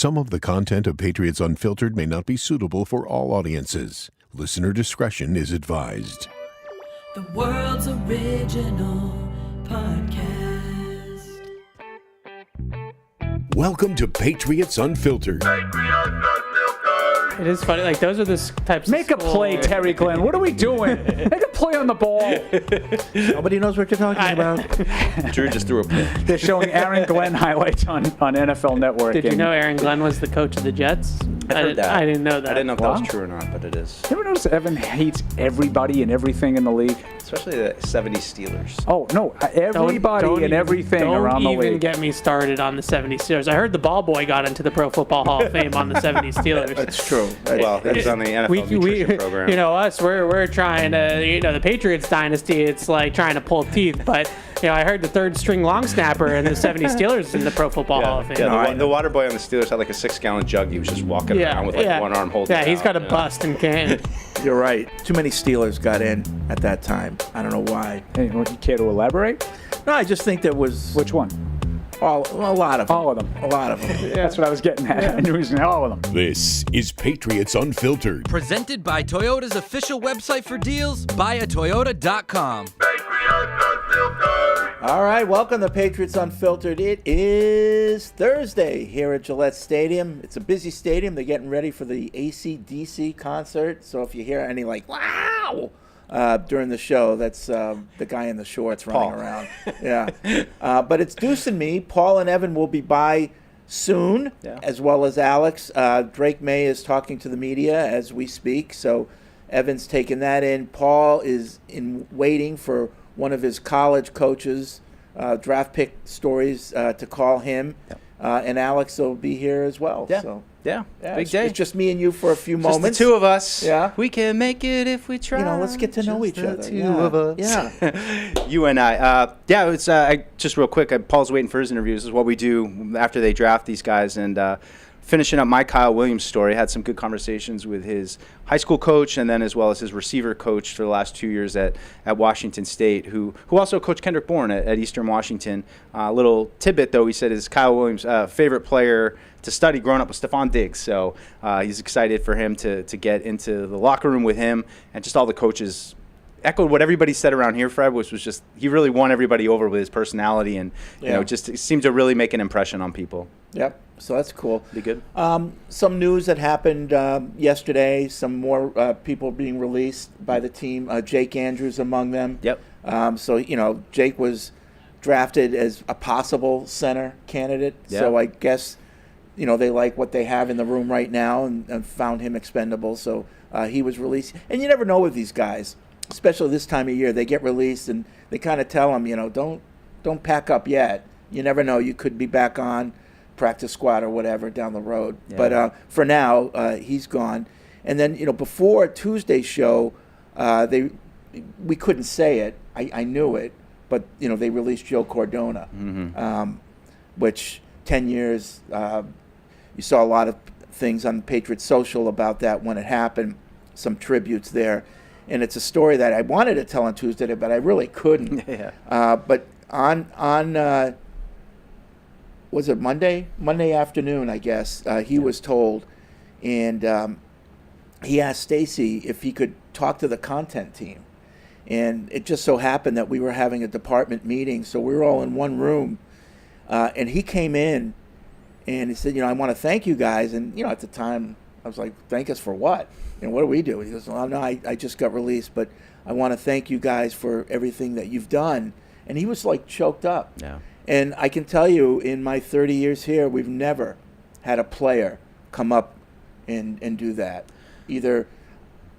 Some of the content of Patriots Unfiltered may not be suitable for all audiences. Listener discretion is advised. The world's original podcast. Welcome to Patriots Unfiltered. It is funny. Like, those are the types Make of a play, Terry Glenn. What are we doing? Make a play on the ball. Nobody knows what you're talking about. Drew just threw a play. They're showing Aaron Glenn highlights on NFL Network. Did you know Aaron Glenn was the coach of the Jets? I heard that. I didn't know that. I didn't know if that was true or not, but it is. You ever notice Evan hates everybody and everything in the league? Especially the 70s Steelers. Oh, no. Everybody and everything around the league. Don't even get me started on the 70s Steelers. I heard the ball boy got into the Pro Football Hall of Fame on the 70s Steelers. That's true. Well, that was on the NFL nutrition program. You know, we're trying to, the Patriots dynasty, it's like trying to pull teeth. But, I heard the third string long snapper in the 70s Steelers in the Pro Football Hall of Fame. Yeah, the water boy on the Steelers had like a 6-gallon jug. He was just walking around with one arm holding it Yeah, he's out, got a bust and can. You're right. Too many Steelers got in at that time. I don't know why. Hey, you care to elaborate? No, I just think there was Which one? a lot of them. All of them. A lot of them. Yeah, that's what I was getting at. I knew he was going to all of them. This is Patriots Unfiltered. Presented by Toyota's official website for deals, buyatoyota.com. All right, welcome to Patriots Unfiltered. It is Thursday here at Gillette Stadium. It's a busy stadium. They're getting ready for the AC/DC concert. So if you hear any wow during the show, that's the guy in the shorts running around. Yeah. But it's Deuce and me. Paul and Evan will be by soon, as well as Alex. Drake Maye is talking to the media as we speak. So Evan's taking that in. Paul is waiting for one of his college coaches, draft pick stories to call him. And Alex will be here as well. Yeah. So, big it's, day. It's just me and you for a few moments. Just the two of us. Yeah. We can make it if we try. Let's get to know each other. The two of us. Yeah. You and I. It's just real quick. Paul's waiting for his interviews. This is what we do after they draft these guys. And finishing up my Kyle Williams story, had some good conversations with his high school coach and then as well as his receiver coach for the last 2 years at Washington State, who also coached Kendrick Bourne at Eastern Washington. Little tidbit, though, he said is Kyle Williams' favorite player to study growing up with Stephon Diggs. So he's excited for him to get into the locker room with him, and just all the coaches echoed what everybody said around here, Fred, which was just he really won everybody over with his personality and just seemed to really make an impression on people. Yep. So that's cool. Be good. Some news that happened yesterday. Some more people being released by the team. Jake Andrews among them. Yep. So Jake was drafted as a possible center candidate. Yeah. So I guess they like what they have in the room right now and found him expendable. So he was released. And you never know with these guys, especially this time of year. They get released and they kind of tell them, don't pack up yet. You never know. You could be back on practice squad or whatever down the road. Yeah. But for now, he's gone. And then, before Tuesday's show, we couldn't say it. I knew it. But, they released Joe Cardona, which 10 years, you saw a lot of things on Patriots Social about that when it happened, some tributes there. And it's a story that I wanted to tell on Tuesday, but I really couldn't. Yeah. But on was it Monday afternoon, I guess, he was told, and he asked Stacy if he could talk to the content team. And it just so happened that we were having a department meeting, so we were all in one room. And he came in, and he said, I want to thank you guys. And, at the time, I was like, thank us for what? What do we do? He goes, well, no, I just got released, but I want to thank you guys for everything that you've done. And he was, choked up. Yeah. And I can tell you, in my 30 years here, we've never had a player come up and do that, either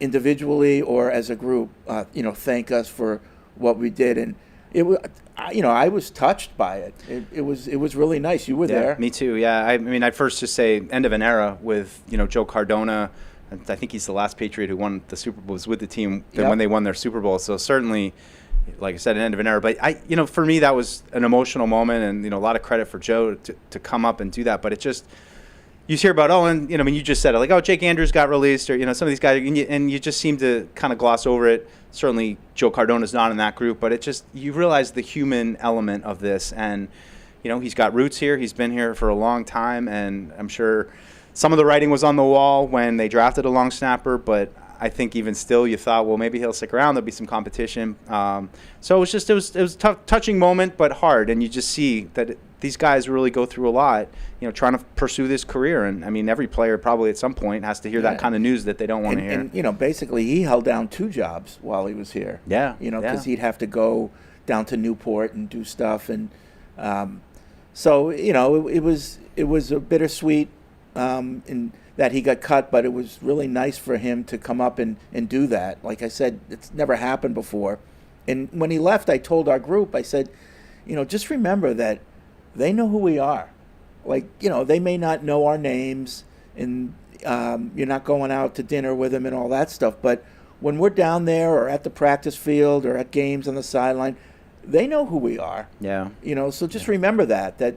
individually or as a group. Thank us for what we did, and it was, I was touched by it. It was really nice. You were there. Me too. Yeah. I'd first just say end of an era with Joe Cardona. I think he's the last Patriot who won the Super Bowl, was with the team when they won their Super Bowl. So certainly, like I said, an end of an era. But for me, that was an emotional moment, and a lot of credit for Joe to come up and do that. But it just, you hear about you just said it, Jake Andrews got released, or some of these guys, and you just seem to kind of gloss over it. Certainly, Joe Cardona's not in that group, but it just, you realize the human element of this, and he's got roots here. He's been here for a long time, and I'm sure some of the writing was on the wall when they drafted a long snapper, but I think even still you thought, well, maybe he'll stick around. There'll be some competition. So it was a tough, touching moment, but hard. And you just see that these guys really go through a lot, trying to pursue this career. And I mean, every player probably at some point has to hear that kind of news that they don't want to hear. And basically he held down 2 jobs while he was here. Yeah. Because he'd have to go down to Newport and do stuff. And so it was a bittersweet in that he got cut, but it was really nice for him to come up and do that. Like I said, it's never happened before. And when he left, I told our group, I said, just remember that they know who we are. Like, they may not know our names, and you're not going out to dinner with them and all that stuff, but when we're down there or at the practice field or at games on the sideline, they know who we are. Yeah. So just remember that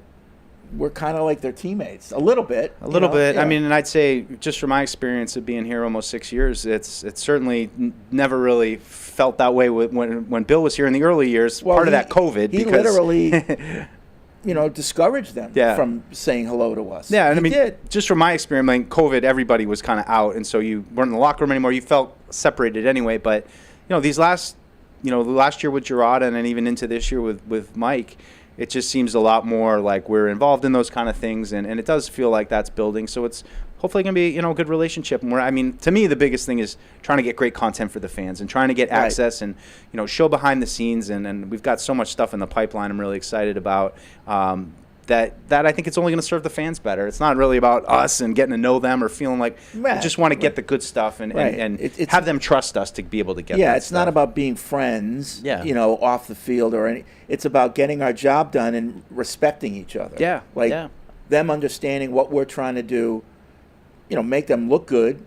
we're kind of like their teammates a little bit. A little bit. Yeah. I mean, and I'd say just from my experience of being here almost 6 years, it's certainly never really felt that way when Bill was here in the early years. Well, part of that COVID. He literally, discouraged them from saying hello to us. Yeah, and he did. Just from my experience, COVID, everybody was kind of out, and so you weren't in the locker room anymore. You felt separated anyway. But these last, the last year with Gerard, and then even into this year with Mike, it just seems a lot more like we're involved in those kind of things, and it does feel like that's building. So it's hopefully going to be a good relationship. And to me, the biggest thing is trying to get great content for the fans and trying to get access and show behind the scenes. And we've got so much stuff in the pipeline. I'm really excited about. That I think it's only going to serve the fans better. It's not really about us and getting to know them or feeling like we just want to get the good stuff and have them trust us to be able to get that it's stuff. not about being friends, off the field or any. It's about getting our job done and respecting each other. Yeah, them understanding what we're trying to do, make them look good,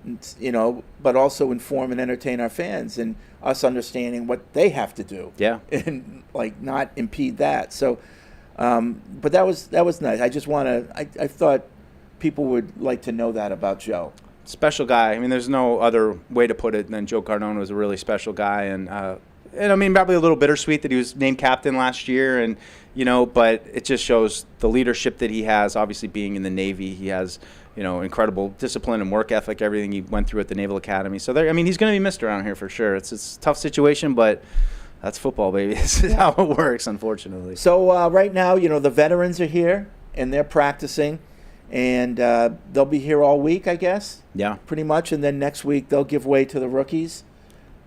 but also inform and entertain our fans, and us understanding what they have to do. Yeah. And not impede that. So. But that was nice. I just I thought people would like to know that about Joe. Special guy. I mean, there's no other way to put it than Joe Cardona was a really special guy, and I mean, probably a little bittersweet that he was named captain last year, and but it just shows the leadership that he has. Obviously, being in the Navy, he has incredible discipline and work ethic. Everything he went through at the Naval Academy. So he's going to be missed around here for sure. It's a tough situation, but. That's football, baby. This is how it works, unfortunately. So right now, the veterans are here, and they're practicing, and they'll be here all week, I guess. Yeah. Pretty much, and then next week they'll give way to the rookies.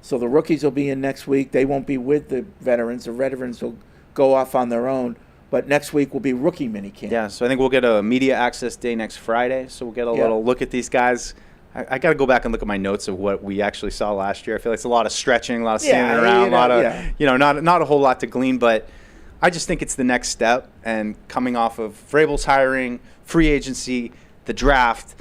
So the rookies will be in next week. They won't be with the veterans. The veterans will go off on their own. But next week will be rookie minicamp. Yeah, so I think we'll get a media access day next Friday, so we'll get a little look at these guys. I got to go back and look at my notes of what we actually saw last year. I feel like it's a lot of stretching, a lot of standing around, a lot of, not a whole lot to glean. But I just think it's the next step. And coming off of Vrabel's hiring, free agency, the draft,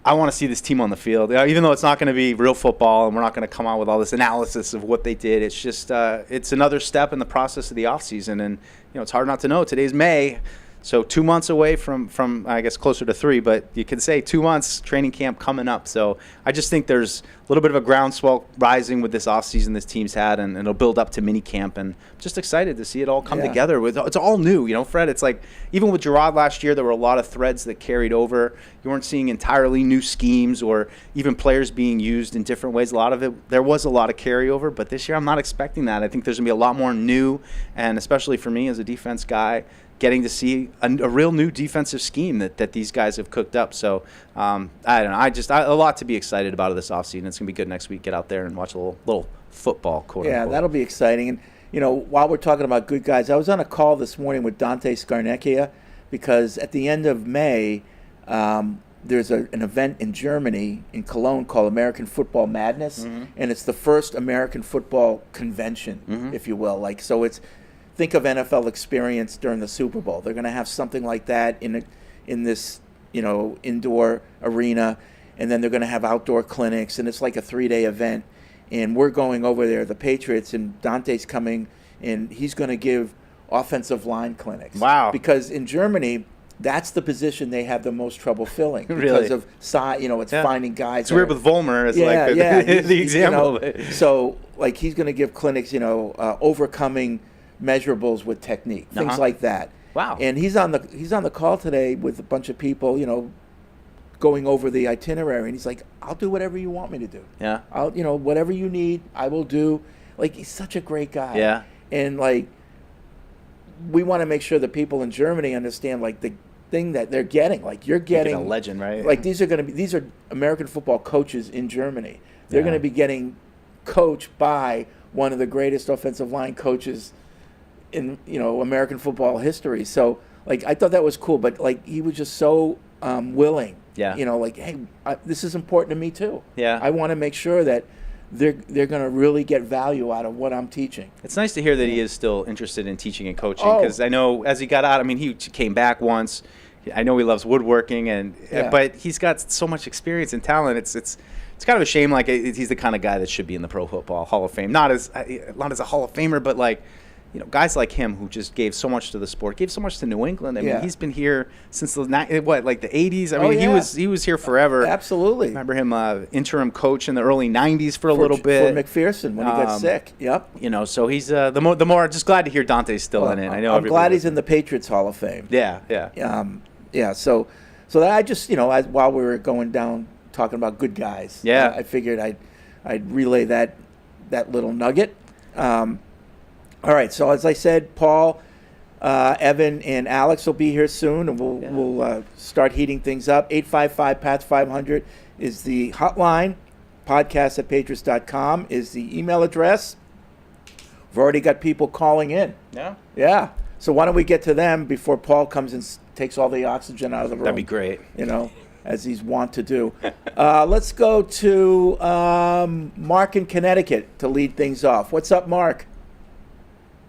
I want to see this team on the field. Even though it's not going to be real football and we're not going to come out with all this analysis of what they did, it's just it's another step in the process of the offseason. And it's hard not to know. Today's May. So 2 months away from I guess closer to 3, but you can say 2 months training camp coming up. So I just think there's a little bit of a groundswell rising with this offseason this team's had, and it'll build up to mini camp. And just excited to see it all come together. It's all new, Fred. It's like even with Gerard last year, there were a lot of threads that carried over. You weren't seeing entirely new schemes or even players being used in different ways. A lot of it, there was a lot of carryover, but this year I'm not expecting that. I think there's going to be a lot more new, and especially for me as a defense guy, getting to see a real new defensive scheme that these guys have cooked up. So, I don't know. A lot to be excited about this offseason. It's going to be good next week. Get out there and watch a little football, quote unquote. Yeah, that'll be exciting. And, while we're talking about good guys, I was on a call this morning with Dante Scarnecchia because at the end of May, there's an event in Germany, in Cologne, called American Football Madness. Mm-hmm. And it's the first American football convention, if you will. Think of NFL experience during the Super Bowl. They're going to have something like that in this, indoor arena, and then they're going to have outdoor clinics, and it's like a 3-day event. And we're going over there, the Patriots, and Dante's coming, and he's going to give offensive line clinics. Wow! Because in Germany, that's the position they have the most trouble filling because of size. It's finding guys. It's weird with Vollmer as the example. So he's going to give clinics, overcoming measurables with technique, things like that. Wow. And he's on the call today with a bunch of people, going over the itinerary, and he's like, I'll do whatever you want me to do. Yeah. I'll, whatever you need, I will do. Like, he's such a great guy. Yeah. And like, we want to make sure that people in Germany understand like the thing that they're getting. Like, you're getting a legend, right? Like, these are American football coaches in Germany. They're going to be getting coached by one of the greatest offensive line coaches in American football history. So like, I thought that was cool, but like, he was just so willing. Yeah. Like, hey, this is important to me too. Yeah. I want to make sure that they're going to really get value out of what I'm teaching. It's nice to hear that he is still interested in teaching and coaching, Oh. because I know as he got out, I mean, he came back once. I know he loves woodworking, but he's got so much experience and talent. It's kind of a shame. Like, he's the kind of guy that should be in the Pro Football Hall of Fame, not as a Hall of Famer, but like, guys like him who just gave so much to the sport, gave so much to New England. I mean, he's been here since the 80s. I mean, he was here forever. Absolutely. Remember him interim coach in the early 90s for a little bit. For McPherson when he got sick. Yep. So he's the more just glad to hear Dante's still in it. I know. I'm glad he's in the Patriots Hall of Fame. Yeah. So that I just while we were going down talking about good guys, I figured I'd relay that little nugget. All right, so as I said, Paul, Evan, and Alex will be here soon, and we'll start heating things up. 855-PATS-500 is the hotline. Podcast@patriots.com is the email address. We've already got people calling in. Yeah. Yeah. So why don't we get to them before Paul comes and takes all the oxygen out of the room? That'd be great. As he's wont to do. Let's go to Mark in Connecticut to lead things off. What's up, Mark?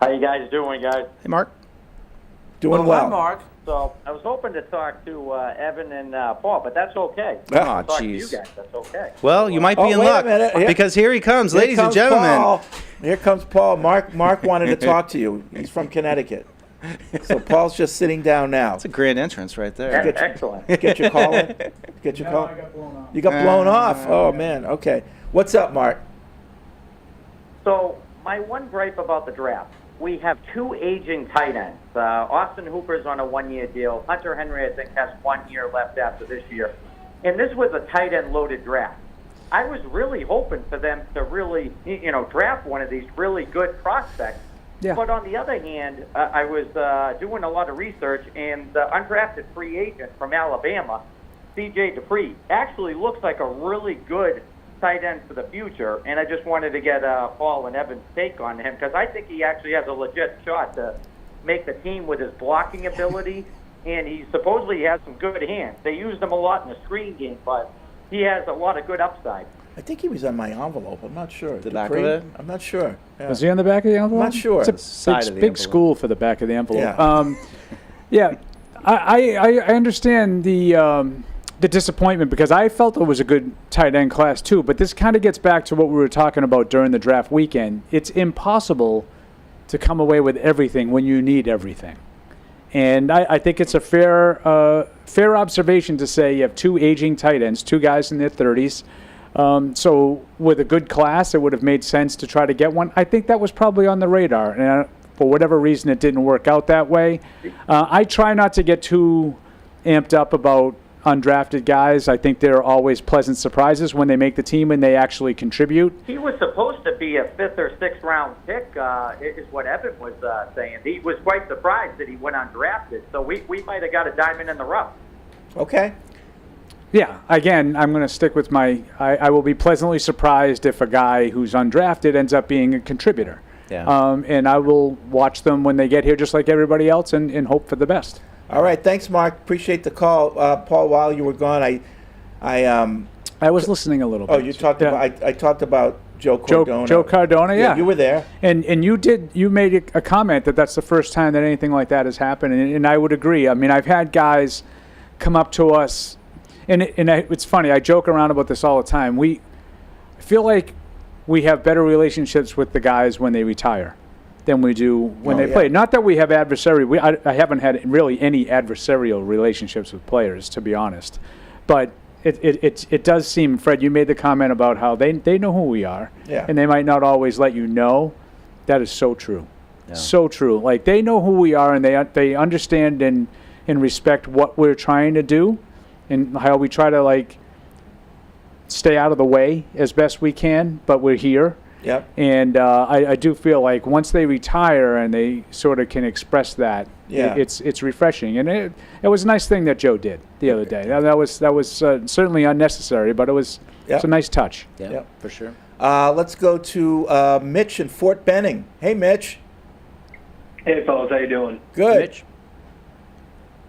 How you guys doing, guys? Hey, Mark. Doing well. Hi, Mark. So I was hoping to talk to Evan and Paul, but that's okay. Oh, Talk to you jeez. guys, that's okay. Well, you might be in wait luck a minute. because here he comes, Here ladies and comes gentlemen. Paul. Here comes Paul. Mark wanted to talk to you. He's from Connecticut. So Paul's just sitting down now. That's a grand entrance right there. Excellent. Get your call in? Get your call? You got blown off? Oh, man. Okay. What's up, Mark? So my one gripe about the draft, we have two aging tight ends. Austin Hooper's on a one-year deal. Hunter Henry, I think, has 1 year left after this year. And this was a tight end-loaded draft. I was really hoping for them to really, draft one of these really good prospects. Yeah. But on the other hand, I was doing a lot of research, and the undrafted free agent from Alabama, C.J. Dupree, actually looks like a really good tight end for the future. And I just wanted to get Paul and Evan's take on him, because I think he actually has a legit shot to make the team with his blocking ability, and he supposedly has some good hands. They used him a lot in the screen game, but he has a lot of good upside. I think he was on my envelope. I'm not sure. The back Dupree? of it? I'm not sure. Yeah. Was he on the back of the envelope? Not sure. It's a Side of the big envelope. school for the back of the envelope. Yeah. I understand the disappointment, because I felt it was a good tight end class too. But this kind of gets back to what we were talking about during the draft weekend. It's impossible to come away with everything when you need everything. And I think it's a fair observation to say you have two aging tight ends, two guys in their 30s. So with a good class, it would have made sense to try to get one. I think that was probably on the radar. And for whatever reason, it didn't work out that way. I try not to get too amped up about undrafted guys. I think they're always pleasant surprises when they make the team and they actually contribute. He was supposed to be a 5th or 6th round pick, is what Evan was saying. He was quite surprised that he went undrafted. So we might have got a diamond in the rough. Okay. Yeah, again, I'm going to stick with I will be pleasantly surprised if a guy who's undrafted ends up being a contributor. Yeah. And I will watch them when they get here just like everybody else and hope for the best. All right. Thanks, Mark. Appreciate the call. Paul, while you were gone, I was listening a little bit. Oh, you talked about, I talked about Joe Cardona. Joe Cardona, yeah. You were there. And you made a comment that's the first time that anything like that has happened, and I would agree. I mean, I've had guys come up to us, and it's funny, I joke around about this all the time. I feel like we have better relationships with the guys when they retire than we do when they play. Not that we have I haven't had really any adversarial relationships with players, to be honest. But it does seem, Fred, you made the comment about how they know who we are, Yeah. and they might not always let you know. That is so true. So true. Like, they know who we are, and they understand and respect what we're trying to do, and how we try to, like, stay out of the way as best we can, but we're here. Yep. And I do feel like once they retire and they sort of can express that, it's refreshing. And it was a nice thing that Joe did the other day. That was certainly unnecessary, but it was a nice touch. Yeah, for sure. Let's go to Mitch in Fort Benning. Hey, Mitch. Hey, fellas, how you doing? Good. Mitch?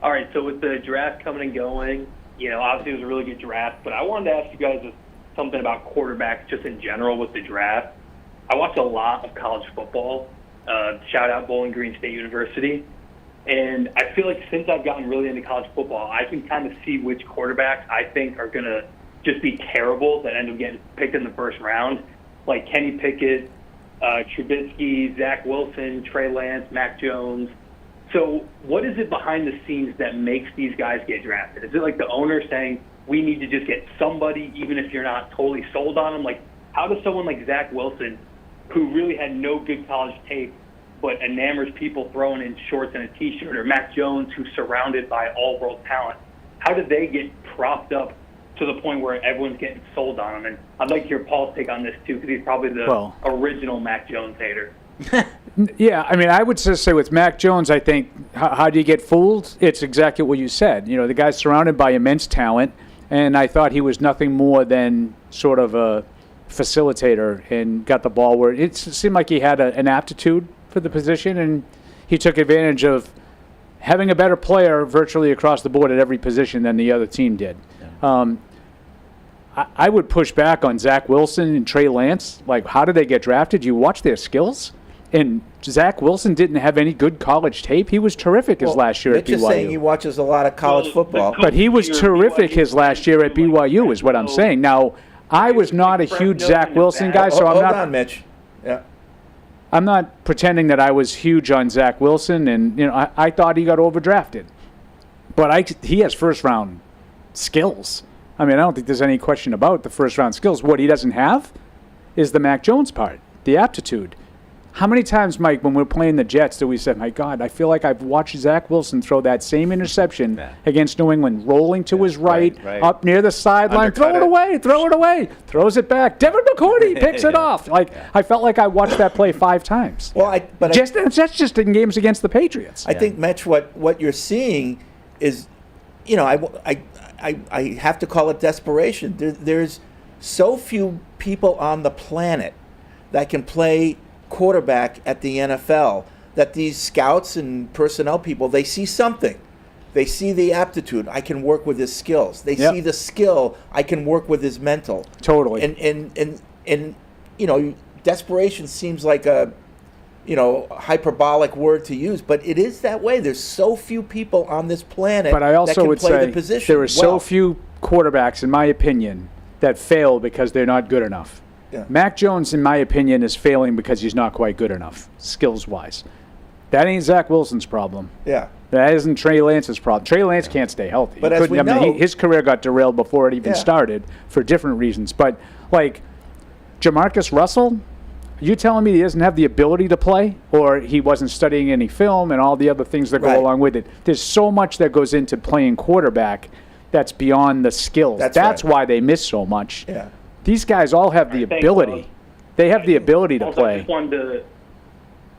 All right, so with the draft coming and going, obviously it was a really good draft, but I wanted to ask you guys something about quarterbacks just in general with the draft. I watch a lot of college football. Shout out Bowling Green State University. And I feel like since I've gotten really into college football, I can kind of see which quarterbacks I think are going to just be terrible that end up getting picked in the first round, like Kenny Pickett, Trubisky, Zach Wilson, Trey Lance, Mac Jones. So what is it behind the scenes that makes these guys get drafted? Is it like the owner saying, we need to just get somebody, even if you're not totally sold on them? Like, how does someone like Zach Wilson, who really had no good college tape, but enamors people throwing in shorts and a T-shirt, or Mac Jones, who's surrounded by all-world talent, how did they get propped up to the point where everyone's getting sold on him? And I'd like to hear Paul's take on this, too, because he's probably the original Mac Jones hater. Yeah, I mean, I would just say with Mac Jones, I think, how do you get fooled? It's exactly what you said. The guy's surrounded by immense talent, and I thought he was nothing more than sort of a facilitator and got the ball where it seemed like he had an aptitude for the position, and he took advantage of having a better player virtually across the board at every position than the other team did. Yeah. I would push back on Zach Wilson and Trey Lance. Like, how did they get drafted? You watch their skills? And Zach Wilson didn't have any good college tape. He was terrific his last year at BYU. Mitch is saying he watches a lot of college football. But he was terrific his last year at BYU is what I'm saying. Now, I was not a huge Zach Wilson guy, so I'm not. Hold on, Mitch. Yeah. I'm not pretending that I was huge on Zach Wilson, and I thought he got overdrafted. But he has first-round skills. I mean, I don't think there's any question about the first-round skills. What he doesn't have is the Mac Jones part, the aptitude. How many times, Mike, when we're playing the Jets, do we say, my God, I feel like I've watched Zach Wilson throw that same interception against New England, rolling to his right, up near the sideline, throw it away, throws it back. Devin McCourty picks it off. Like, I felt like I watched that play 5 times. Well, that's just in games against the Patriots. I think, Mitch, what you're seeing is, I have to call it desperation. There's so few people on the planet that can play quarterback at the NFL that these scouts and personnel people, they see something. They see the aptitude. I can work with his skills. They see the skill. I can work with his mental. Totally. And desperation seems like a hyperbolic word to use, but it is that way. There's so few people on this planet but I also that can would play say the position. There are so few quarterbacks, in my opinion, that fail because they're not good enough. Yeah. Mac Jones, in my opinion, is failing because he's not quite good enough, skills-wise. That ain't Zach Wilson's problem. Yeah. That isn't Trey Lance's problem. Trey Lance can't stay healthy. But as we know, his career got derailed before it even started for different reasons. But, like, Jamarcus Russell, you telling me he doesn't have the ability to play, or he wasn't studying any film and all the other things that go along with it? There's so much that goes into playing quarterback that's beyond the skills. That's why they miss so much. Yeah. These guys all have the ability. They have the ability to play. I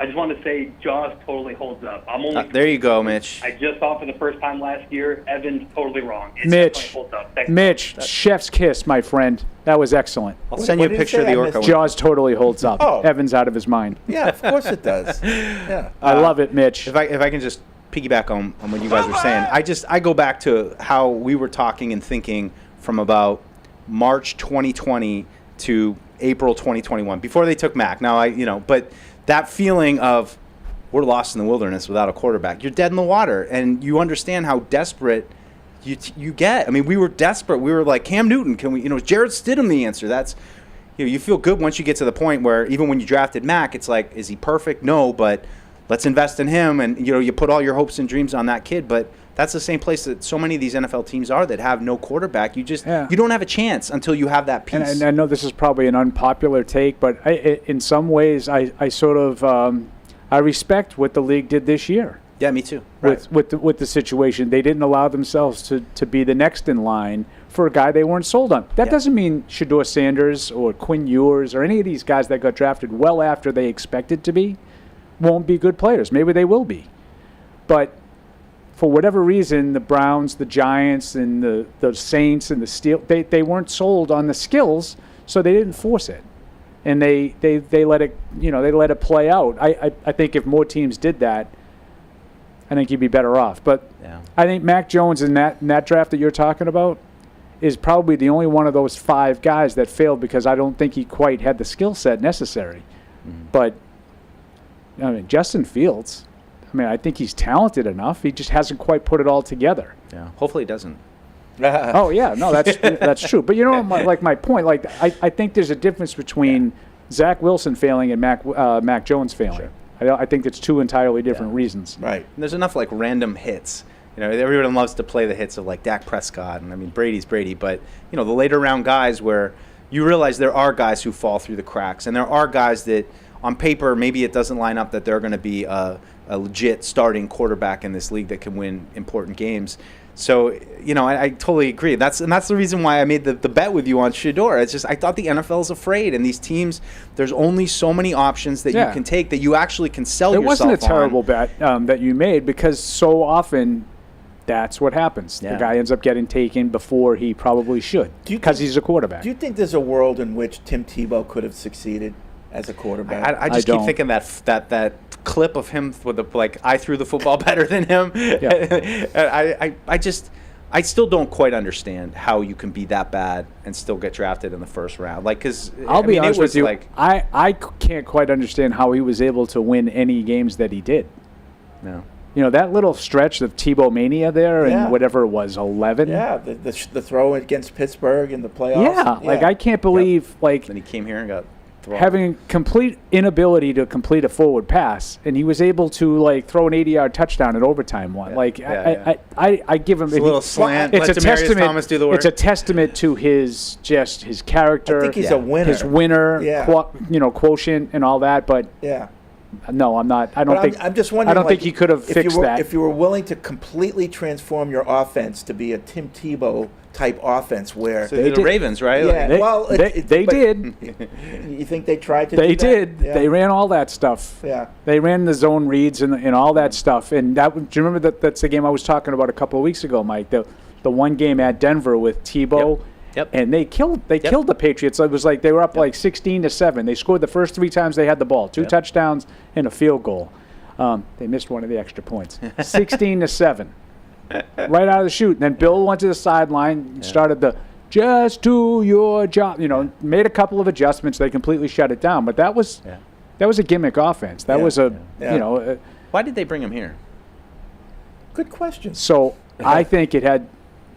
just wanted to say Jaws totally holds up. I'm only there you go, Mitch. I just saw for the first time last year. Evan's totally wrong. Mitch, chef's kiss, my friend. That was excellent. I'll send you a picture of the orca. Jaws totally holds up. Oh. Evan's out of his mind. Yeah, of course it does. Yeah. I love it, Mitch. If I can just piggyback on what you guys were saying, I go back to how we were talking and thinking from about March 2020 to April 2021 before they took Mac. Now but that feeling of we're lost in the wilderness without a quarterback. You're dead in the water, and you understand how desperate you get. I mean, we were desperate. We were like, Cam Newton, can we? Jared Stidham the answer. That's you feel good once you get to the point where even when you drafted Mac, it's like, is he perfect? No, but let's invest in him, and you put all your hopes and dreams on that kid. But that's the same place that so many of these NFL teams are that have no quarterback. You don't have a chance until you have that piece. And I know this is probably an unpopular take, but in some ways I sort of I respect what the league did this year. Yeah, me too. With the situation, they didn't allow themselves to be the next in line for a guy they weren't sold on. That doesn't mean Shedeur Sanders or Quinn Ewers or any of these guys that got drafted well after they expected to be won't be good players. Maybe they will be, but for whatever reason, the Browns, the Giants, and the Saints and the Steelers, they weren't sold on the skills, so they didn't force it, and they let it they let it play out. I think if more teams did that, I think you'd be better off. But I think Mac Jones in that draft that you're talking about is probably the only one of those 5 guys that failed because I don't think he quite had the skill set necessary. But I mean, Justin Fields, I think he's talented enough. He just hasn't quite put it all together. Yeah. Hopefully he doesn't. Oh yeah, no, that's true. But you know, my point. Like I think there's a difference between Zach Wilson failing and Mac Jones failing. Sure. I think it's 2 entirely different reasons. Right. And there's enough like random hits. Everyone loves to play the hits of like Dak Prescott, and Brady's Brady, but the later round guys where you realize there are guys who fall through the cracks, and there are guys that on paper maybe it doesn't line up that they're going to be a legit starting quarterback in this league that can win important games. So I totally agree. That's the reason why I made the bet with you on Shedeur. It's just I thought the NFL is afraid, and these teams, there's only so many options that you can take that you actually can sell yourself on. It wasn't a terrible bet that you made because so often that's what happens. Yeah. The guy ends up getting taken before he probably should because he's a quarterback. Do you think there's a world in which Tim Tebow could have succeeded as a quarterback? I just keep thinking that clip of him with I threw the football better than him. Yeah. I still don't quite understand how you can be that bad and still get drafted in the first round. Because I'll be honest with you, I can't quite understand how he was able to win any games that he did. No. That little stretch of Tebow mania there and whatever it was, 11. Yeah, the throw against Pittsburgh in the playoffs. Yeah, I can't believe Then he came here and got thrown. Having complete inability to complete a forward pass, and he was able to throw an 80-yard touchdown in overtime one. I give him a little slant. It's let a Demaryius testament. Thomas do the work. It's a testament to his character. I think he's a winner. His winner, quotient and all that. But no, I'm not. I don't think. I'm just wondering. I don't think he could have fixed that. If you were willing to completely transform your offense to be a Tim Tebow type offense, where so they did the Ravens, right? Yeah, they did. You think they tried to? They do did. That? Yeah. They ran all that stuff. Yeah. They ran the zone reads and all that stuff. And do you remember that's the game I was talking about a couple of weeks ago, Mike? The one game at Denver with Tebow. Yep. And they killed the Patriots. It was like they were up 16-7. They scored the first 3 times they had the ball, 2 touchdowns and a field goal. They missed one of the extra points. 16-7, right out of the chute. And then Bill went to the sideline and started the "just do your job." Made a couple of adjustments. They completely shut it down. But that was a gimmick offense. That was Why did they bring him here? Good question. So I think it had.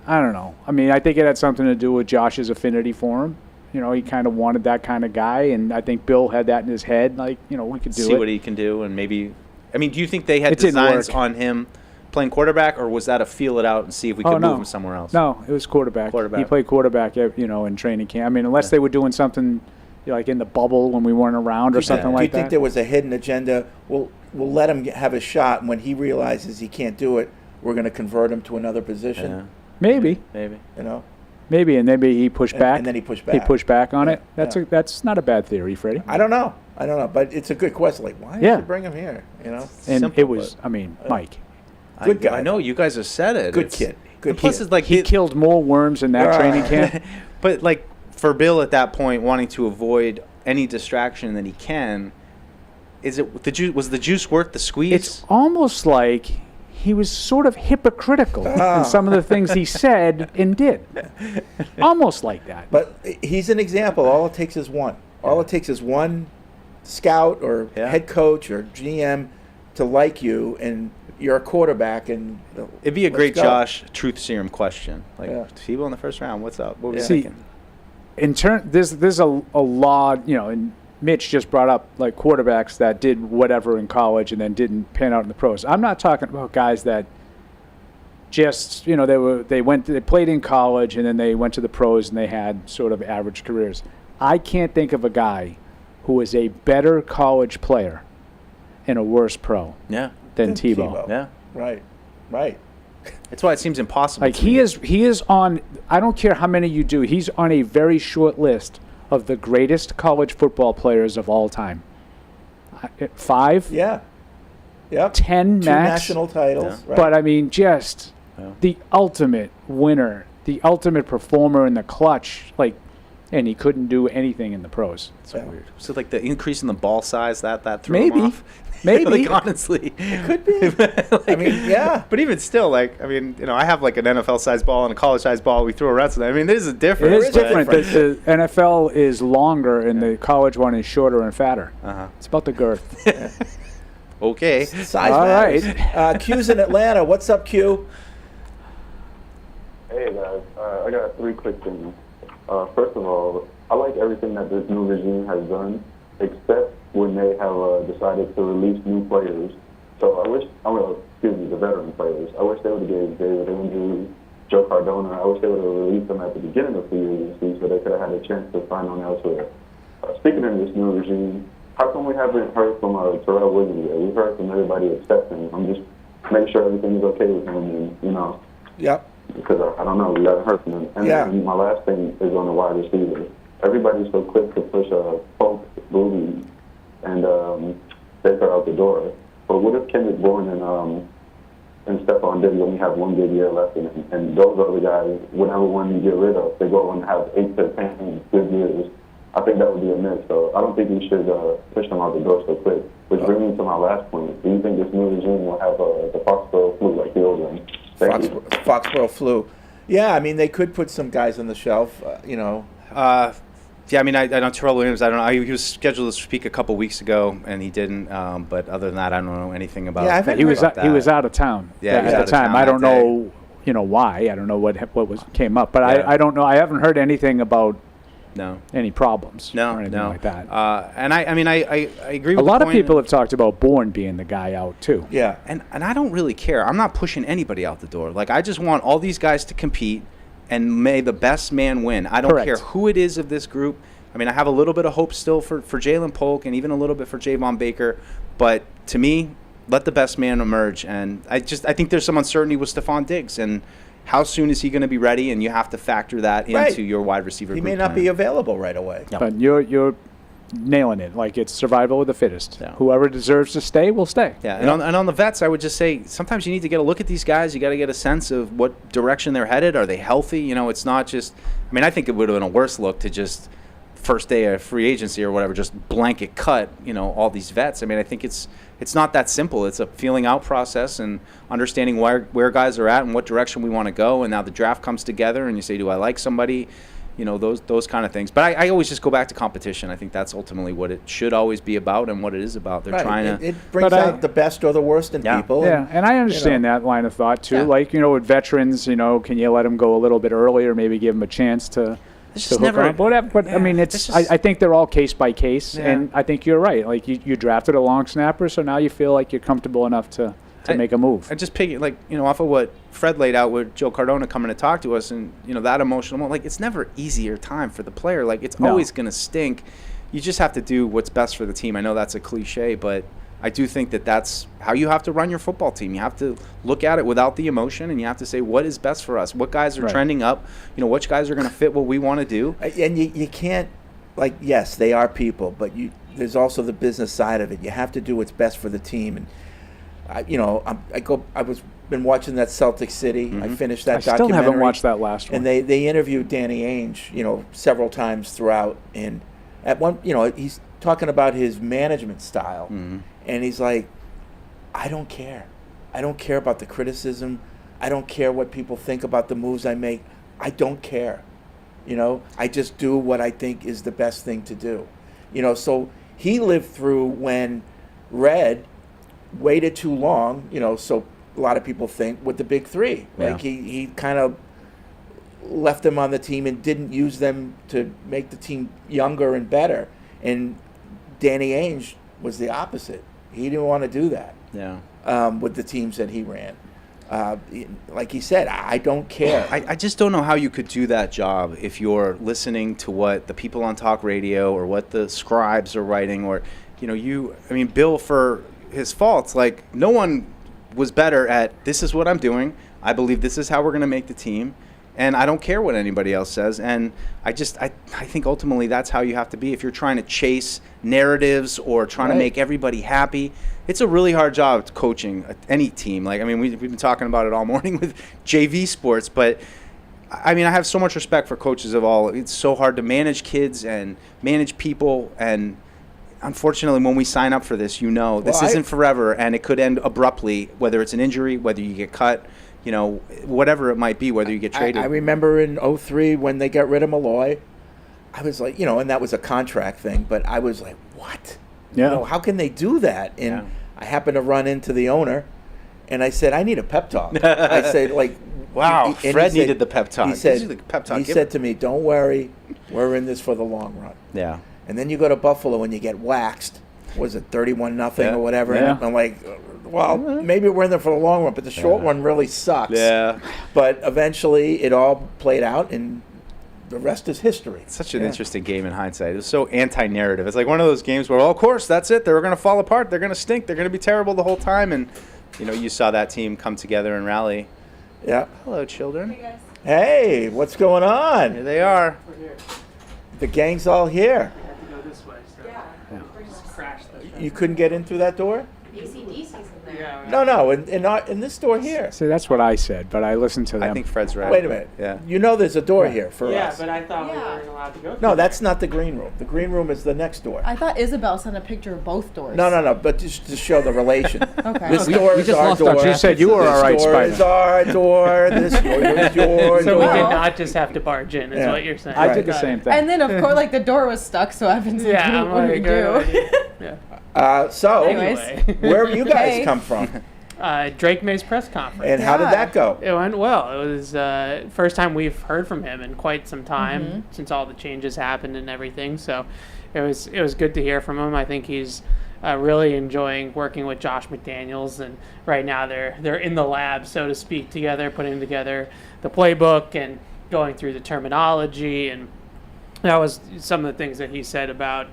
I don't know. I think it had something to do with Josh's affinity for him. He kind of wanted that kind of guy, and I think Bill had that in his head. We could do it. See what he can do, and maybe. Do you think they had designs on him playing quarterback, or was that a feel it out and see if we could move him somewhere else? No, it was quarterback. He played quarterback, in training camp. Unless they were doing something like in the bubble when we weren't around or something like that. Do you think there was a hidden agenda? We'll let him have a shot, and when he realizes he can't do it, we're going to convert him to another position. Yeah. Maybe. Maybe, and maybe he pushed back. And then he pushed back. He pushed back on it. That's not a bad theory, Freddie. I don't know, but it's a good question. Why did you bring him here? And simple, it was, Mike. Good guy. I know you guys have said it. Good kid. Good plus, kid. it's like he killed more worms in that training camp. But for Bill at that point, wanting to avoid any distraction that he can, was the juice worth the squeeze? It's almost like he was sort of hypocritical in some of the things he said and did. Almost like that. But he's an example. All it takes is one. All it takes is one scout or head coach or GM to like you, and you're a quarterback. And it'd be a great Josh truth serum question. Tebow in the first round, what's up? What were you thinking? There's a lot, and Mitch just brought up quarterbacks that did whatever in college and then didn't pan out in the pros. I'm not talking about guys that just they played in college and then they went to the pros and they had sort of average careers. I can't think of a guy who was a better college player and a worse pro Yeah. than Tebow. Yeah. Right. That's why it seems impossible. Like to me. he is on. I don't care how many you do. He's on a very short list of the greatest college football players of all time. 5, Yeah. Yep. 10 2 max. national titles. Yeah. Right. But I mean, just the ultimate winner, the ultimate performer in the clutch. Like, and he couldn't do anything in the pros. So weird. So like the increase in the ball size that threw him Maybe. off. Maybe. Like honestly, could be. I mean, yeah. But even still, like I mean, I have like an NFL size ball and a college size ball. We throw around. I mean, there's a It difference. is different. The NFL is longer, and the college one is shorter and fatter. It's about the girth. Okay. Size All matters. right. Q's in Atlanta. What's up, Q? Hey guys, I got 3 quick things. First of all, I like everything that this new regime has done, except when they have decided to release new players. So the veteran players. I wish they would have gave David Andrews, Joe Cardona. I wish they would have released them at the beginning of free agency so they could have had a chance to sign on elsewhere. Speaking of this new regime, how come we haven't heard from Terrell Williams yet? We've heard from everybody except him. I'm just making sure everything is okay with him, and Yep. because I don't know, we haven't heard from him. And then my last thing is on the wide receiver. Everybody's so quick to push Polk, Booty, and Baker out the door. But what if Kendrick Bourne and Stephon Diggs only have 1 good year left, and those other guys, whatever one you get rid of, they go on to have 8 to 10 good years? I think that would be a miss. So I don't think we should push them out the door so quick. Which brings me to my last point. Do you think this new regime will have the Foxborough flu like the old one? Foxborough flu. Yeah, I mean, they could put some guys on the shelf, Yeah, I mean, I know Terrell Williams. I don't know. He was scheduled to speak a couple weeks ago, and he didn't. But other than that, I don't know anything about. Yeah, He was out of town. Yeah, he was at out the of time. town I don't that know, why. I don't know what came up, but Yeah. I don't know. I haven't heard anything about No. any problems No, or anything no. like that. And I mean, I agree with A lot the of point. people have talked about Bourne being the guy out too. Yeah. And I don't really care. I'm not pushing anybody out the door. Like, I just want all these guys to compete, and may the best man win. I don't Correct. care who it is of this group. I mean, I have a little bit of hope still for Jalen Polk and even a little bit for Javon Baker. But to me, let the best man emerge. And I think there's some uncertainty with Stephon Diggs. And how soon is he going to be ready? And you have to factor that into your wide receiver He group may not plan. be available right away. Yep. But you're nailing it. Like, it's survival of the fittest. Yeah. Whoever deserves to stay will stay. Yeah, and on the vets, I would just say sometimes you need to get a look at these guys. You got to get a sense of what direction they're headed. Are they healthy? It's not just. I mean, I think it would have been a worse look to just first day of free agency or whatever, just blanket cut. All these vets. I mean, I think it's not that simple. It's a feeling out process and understanding where guys are at and what direction we want to go. And now the draft comes together, and you say, do I like somebody? Those kind of things. But I always just go back to competition. I think that's ultimately what it should always be about and what it is about. They're trying to. It brings out the best or the worst in people. Yeah, and I understand that line of thought too. Yeah. Like, with veterans, can you let them go a little bit earlier, maybe give them a chance to just hook on? Whatever. But I mean, I think they're all case by case, and I think you're right. Like, you drafted a long snapper, so now you feel like you're comfortable enough to make a move. I just pick it, off of what Fred laid out with Joe Cardona coming to talk to us, and that emotional moment. Like, it's never easier time for the player. Like, it's always going to stink. You just have to do what's best for the team. I know that's a cliche, but I do think that that's how you have to run your football team. You have to look at it without the emotion, and you have to say, what is best for us? What guys are trending up? Which guys are going to fit what we want to do? And you can't, yes, they are people, but there's also the business side of it. You have to do what's best for the team. And I was been watching that Celtic City. I finished that documentary. I still haven't watched that last one. And they interviewed Danny Ainge, several times throughout. And at one, he's talking about his management style, and he's like, I don't care. I don't care about the criticism. I don't care what people think about the moves I make. I don't care. I just do what I think is the best thing to do. So he lived through when Red waited too long, so a lot of people think with the big three. Yeah. Like he kind of left them on the team and didn't use them to make the team younger and better. And Danny Ainge was the opposite. He didn't want to do that. Yeah. With the teams that he ran. Like he said, I don't care. I just don't know how you could do that job if you're listening to what the people on talk radio or what the scribes are writing, or Bill, for his faults. Like, no one was better at, this is what I'm doing. I believe this is how we're going to make the team. And I don't care what anybody else says. And I think ultimately that's how you have to be. If you're trying to chase narratives or trying to make everybody happy, it's a really hard job coaching any team. Like, I mean, we've been talking about it all morning with JV sports, but I mean, I have so much respect for coaches of all. It's so hard to manage kids and manage people. And unfortunately, when we sign up for this, this isn't forever, and it could end abruptly, whether it's an injury, whether you get cut, whatever it might be, whether you get traded. I remember in 2003 when they got rid of Malloy, I was like, and that was a contract thing, but I was like, what? Yeah. How can they do that? And I happened to run into the owner, and I said, I need a pep talk. I said, like, wow, Fred needed the pep talk. He said to me, don't worry, we're in this for the long run. Yeah. And then you go to Buffalo and you get waxed. Was it 31-0 or whatever? Yeah. And I'm like, well, maybe we're in there for the long run, but the short one really sucks. Yeah. But eventually it all played out, and the rest is history. It's such an interesting game in hindsight. It was so anti-narrative. It's like one of those games where, of course, that's it. They're going to fall apart. They're going to stink. They're going to be terrible the whole time. And, you saw that team come together and rally. Yeah. Hello, children. Hey, guys. Hey, what's going on? Here they are. We're here. The gang's all here. We have to go this way. So we're just crashed this. You couldn't get in through that door? ACDC's in there. Yeah. No, in this door here. See, that's what I said, but I listened to them. I think Fred's right. Wait a minute. Yeah. There's a door here for Yeah, us. but I thought we Yeah. weren't allowed to go. No, that's not the green room. The green room is the next door. I thought Isabel sent a picture of both doors. No, but just to show the relation. Okay. This door is our door. She said you were all right, This door is our door. This door is your So we door. did not just have to barge in, is Yeah. what you're saying. I did the same thing. And then, of course, like, the door was stuck, so Evan's like, Yeah, I'm what do we like, do? So, Anyways. where have you guys Hey. come from? Drake May's press conference. And how did that go? It went well. It was first time we've heard from him in quite some time since all the changes happened and everything. So it was good to hear from him. I think he's really enjoying working with Josh McDaniels, and right now they're in the lab, so to speak, together, putting together the playbook and going through the terminology. And that was some of the things that he said about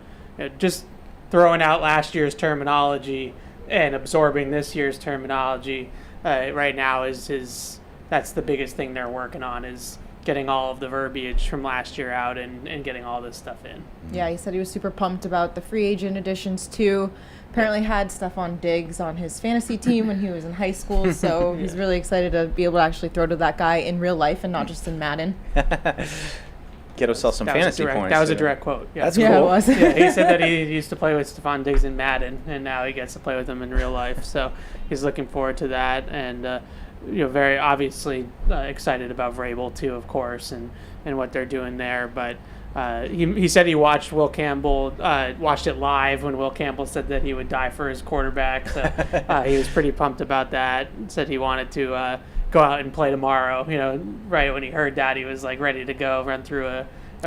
just throwing out last year's terminology and absorbing this year's terminology right now that's the biggest thing they're working on, is getting all of the verbiage from last year out and getting all this stuff in. Yeah, he said he was super pumped about the free agent additions too. Apparently had Stephon Diggs on his fantasy team when he was in high school, so he's really excited to be able to actually throw to that guy in real life and not just in Madden. Get ourselves some fantasy points. That was a direct quote. Yeah. That's Yeah, cool. it was. Yeah, he said that he used to play with Stephon Diggs in Madden, and now he gets to play with him in real life. So he's looking forward to that, and very obviously excited about Vrabel too, of course, and what they're doing there. But he said he watched Will Campbell, watched it live when Will Campbell said that he would die for his quarterback. So he was pretty pumped about that. Said he wanted to go out and play tomorrow. Right when he heard that, he was like ready to go, run through a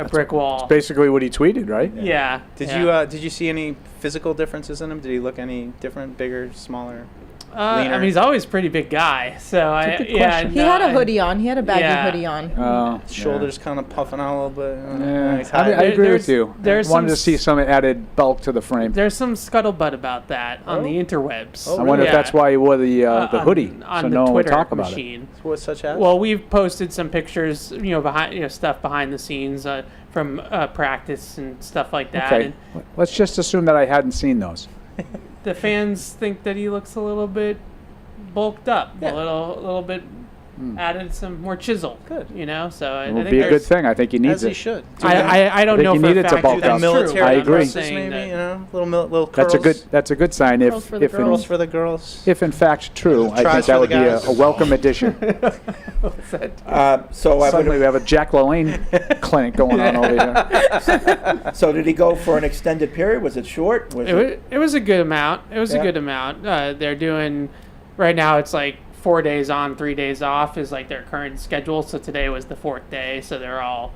brick wall. That's basically what he tweeted, right? Yeah. Did you see any physical differences in him? Did he look any different, bigger, smaller? I mean, he's always a pretty big guy. So He had a hoodie on. He had a baggy hoodie on. Shoulders kind of puffing out a little bit. I agree with you. There's wanted to see some added bulk to the frame. There's some scuttlebutt about that on the interwebs. I wonder if that's why he wore the hoodie, on so the no one would Twitter talk about machine. What, such as? Well, we've posted some pictures, behind, stuff behind the scenes from practice and stuff like that. Okay, And let's just assume that I hadn't seen those. the fans think that he looks a little bit bulked up, a little bit added some more chisel. Good, So It I would think be a good there's- thing. I think he needs As he it. should. I don't think know he for a needed to fact bulk if that's up. true. Military I I'm agree. just saying maybe, that- little curls. That's a good sign. Curls for the girls. Girls for the girls. If in fact true, I Tries think for that would the be guys. a welcome addition. So I Suddenly we would. have a Jack LaLanne clinic going on over here. So did he go for an extended period? Was it short? It was a good amount. It was Yeah. a good amount. They're doing right now. It's like 4 days on, 3 days off is like their current schedule. So today was the 4th day. So they're all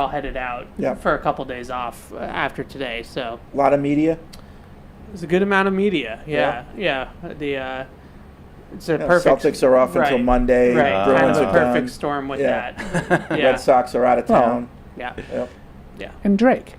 headed out for a couple days off after today. So A lot of media. it was a good amount of media. Yeah. It's a perfect. Celtics are off until Monday. Right, kind Bruins of a are perfect done. storm with Yeah. that. Red Sox are out of town. Yeah. Yep. Yeah. And Drake.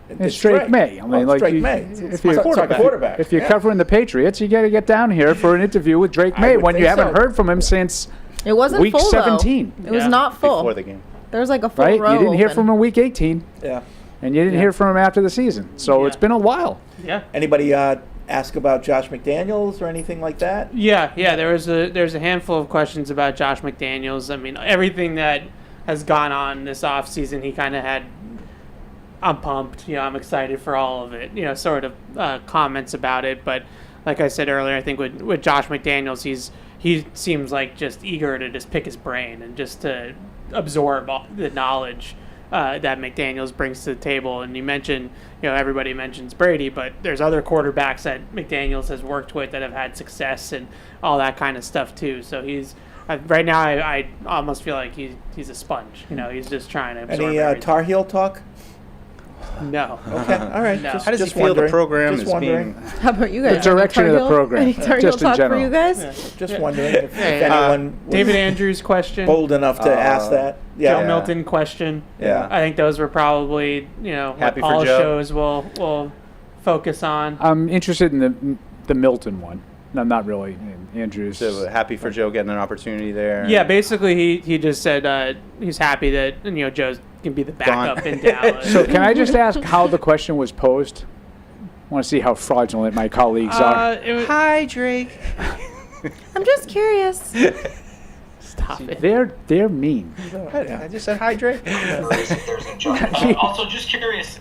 It's Drake Maye. I mean, like Drake Maye. If It's you're quarterback. If you're covering the Patriots, you got to get down here for an interview with Drake Maye when you haven't heard from him since It wasn't week full, 17. Though. It was not full. Before the game. There was like a full Right? row You didn't hear open. from him week 18. Yeah. And you didn't hear from him after the season. So it's been a while. Yeah. Anybody ask about Josh McDaniels or anything like that? Yeah. There's a handful of questions about Josh McDaniels. I mean, everything that has gone on this offseason, he kind of had. I'm pumped. I'm excited for all of it. Sort of comments about it. But like I said earlier, I think with Josh McDaniels, he seems like just eager to just pick his brain and just to absorb all the knowledge that McDaniels brings to the table. And you mentioned, everybody mentions Brady, but there's other quarterbacks that McDaniels has worked with that have had success and all that kind of stuff too. So he's right now. I almost feel like he's a sponge. He's just trying to absorb Any everything. Tar Heel talk? No. Okay. All right. No. How does he just feel the wondering. program Just is wondering. being? How about you guys? The direction of the program, Any Tar Heel just in talk for general. you guys? Just wondering if anyone was David Andrews question. bold enough to ask that. Joe Yeah. Milton question. Yeah. I think those were probably what Happy for all Joe. shows will focus on. I'm interested in the Milton one. No, not really. Andrews. So happy for Joe getting an opportunity there. Yeah, basically he just said he's happy that Joe can be the backup in Dallas. So can I just ask how the question was posed? I want to see how fraudulent my colleagues are. Hi, Drake. I'm just curious. Stop it. They're mean. I just said hi, Drake. Also, just curious.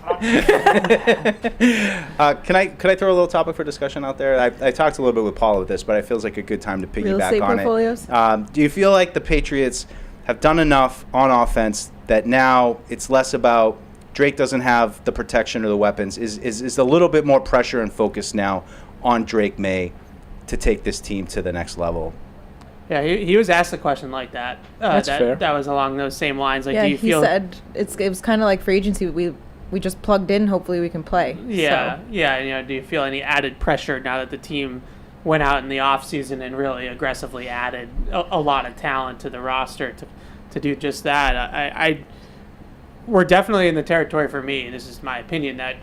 Can I throw a little topic for discussion out there? I talked a little bit with Paul with this, but it feels like a good time to Real piggyback estate on portfolios? it. Do you feel like the Patriots have done enough on offense that now it's less about Drake doesn't have the protection or the weapons? Is a little bit more pressure and focus now on Drake Maye to take this team to the next level? Yeah, he was asked a question like that. That's fair. That was along those same lines. Like, Yeah, do you he feel? said it was kind of like free agency. We just plugged in. Hopefully, we can play. Yeah, So. yeah. Do you feel any added pressure now that the team went out in the offseason and really aggressively added a lot of talent to the roster to do just that? We're definitely in the territory, for me, this is my opinion, that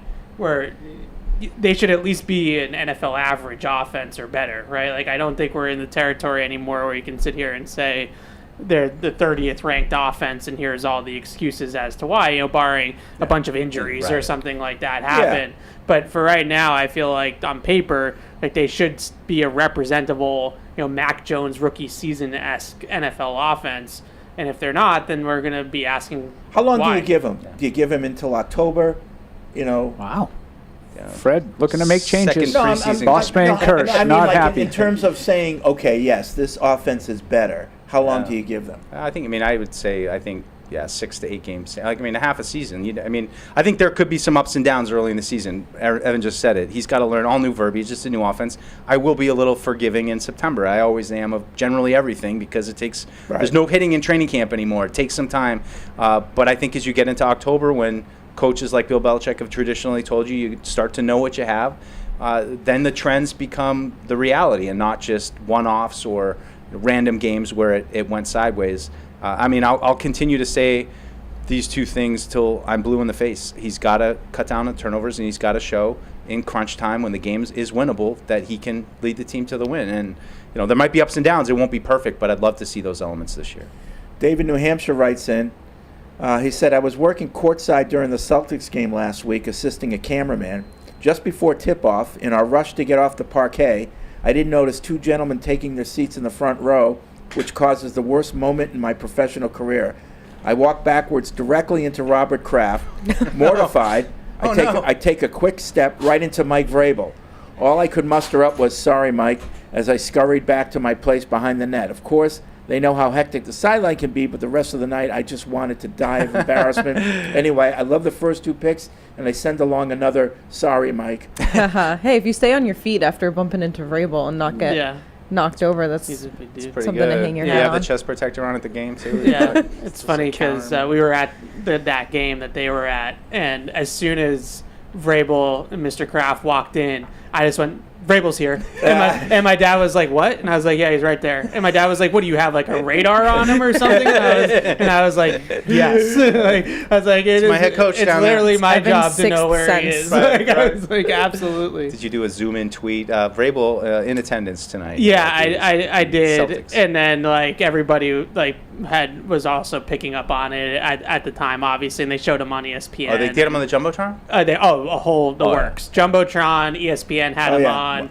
they should at least be an NFL average offense or better, right? Like, I don't think we're in the territory anymore where you can sit here and say they're the 30th ranked offense and here's all the excuses as to why, barring a bunch of injuries or something like that happen. Yeah. But for right now, I feel like on paper, like they should be a representable, Mac Jones rookie season-esque NFL offense. And if they're not, then we're going to be asking How long why. do you give him? Do you give him until October? Wow. Fred looking to make changes. Second preseason. Boss man curse, I mean, not like happy. in terms of saying, okay, yes, this offense is better. How long do you give them? I would say 6 to 8 games. Half a season. I think there could be some ups and downs early in the season. Evan just said it. He's got to learn all new verbiage, just a new offense. I will be a little forgiving in September. I always am of generally everything because it takes. Right. There's no hitting in training camp anymore. It takes some time. But I think as you get into October, when coaches like Bill Belichick have traditionally told you start to know what you have, then the trends become the reality and not just one-offs or random games where it went sideways. I'll continue to say these two things till I'm blue in the face. He's got to cut down on turnovers, and he's got to show in crunch time when the game is winnable that he can lead the team to the win. And there might be ups and downs. It won't be perfect, but I'd love to see those elements this year. David, New Hampshire writes in. He said, I was working courtside during the Celtics game last week, assisting a cameraman. Just before tip-off, in our rush to get off the parquet, I didn't notice two gentlemen taking their seats in the front row, which causes the worst moment in my professional career. I walk backwards directly into Robert Kraft. Mortified, I take a quick step right into Mike Vrabel. All I could muster up was, sorry, Mike, as I scurried back to my place behind the net. Of course, they know how hectic the sideline can be, but the rest of the night, I just wanted to die of embarrassment. Anyway, I love the first two picks, and I send along another, sorry, Mike. Hey, if you stay on your feet after bumping into Vrabel and not get knocked over, that's pretty something good. to hang your You hat have on. the chest protector on at the game, too. Yeah, it's funny because we were at that game that they were at, and as soon as Vrabel and Mr. Kraft walked in, I just went, Vrabel's here. And my dad was like, what? And I was like, yeah, he's right there. And my dad was like, what, do you have like a radar on him or something? And I was like, yes. I was like, it's my head coach. It's literally my job to know where he is. I was like, absolutely. Did you do a zoom-in tweet? Vrabel in attendance tonight. Yeah, I did. Celtics. And then like everybody like was also picking up on it at the time, obviously, and they showed him on ESPN. Oh, they did him on the Jumbotron? The works. Jumbotron, ESPN had him on.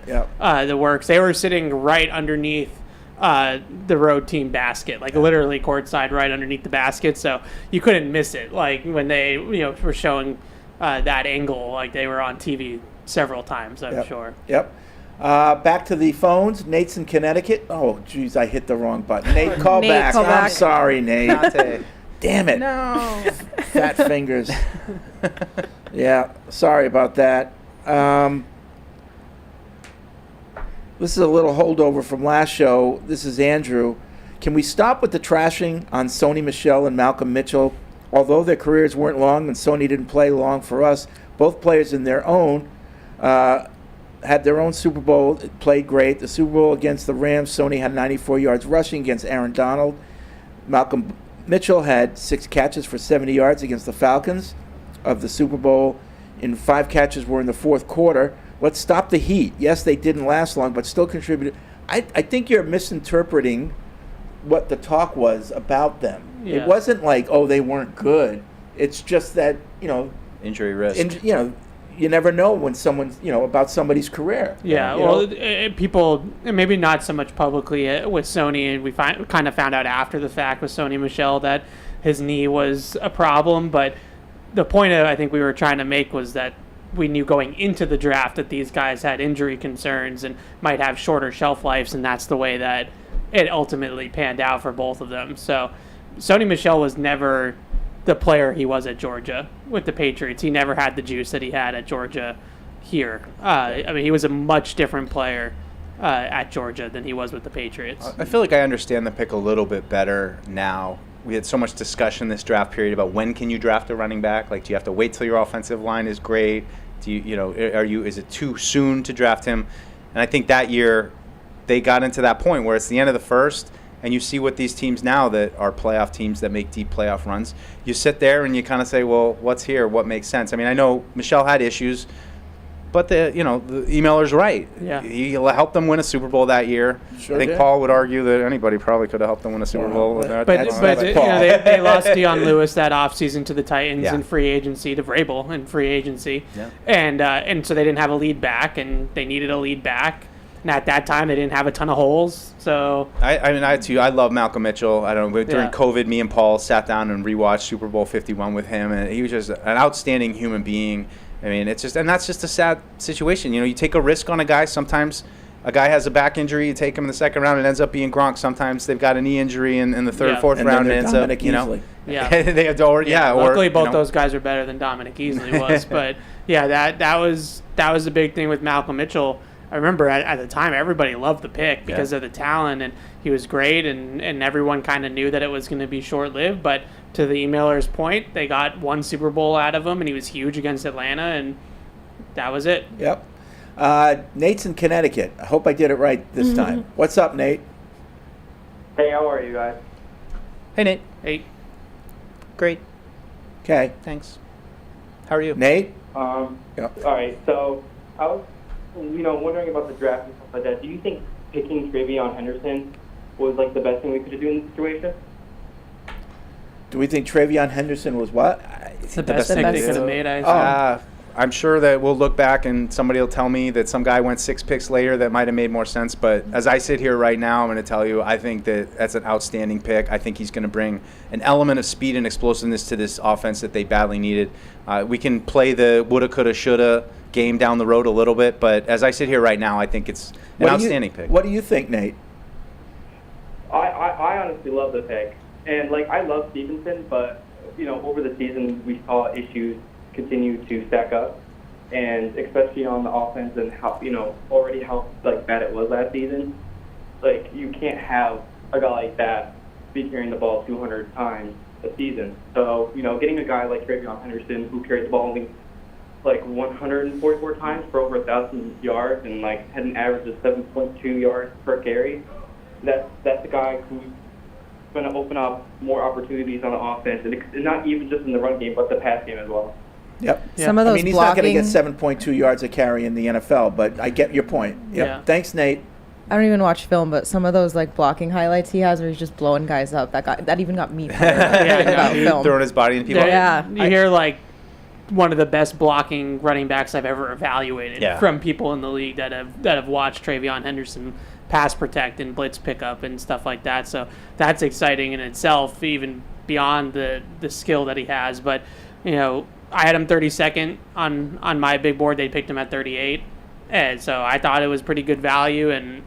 The works. They were sitting right underneath the road team basket, like literally courtside, right underneath the basket. So you couldn't miss it. Like when they were showing that angle, like they were on TV several times. I'm sure. Yep. Back to the phones. Nate's in Connecticut. Oh, geez, I hit the wrong button. Nate, call back. I'm sorry, Nate. Dante. Damn it. No. Fat fingers. Yeah, sorry about that. This is a little holdover from last show. This is Andrew. Can we stop with the trashing on Sony Michel and Malcolm Mitchell? Although their careers weren't long and Sony didn't play long for us, both players in their own had their own Super Bowl, played great. The Super Bowl against the Rams, Sony had 94 yards rushing against Aaron Donald. Malcolm Mitchell had 6 catches for 70 yards against the Falcons of the Super Bowl, and 5 catches were in the fourth quarter. Let's stop the heat. Yes, they didn't last long, but still contributed. I think you're misinterpreting what the talk was about them. Yeah. It wasn't like, oh, they weren't good. It's just that, injury risk. You never know when someone's, about somebody's career. Yeah, people, maybe not so much publicly with Sony, and we kind of found out after the fact with Sony Michel that his knee was a problem, but the point I think we were trying to make was that we knew going into the draft that these guys had injury concerns and might have shorter shelf lives, and that's the way that it ultimately panned out for both of them. So Sony Michel was never the player he was at Georgia with the Patriots. He never had the juice that he had at Georgia here. He was a much different player at Georgia than he was with the Patriots. I feel like I understand the pick a little bit better now. We had so much discussion this draft period about when can you draft a running back? Like, do you have to wait till your offensive line is great? Do is it too soon to draft him? And I think that year they got into that point where it's the end of the first, and you see what these teams now that are playoff teams that make deep playoff runs, you sit there and you kind of say, well, what's here? What makes sense? I mean, I know Michel had issues, but the emailer's right. Yeah. He helped them win a Super Bowl that year. Sure I think did. Paul would argue that anybody probably could have helped them win a Super Bowl with that. But they lost Deion Lewis that offseason to the Titans in free agency, to Vrabel in free agency. Yeah. And so they didn't have a lead back, and they needed a lead back. And at that time, they didn't have a ton of holes. So I love Malcolm Mitchell. I don't know. During COVID, me and Paul sat down and rewatched Super Bowl 51 with him, and he was just an outstanding human being. I mean, that's just a sad situation. You take a risk on a guy. Sometimes a guy has a back injury, you take him in the second round, it ends up being Gronk. Sometimes they've got a knee injury in the third, fourth round, and it ends up, they have luckily both those guys are better than Dominic Easley was. But that was the big thing with Malcolm Mitchell. I remember at the time everybody loved the pick because of the talent, and he was great, and everyone kind of knew that it was going to be short-lived. But to the emailer's point, they got one Super Bowl out of him, and he was huge against Atlanta, and that was it. Yep. Nate's in Connecticut. I hope I did it right this time. What's up, Nate? Hey, how are you guys? Hey, Nate. Hey. Great. Okay. Thanks. How are you? Nate? All right, so I was wondering about the draft and stuff like that. Do you think picking Travion Henderson was like the best thing we could have done in the situation? Do we think Travion Henderson was what? It's the best thing they could have made, I'm sure that we'll look back and somebody will tell me that some guy went 6 picks later that might have made more sense. But as I sit here right now, I'm going to tell you, I think that's an outstanding pick. I think he's going to bring an element of speed and explosiveness to this offense that they badly needed. We can play the woulda, coulda, shoulda game down the road a little bit, but as I sit here right now, I think it's an outstanding pick. What do you think, Nate? I honestly love the pick. And, I love Stevenson, but, over the season we saw issues continue to stack up, and especially on the offense and how, already how, bad it was last season. You can't have a guy like that be carrying the ball 200 times a season. So, getting a guy like Travion Henderson who carries the ball only like 144 times for over 1,000 yards and like had an average of 7.2 yards per carry. That's a guy who's going to open up more opportunities on the offense, and not even just in the run game, but the pass game as well. Yep. Some of those I mean, he's not going to blocking- get 7.2 yards a carry in the NFL, but I get your point. Yep. Yeah. Thanks, Nate. I don't even watch film, but some of those like blocking highlights he has where he's just blowing guys up. That even got me thinking about film. Throwing his body in people. Yeah. You hear like one of the best blocking running backs I've ever evaluated from people in the league that have watched Travion Henderson pass protect and blitz pickup and stuff like that. So that's exciting in itself, even beyond the skill that he has. But you know, I had him 32nd on my big board. They picked him at 38, and so I thought it was pretty good value. And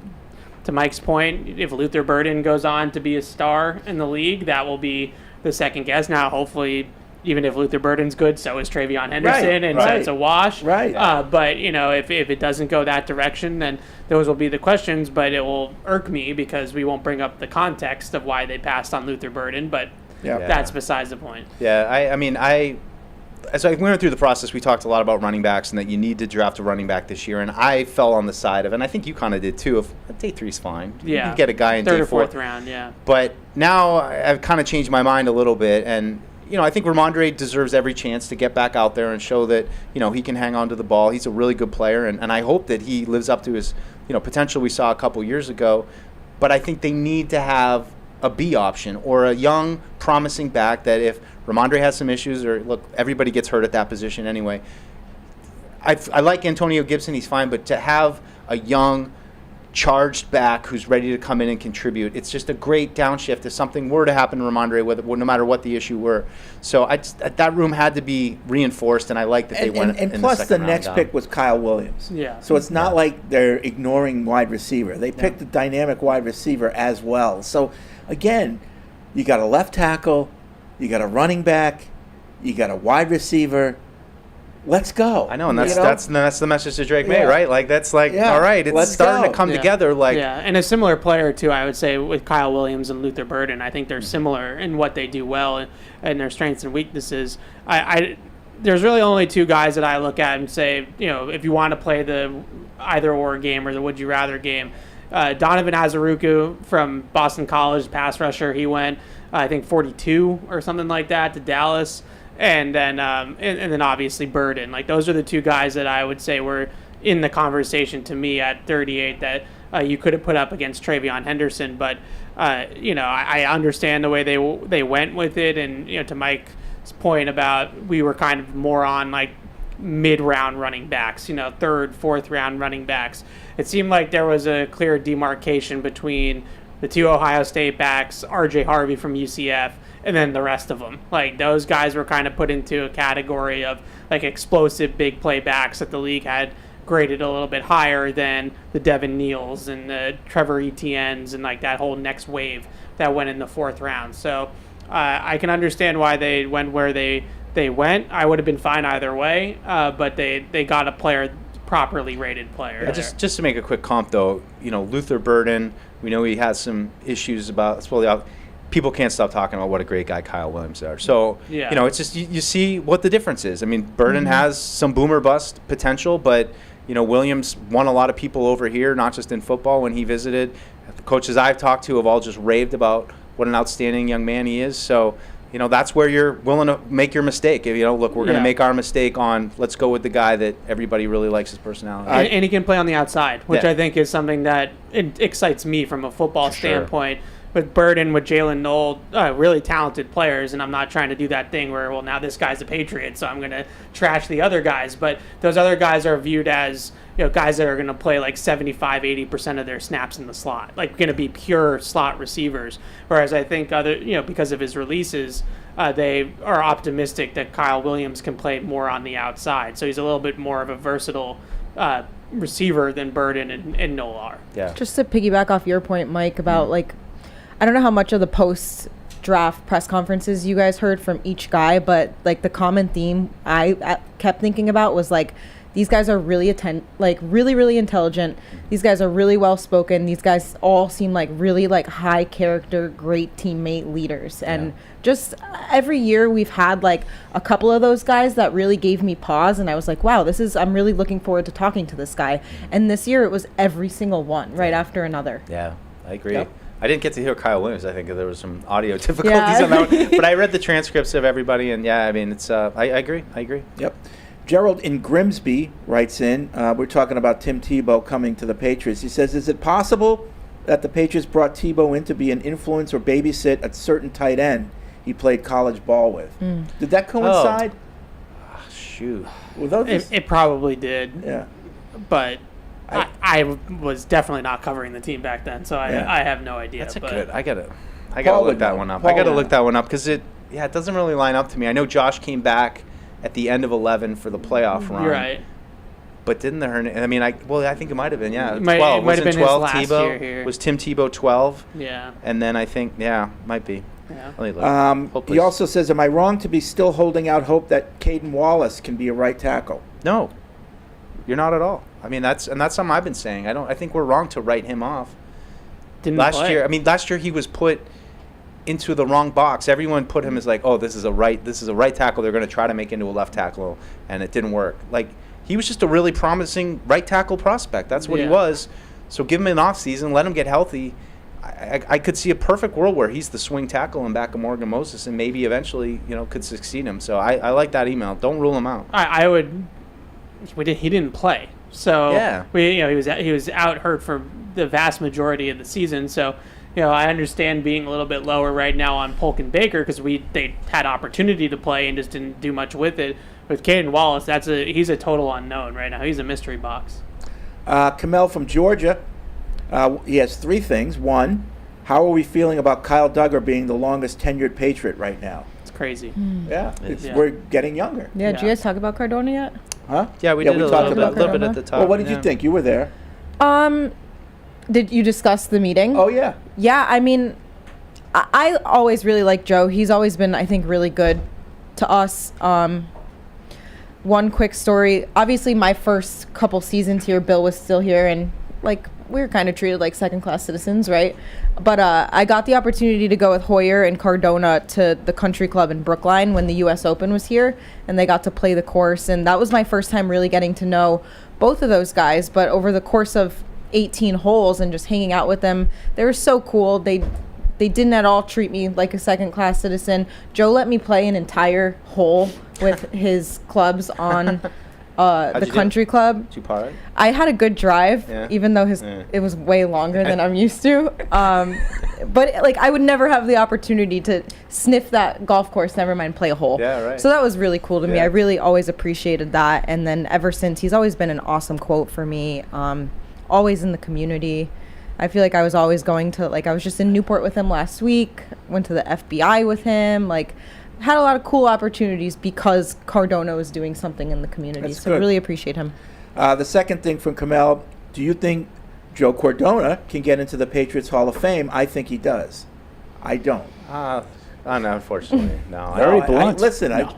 to Mike's point, if Luther Burden goes on to be a star in the league, that will be the second guess. Now, hopefully, even if Luther Burden's good, so is Travion Henderson, so it's a wash. Right. But, you know, if it doesn't go that direction, then those will be the questions, but it will irk me because we won't bring up the context of why they passed on Luther Burden, but that's besides the point. Yeah, I mean, as I went through the process, we talked a lot about running backs and that you need to draft a running back this year, and I fell on the side of, and I think you kind of did too, of day 3 is fine. Yeah. You can get a guy in third day or 4. fourth round, yeah. But now I've kind of changed my mind a little bit, and you know, I think Ramondre deserves every chance to get back out there and show that, you know, he can hang on to the ball. He's a really good player, and I hope that he lives up to his, you know, potential we saw a couple years ago. But I think they need to have a B option or a young, promising back that if Ramondre has some issues, or look, everybody gets hurt at that position anyway. I like Antonio Gibson, he's fine, but to have a young, charged back who's ready to come in and contribute, it's just a great downshift if something were to happen to Ramondre, no matter what the issue were. So that room had to be reinforced, and I like that they went and in plus the second the round next down. pick was Kyle Williams. Yeah. So it's not like they're ignoring wide receiver. They picked a dynamic wide receiver as well. So again, you got a left tackle, you got a running back, you got a wide receiver. Let's go. I know, and that's the message to Drake May, right? Like that's like, all right, it's let's starting go. to come together. Like, and a similar player too, I would say, with Kyle Williams and Luther Burden. I think they're similar in what they do well and their strengths and weaknesses. There's really only two guys that I look at and say, you know, if you want to play the either or game or the would you rather game, Donovan Azaruku from Boston College, pass rusher. He went, I think, 42 or something like that to Dallas. And then and then obviously Burden. Like those are the two guys that I would say were in the conversation to me at 38 that you could have put up against Travion Henderson. But you know, I understand the way they went with it. And you know, to Mike's point about we were kind of more on like mid-round running backs, you know, third, fourth round running backs. It seemed like there was a clear demarcation between the two Ohio State backs, R.J. Harvey from UCF, and then the rest of them. Like, those guys were kind of put into a category of, like, explosive big play backs that the league had graded a little bit higher than the Devin Neals and the Trevor Etiennes and, like, that whole next wave that went in the fourth round. So I can understand why they went where they went. I would have been fine either way, but they got a properly rated player. Yeah, just to make a quick comp, though, you know, Luther Burden, we know he has some issues about people can't stop talking about what a great guy Kyle Williams are. So, you know, it's just you see what the difference is. I mean, Burden has some boomer bust potential, but, you know, Williams won a lot of people over here, not just in football when he visited. The coaches I've talked to have all just raved about what an outstanding young man he is. So, you know, that's where you're willing to make your mistake. You know, look, we're going to make our mistake on, let's go with the guy that everybody really likes his personality. And he can play on the outside, which I think is something that excites me from a football standpoint. With Burden, with Jalen Knoll, really talented players, and I'm not trying to do that thing where, well, now this guy's a Patriot, so I'm going to trash the other guys. But those other guys are viewed as, you know, guys that are going to play like 75-80% of their snaps in the slot, like going to be pure slot receivers. Whereas I think because of his releases, they are optimistic that Kyle Williams can play more on the outside. So he's a little bit more of a versatile receiver than Burden and Knoll are. Yeah. Just to piggyback off your point, Mike, about like, I don't know how much of the post-draft press conferences you guys heard from each guy, but like the common theme I kept thinking about was like these guys are really really intelligent. These guys are really well spoken. These guys all seem like really like high character, great teammate leaders. And just every year we've had like a couple of those guys that really gave me pause, and I was like, wow, I'm really looking forward to talking to this guy. And this year it was every single one right after another. Yeah, I agree. Yep. I didn't get to hear Kyle Williams. I think there was some audio difficulties on that one. But I read the transcripts of everybody, and I mean, it's I agree. Yep. Gerald in Grimsby writes in, we're talking about Tim Tebow coming to the Patriots. He says, is it possible that the Patriots brought Tebow in to be an influence or babysit at certain tight end he played college ball with? Did that coincide? Oh, shoot. It probably did. Yeah. But I was definitely not covering the team back then, so I have no idea. That's good. I gotta look that one up. I gotta look that one up because it doesn't really line up to me. I know Josh came back at the end of 11 for the playoff run. You're right. But didn't the I mean, I think it might have been 12. It might have been 12 his last Tebow? year here. Was Tim Tebow 12? Yeah. And then I think might be. Yeah. He also says, am I wrong to be still holding out hope that Kaden Wallace can be a right tackle? No. You're not at all. I mean, that's something I've been saying. I think we're wrong to write him off. Last year he was put into the wrong box. Everyone put him as like, oh, this is a right tackle. They're going to try to make into a left tackle, and it didn't work. Like, he was just a really promising right tackle prospect. That's what he was. So give him an off season, let him get healthy. I could see a perfect world where he's the swing tackle in back of Morgan Moses, and maybe eventually could succeed him. So I like that email. Don't rule him out. I would. He didn't play, so he was out hurt for the vast majority of the season. So. I understand being a little bit lower right now on Polk and Baker because they had opportunity to play and just didn't do much with it. With Kaden Wallace, he's a total unknown right now. He's a mystery box. Kamel from Georgia, he has 3 things. 1, how are we feeling about Kyle Duggar being the longest tenured Patriot right now? It's crazy. Yeah, we're getting younger. Yeah, did you guys talk about Cardona yet? Huh? Yeah, we did a little bit at the top. Well, what did you think? You were there. Did you discuss the meeting? Oh, yeah. Yeah, I mean, I always really like Joe. He's always been, I think, really good to us. One quick story. Obviously, my first couple seasons here, Bill was still here, and, like, we were kind of treated like second-class citizens, right? But I got the opportunity to go with Hoyer and Cardona to the country club in Brookline when the U.S. Open was here, and they got to play the course. And that was my first time really getting to know both of those guys. But over the course of 18 holes and just hanging out with them, they were so cool. They didn't at all treat me like a second-class citizen. Joe let me play an entire hole with his clubs on the country club. Did you par it? I had a good drive, even though it was way longer than I'm used to. But like, I would never have the opportunity to sniff that golf course, never mind play a hole. Yeah, right. So that was really cool to me. I really always appreciated that. And then ever since, he's always been an awesome quote for me. Always in the community. I feel like I was always going to, like, I was just in Newport with him last week, went to the FBI with him, like, had a lot of cool opportunities because Cardona was doing something in the community. That's so good. I really appreciate him. The second thing from Kamel, do you think Joe Cardona can get into the Patriots Hall of Fame? I think he does. I don't. No, unfortunately, no. Very blunt.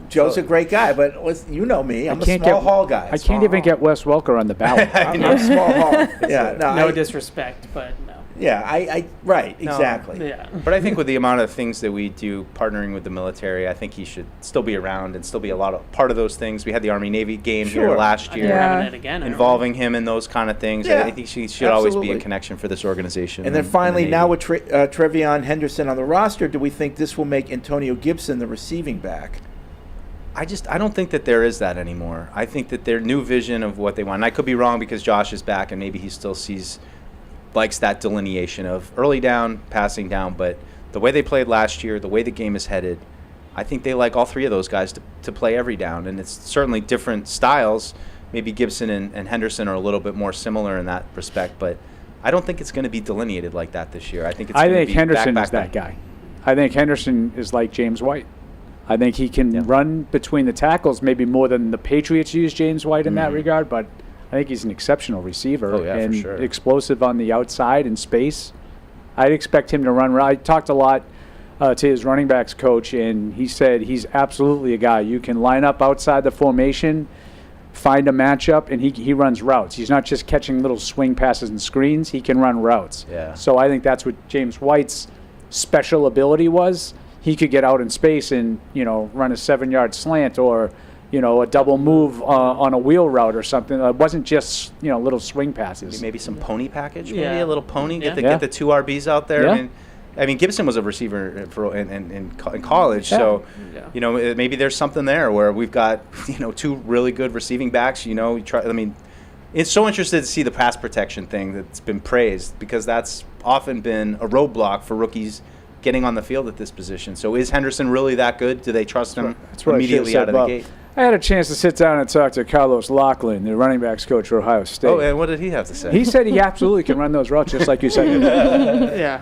Joe's a great guy, but you know me. I'm a small hall guy. I can't even get Wes Welker on the ballot. I'm a small hall. Yeah, no disrespect, but no. Yeah, right, exactly. Yeah. But I think with the amount of things that we do partnering with the military, I think he should still be around and still be part of those things. We had the Army-Navy game here last year. We're having it again, involving him in those kind of things. Yeah, I think he should always be a connection for this organization. And then finally, now with Trevion Henderson on the roster, do we think this will make Antonio Gibson the receiving back? I don't think that there is that anymore. I think that their new vision of what they want, and I could be wrong because Josh is back and maybe he still likes that delineation of early down, passing down, but the way they played last year, the way the game is headed, I think they like all 3 of those guys to play every down, and it's certainly different styles. Maybe Gibson and Henderson are a little bit more similar in that respect, but I don't think it's going to be delineated like that this year. I think Henderson is that guy. I think Henderson is like James White. I think he can run between the tackles maybe more than the Patriots use James White in that regard, but I think he's an exceptional receiver and for sure. Explosive on the outside in space. I'd expect him to run. I talked a lot to his running backs coach, and he said he's absolutely a guy you can line up outside the formation find a matchup, and he runs routes. He's not just catching little swing passes and screens. He can run routes. Yeah. So I think that's what James White's special ability was. He could get out in space and, run a 7-yard slant or, a double move on a wheel route or something. It wasn't just, little swing passes. Maybe some pony package, maybe Yeah. a little pony, Yeah. get the 2 RBs out there. Yeah. I mean, Gibson was a receiver in college, Yeah. so Yeah. maybe there's something there where we've got 2 really good receiving backs. It's so interesting to see the pass protection thing that's been praised, because that's often been a roadblock for rookies getting on the field at this position. So is Henderson really that good? Do they trust him That's what I immediately should've out said, of the Bob. gate? I had a chance to sit down and talk to Carlos Loughlin, the running backs coach for Ohio State. Oh, and what did he have to say? He said he absolutely can run those routes, just like you said. Yeah.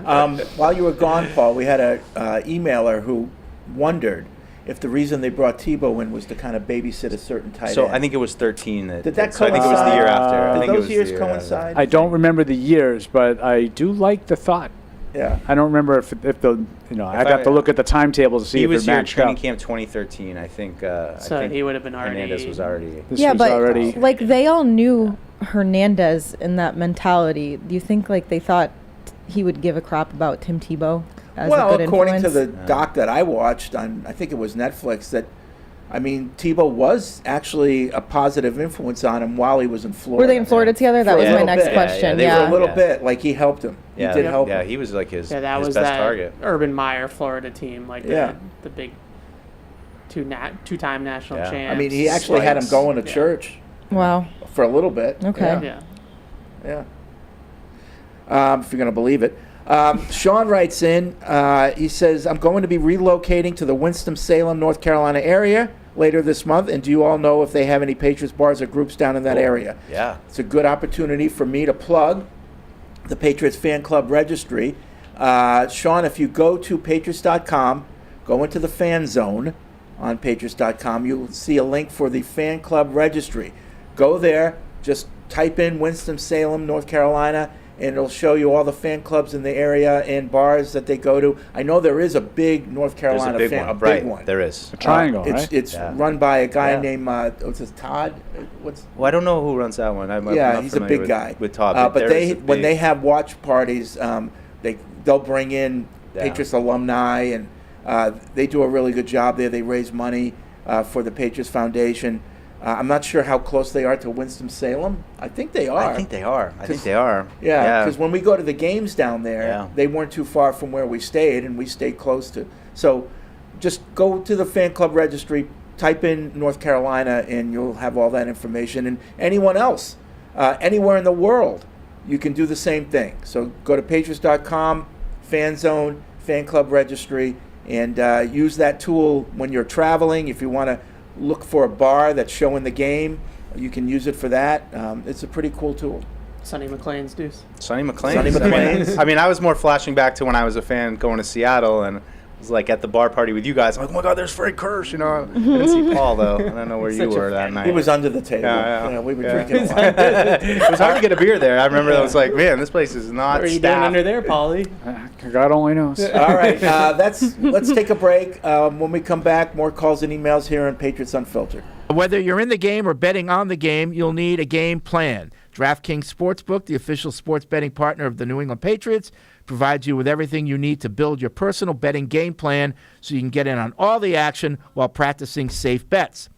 While you were gone, Paul, we had a emailer who wondered if the reason they brought Tebow in was to kind of babysit a certain tight end. So I think it was 13. Did that so I think it was the year after. I Did think it those was the years year coincide? I don't remember the years, but I do like the thought. Yeah. I don't remember if the I'd have to look at the timetable to see He if was it here in matched training up. camp 2013, I think. So I think he would have been already. Hernandez was already. This Yeah, was but already. like they all knew Hernandez in that mentality. Do you think like they thought he would give a crap about Tim Tebow as a good according influence? to the doc that I watched on, I think it was Netflix, that Tebow was actually a positive influence on him while he was in Florida. Were they in Florida together? That For a was my little next bit. question. they Yeah. were For a little Yeah. bit, like he helped him. Yeah, He did help yeah, him. he was like his Yeah, that his was best that target. Urban Meyer Florida team, like Yeah. the big two-time national Yeah. champs. I mean, he actually had him going to Yeah. church Wow. for a little bit. Okay. Yeah. If you're going to believe it. Sean writes in, he says, I'm going to be relocating to the Winston-Salem, North Carolina area later this month, and do you all know if they have any Patriots bars or groups down in that area? Yeah. It's a good opportunity for me to plug the Patriots Fan Club Registry. Sean, if you go to Patriots.com, go into the fan zone on Patriots.com, you'll see a link for the Fan Club Registry. Go there, just type in Winston-Salem, North Carolina, and it'll show you all the fan clubs in the area and bars that they go to. I know there is a big North Carolina There's a big fan, one. a Right, big one. there is. A triangle, It's right? it's Yeah. run by a guy Yeah. named what's his Todd? What's Well, I don't know who runs that one. I'm yeah, not he's a familiar big guy. with Todd. But there is a when big- they have watch parties, they'll bring in Yeah. Patriots alumni, and they do a really good job there. They raise money for the Patriots Foundation. I'm not sure how close they are to Winston-Salem. I think they are. I think they are. Yeah, because when we go to the games down there, Yeah. they weren't too far from where we stayed, and we stayed close to. So just go to the fan club registry, type in North Carolina, and you'll have all that information. And anyone else, anywhere in the world, you can do the same thing. So go to Patriots.com, fan zone, fan club registry, and use that tool when you're traveling. If you want to look for a bar that's showing the game, you can use it for that. It's a pretty cool tool. Sonny McLean's deuce. Sonny McLean. Sonny McLean's. I mean, I was more flashing back to when I was a fan going to Seattle and was like at the bar party with you guys. I'm like, oh my God, there's Frank Kirsch. I didn't see Paul though. I don't know where you were that night. He was under the table. Yeah. We were Yeah. drinking a lot. It was hard to get a beer there. I remember I was like, man, this place is not What are you staffed. doing under there, Paulie? God only knows. All right, let's take a break. When we come back, more calls and emails here on Patriots Unfiltered. Whether you're in the game or betting on the game, you'll need a game plan. DraftKings Sportsbook, the official sports betting partner of the New England Patriots, provides you with everything you need to build your personal betting game plan so you can get in on all the action while practicing safe bets.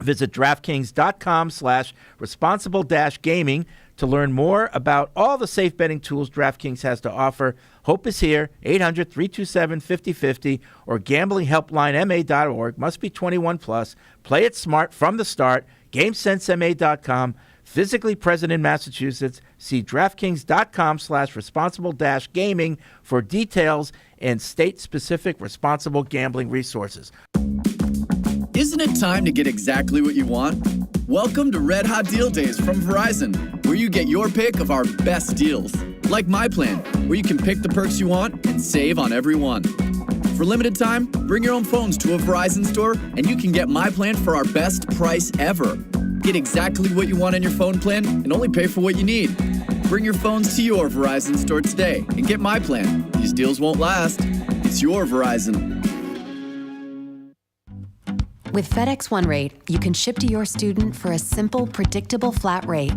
Visit DraftKings.com/responsible-gaming to learn more about all the safe betting tools DraftKings has to offer. Hope is here, 800-327-5050 or gamblinghelplinema.org. Must be 21 plus. Play it smart from the start. GameSenseMA.com. Physically present in Massachusetts. See DraftKings.com/responsible-gaming for details and state-specific responsible gambling resources. Isn't it time to get exactly what you want? Welcome to Red Hot Deal Days from Verizon, where you get your pick of our best deals. Like My Plan, where you can pick the perks you want and save on every one. For limited time, bring your own phones to a Verizon store and you can get My Plan for our best price ever. Get exactly what you want in your phone plan and only pay for what you need. Bring your phones to your Verizon store today and get My Plan. These deals won't last. It's your Verizon. With FedEx One Rate, you can ship to your student for a simple, predictable flat rate.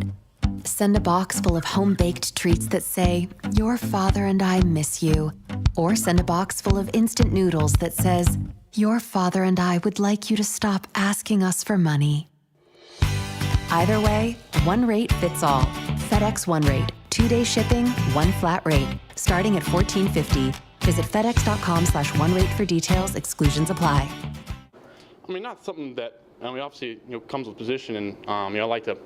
Send a box full of home-baked treats that say, "Your father and I miss you." Or send a box full of instant noodles that says, "Your father and I would like you to stop asking us for money." Either way, one rate fits all. FedEx One Rate. 2-day shipping, one flat rate. Starting at $14.50. Visit FedEx.com/OneRate for details. Exclusions apply. I mean, not something that, obviously, comes with position, and, I like to,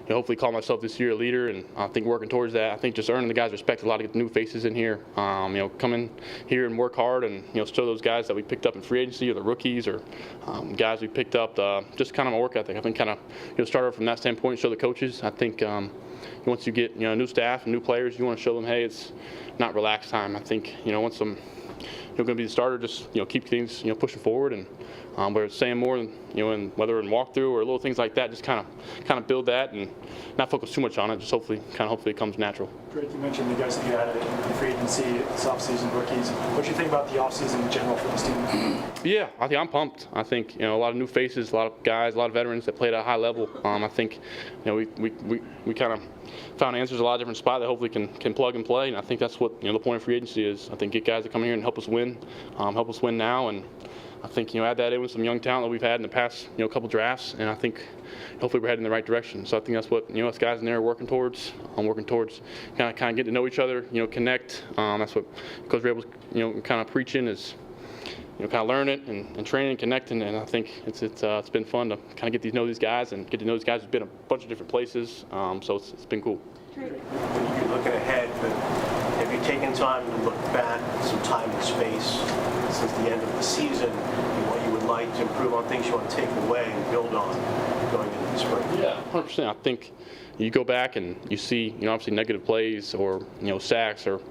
hopefully call myself this year a leader, and I think working towards that. I think just earning the guys' respect, a lot of new faces in here, come in here and work hard and, show those guys that we picked up in free agency or the rookies or guys we picked up, just kind of my work ethic. I think kind of, start from that standpoint and show the coaches. I think once you get, new staff and new players, you want to show them, hey, it's not relaxed time. I think, once I'm going to be the starter, just, keep things, pushing forward and, whether it's saying more, whether in walkthrough or little things like that, just kind of build that and not focus too much on it. Just hopefully it comes natural. Great, you mentioned the guys that you added in free agency, this offseason rookies. What do you think about the offseason in general for this team? Yeah, I think I'm pumped. I think a lot of new faces, a lot of guys, a lot of veterans that played at a high level. I think we kind of found answers a lot of different spots that hopefully can plug and play, and I think that's what the point of free agency is. I think get guys that come here and help us win now, and I think add that in with some young talent that we've had in the past couple drafts, and I think hopefully we're heading in the right direction. So I think that's what us guys in there are working towards. I'm working towards kind of get to know each other, connect. That's what Coach Rabel's kind of preaching is kind of learn it and training and connecting, and I think it's been fun to kind of get to know these guys and get to know these guys who've been a bunch of different places. So it's been cool. When you're looking ahead, but have you taken time to look back, some time and space since the end of the season, and what you would like to improve on, things you want to take away and build on going into the spring? Yeah, 100%. I think you go back and you see, obviously negative plays or sacks or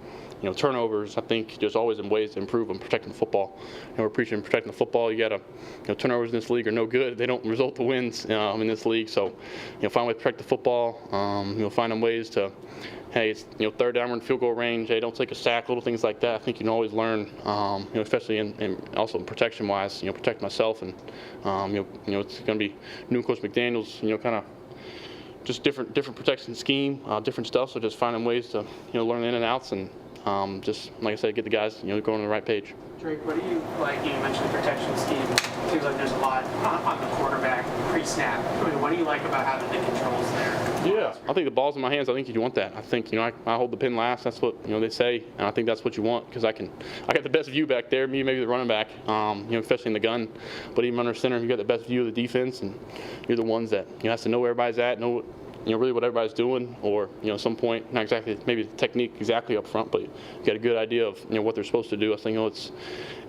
turnovers. I think there's always ways to improve on protecting the football. We're preaching protecting the football. You got to, turnovers in this league are no good. They don't result to wins in this league. So, find a way to protect the football. Find them ways to, hey, it's third down, we're in field goal range. Hey, don't take a sack. Little things like that. I think you can always learn. Especially in also protection wise. Protect myself and it's going to be new Coach McDaniel's. Kind of just different protection scheme, different stuff. So just finding ways to learn the in and outs and. Just like I said, get the guys going on the right page. Drake, what do you like? You mentioned the protection scheme. It seems like there's a lot on the quarterback pre-snap. I mean, what do you like about having the controls there? Yeah, I think the ball's in my hands. I think you want that. I think I hold the pin last. That's what they say, and I think that's what you want because I got the best view back there. Me, maybe the running back, especially in the gun, but even under center, you got the best view of the defense, and you're the ones that have to know where everybody's at, know really what everybody's doing, or at some point, not exactly maybe the technique exactly up front, but you got a good idea of what they're supposed to do. I think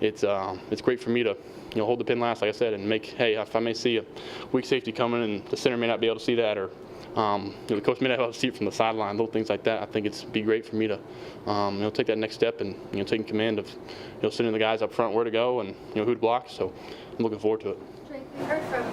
it's great for me to hold the pin last, like I said, and make, hey, if I may see a weak safety coming and the center may not be able to see that, or the coach may not be able to see it from the sideline, little things like that. I think it's be great for me to take that next step and taking command of sending the guys up front where to go and who to block. So I'm looking forward to it. We heard from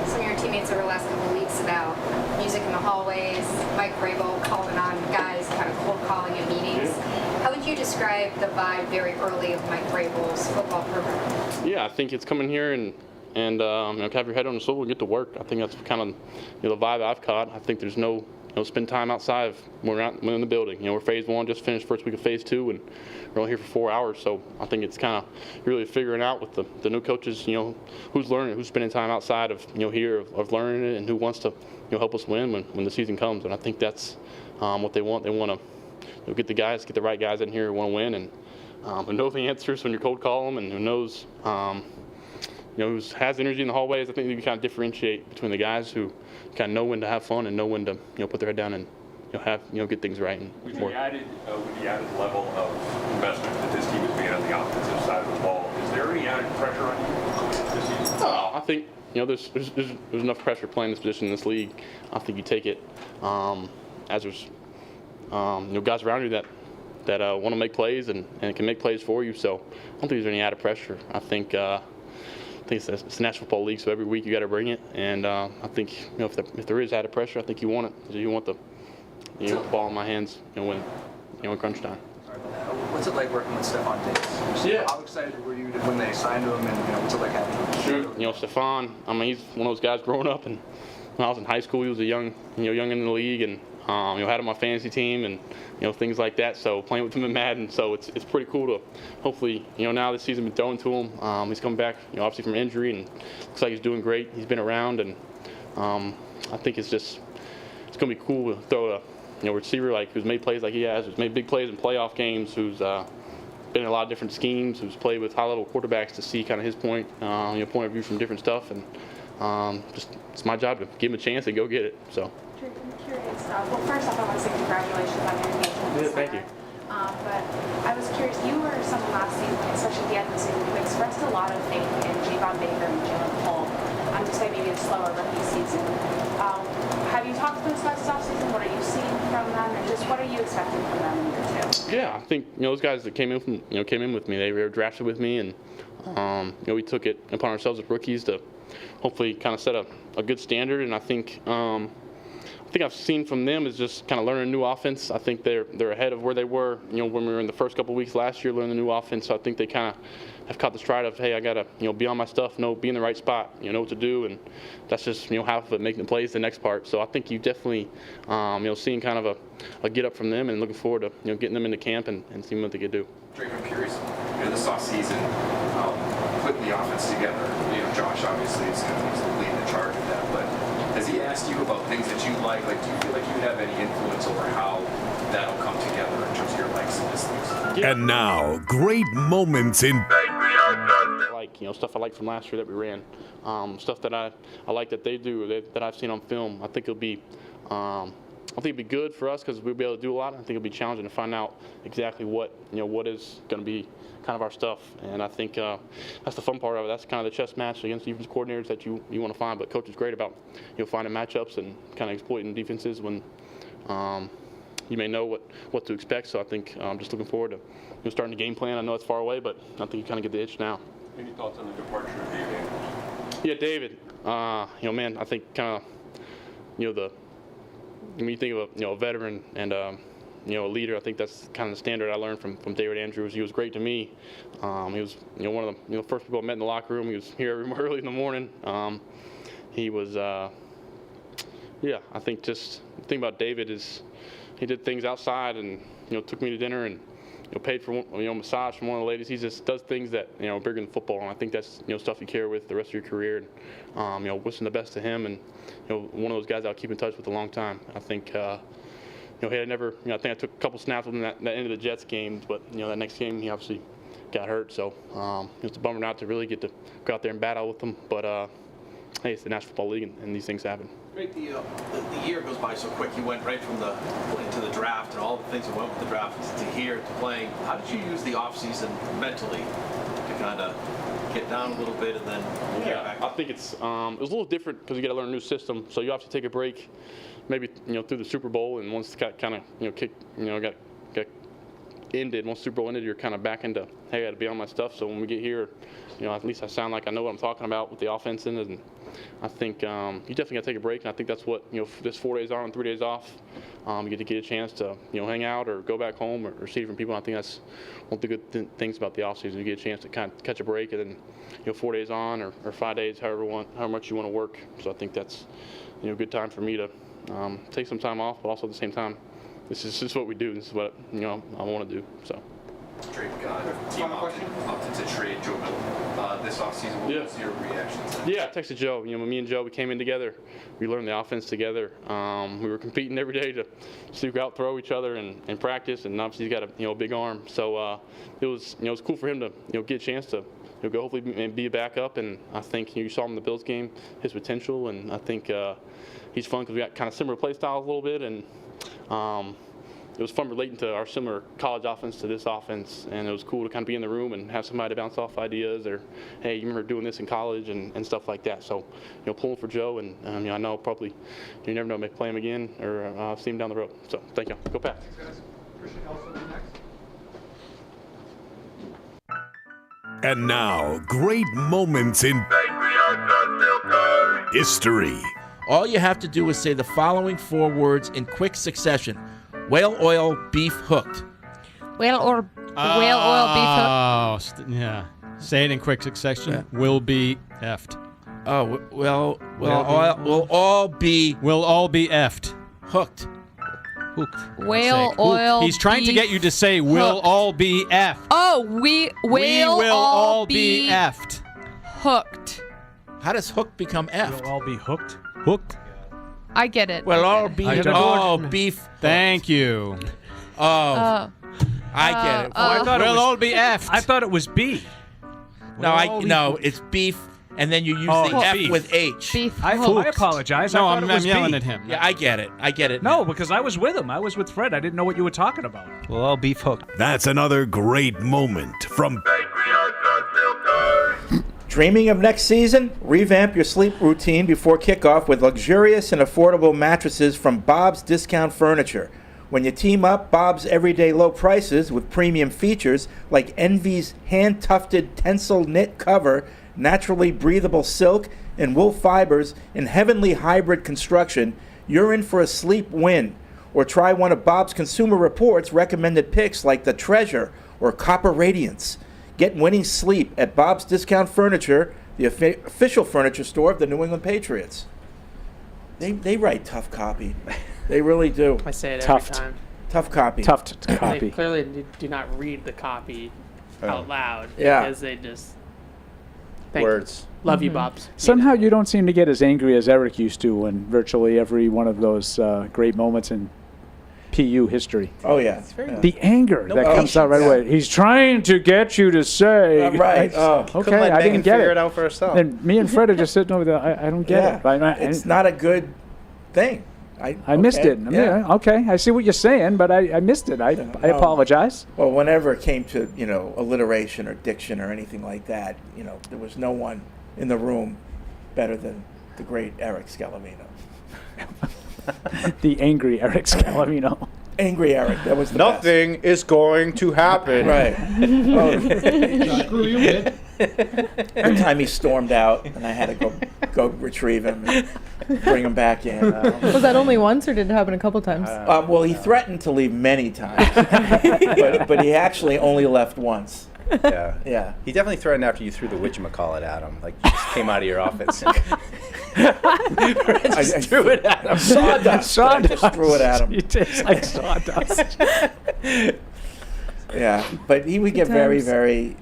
some of your teammates over the last couple of weeks about music in the hallways, Mike Vrabel calling on guys, kind of cold calling in meetings. How would you describe the vibe very early of Mike Vrabel's football program? Yeah, I think it's coming here and have your head on the swivel and get to work. I think that's kind of the vibe I've caught. I think there's no spend time outside when we're in the building. We're phase 1, just finished first week of phase 2, and we're only here for 4 hours. So I think it's kind of really figuring out with the new coaches, who's learning, who's spending time outside of here of learning it, and who wants to help us win when the season comes. And I think that's what they want. They want to get the right guys in here who want to win, and who know the answers when you cold call them, and who knows. Who has energy in the hallways. I think you can kind of differentiate between the guys who kind of know when to have fun and know when to put their head down and get things right. And with the added level of investment that this team has made on the offensive side of the ball, is there any added pressure on you this season? Oh, I think there's enough pressure playing this position in this league. I think you take it as there's guys around you that want to make plays and can make plays for you. So I don't think there's any added pressure. I think it's the National Football League, so every week you got to bring it. And I think if there is added pressure, I think you want it. You want the ball in my hands when crunch time. What's What's it like working with Stephon Diggs? Yeah. How excited were you when they signed him, and what's it like having him? Sure. Stephon, I mean, he's one of those guys growing up, and when I was in high school, he was a young in the league, and had him on my fantasy team, and things like that. So playing with him in Madden, so it's pretty cool to hopefully now this season been throwing to him. He's coming back, obviously from injury, and looks like he's doing great. He's been around, and I think it's gonna be cool to throw a receiver who's made plays like he has, who's made big plays in playoff games, who's been in a lot of different schemes, who's played with high-level quarterbacks to see kind of his point of view from different stuff, and it's my job to give him a chance and go get it. So. I'm curious. Well, first off, I want to say congratulations on your engagement. Yeah, thank you. But I was curious. You were someone last season, especially at the end of the season, who expressed a lot of faith in Javon Baker and Jalen Cole. Despite maybe a slower rookie season. Have you talked to those guys this offseason? What are you seeing from them, and just what are you expecting from them in year 2? Yeah, I think those guys that came in with me. They were drafted with me, and we took it upon ourselves as rookies to hopefully kind of set a good standard. And I think I've seen from them is just kind of learning a new offense. I think they're ahead of where they were, when we were in the first couple of weeks last year learning the new offense. So I think they kind of have caught the stride of, hey, I gotta be on my stuff, be in the right spot, know what to do, and that's just half of it. Making the plays the next part. So I think you definitely seeing kind of a get up from them, and looking forward to getting them into camp and seeing what they could do. Drake, I'm curious. This offseason, putting the offense together. Josh obviously is leading the charge of that, but has he asked you about things that you like? Do you feel like you have any influence over how that'll come together in terms of your likes and dislikes? Yeah. And now, great moments in stuff I like from last year that we ran, stuff that I like that they do, that I've seen on film. I think it'll be good for us because we'll be able to do a lot. I think it'll be challenging to find out exactly what is going to be kind of our stuff, and I think that's the fun part of it. That's kind of the chess match against defense coordinators that you want to find. But coach is great about finding matchups and kind of exploiting defenses when you may know what to expect. So I think I'm just looking forward to starting the game plan. I know it's far away, but I think you kind of get the itch now. Any thoughts on the departure of David Andrews? Yeah, David. Man, I think kind of when you think of a veteran and a leader, I think that's kind of the standard I learned from David Andrews. He was great to me. He was one of the first people I met in the locker room. He was here early in the morning. He was I think just the thing about David is he did things outside and took me to dinner and paid for massage from one of the ladies. He just does things that are bigger than football, and I think that's stuff you carry with the rest of your career. And wishing the best to him, and one of those guys I'll keep in touch with a long time. I think he had never. I think I took a couple snaps with him that end of the Jets game, but that next game he obviously got hurt. So it's a bummer not to really get to go out there and battle with him. But hey, it's the National Football League, and these things happen. Great. The year goes by so quick. You went right into the draft and all the things that went with the draft to here to playing. How did you use the offseason mentally to kind of get down a little bit and then get back? I think it was a little different because you got to learn a new system. So you obviously take a break, maybe through the Super Bowl, and once it got kind of got ended. Once Super Bowl ended, you're kind of back into, hey, I got to be on my stuff. So when we get here, at least I sound like I know what I'm talking about with the offense in it. And I think you definitely got to take a break. And I think that's what, this 4 days on and 3 days off, you get a chance to, hang out or go back home or see different people. And I think that's one of the good things about the offseason. You get a chance to kind of catch a break and then, 4 days on or 5 days, however much you want to work. So I think that's, a good time for me to take some time off, but also at the same time, this is what we do. This is what I want to do. So. Drake, team opted to trade Joe Milton this offseason. What was your reaction to that? Yeah, I texted Joe. Me and Joe, we came in together. We learned the offense together. We were competing every day to out throw each other and practice. And obviously he's got a big arm. So it was cool for him to get a chance to go hopefully and be a backup. And I think you saw him in the Bills game, his potential. And I think he's fun because we got kind of similar play styles a little bit. And it was fun relating to our similar college offense to this offense, and it was cool to kind of be in the room and have somebody to bounce off ideas or, hey, you remember doing this in college and stuff like that. So, pulling for Joe, and I know probably you never know, may play him again or see him down the road. So, thank you. Go Pats. Thanks, guys. Christian Elson next. And now, great moments in history. All you have to do is say the following 4 words in quick succession. Whale oil beef hooked. Whale Whale oil beef hook. Yeah. Say it in quick succession. Will be effed. Oh, we'll all be effed. Hooked. Whale oil. He's trying to get you to say we'll all be effed. Oh, we will all be effed. Hooked. How does hooked become effed? We'll all be hooked. Hooked. I get it. We'll all be beef. Thank you. Oh. I get it. I thought we'll all be effed. I thought it was B. No, it's beef, and then you use the F beef. with H. Beef. I apologize. No, I'm yelling B. at him. Yeah, I get it. No, because I was with him. I was with Fred. I didn't know what you were talking about. We'll all beef hooked. That's another great moment from Dreaming of next season? Revamp your sleep routine before kickoff with luxurious and affordable mattresses from Bob's Discount Furniture. When you team up Bob's everyday low prices with premium features like Envy's hand-tufted Tencel knit cover, naturally breathable silk, and wool fibers in heavenly hybrid construction, you're in for a sleep win. Or try one of Bob's Consumer Reports recommended picks like the Treasure or Copper Radiance. Get winning sleep at Bob's Discount Furniture, the official furniture store of the New England Patriots. They write tough copy. They really do. I say it every time. Tough copy. Tough copy. They clearly do not read the copy out loud. Yeah. Because they just... Thank Words. You. Love you, Bobs. Somehow you don't seem to get as angry as Eric used to in virtually every one of those great moments in PU history. Oh, yeah. The anger that comes out right away. He's trying to get you to say. Right. Okay, I didn't get figure it out for herself. And me and Fred are just sitting over there. I don't get it. Right? It's not a good thing. I missed it. Okay, I see what you're saying, but I missed it. I apologize. Well, whenever it came to, alliteration or diction or anything like that, there was no one in the room better than the great Eric Scalavino. The angry Eric Scalavino. Angry Eric, that was the Nothing is going to happen. Right. Screw you, kid. One time he stormed out, and I had to go retrieve him and bring him back in. Was that only once, or did it happen a couple times? Well, he threatened to leave many times, but he actually only left once. Yeah. Yeah. He definitely threatened after you threw the whatchamacallit at him. Like, you just came out of your office. I just threw it at him. Sawdust. I just threw it at him. It tastes like sawdust. Yeah, but he would get very, very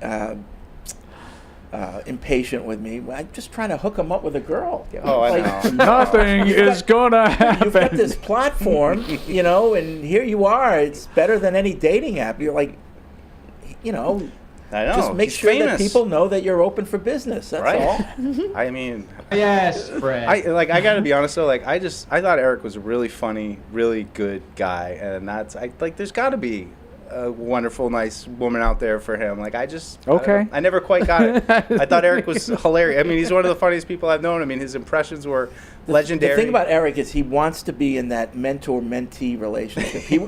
impatient with me. I'm just trying to hook him up with a girl. I know. Nothing is gonna happen. You've got this platform, and here you are. It's better than any dating app. You're like, I know. just make He's sure famous. that people know that you're open for business. That's all. I mean, yes, Fred. I got to be honest though. Like, I thought Eric was a really funny, really good guy, and there's got to be a wonderful, nice woman out there for him. Like, I never quite got it. I thought Eric was hilarious. I mean, he's one of the funniest people I've known. I mean, his impressions were legendary. The thing about Eric is he wants to be in that mentor-mentee relationship. He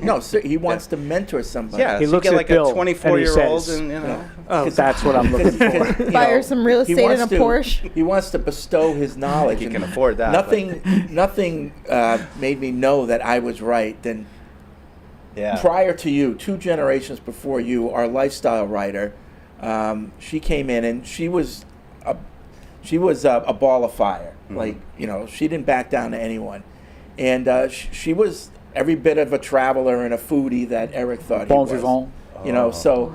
wants to mentor somebody. Yeah, he looks at at like Bill a 24-year-old, and that's what I'm looking for. Buy her some real estate in a Porsche. He wants to bestow his knowledge. He can afford that. Nothing made me know that I was right than prior to you, 2 generations before you, our lifestyle writer, she came in and she was a ball of fire. Mm-hmm. Like, she didn't back down to anyone. And she was every bit of a traveler and a foodie that Eric thought he was. Bon vivant.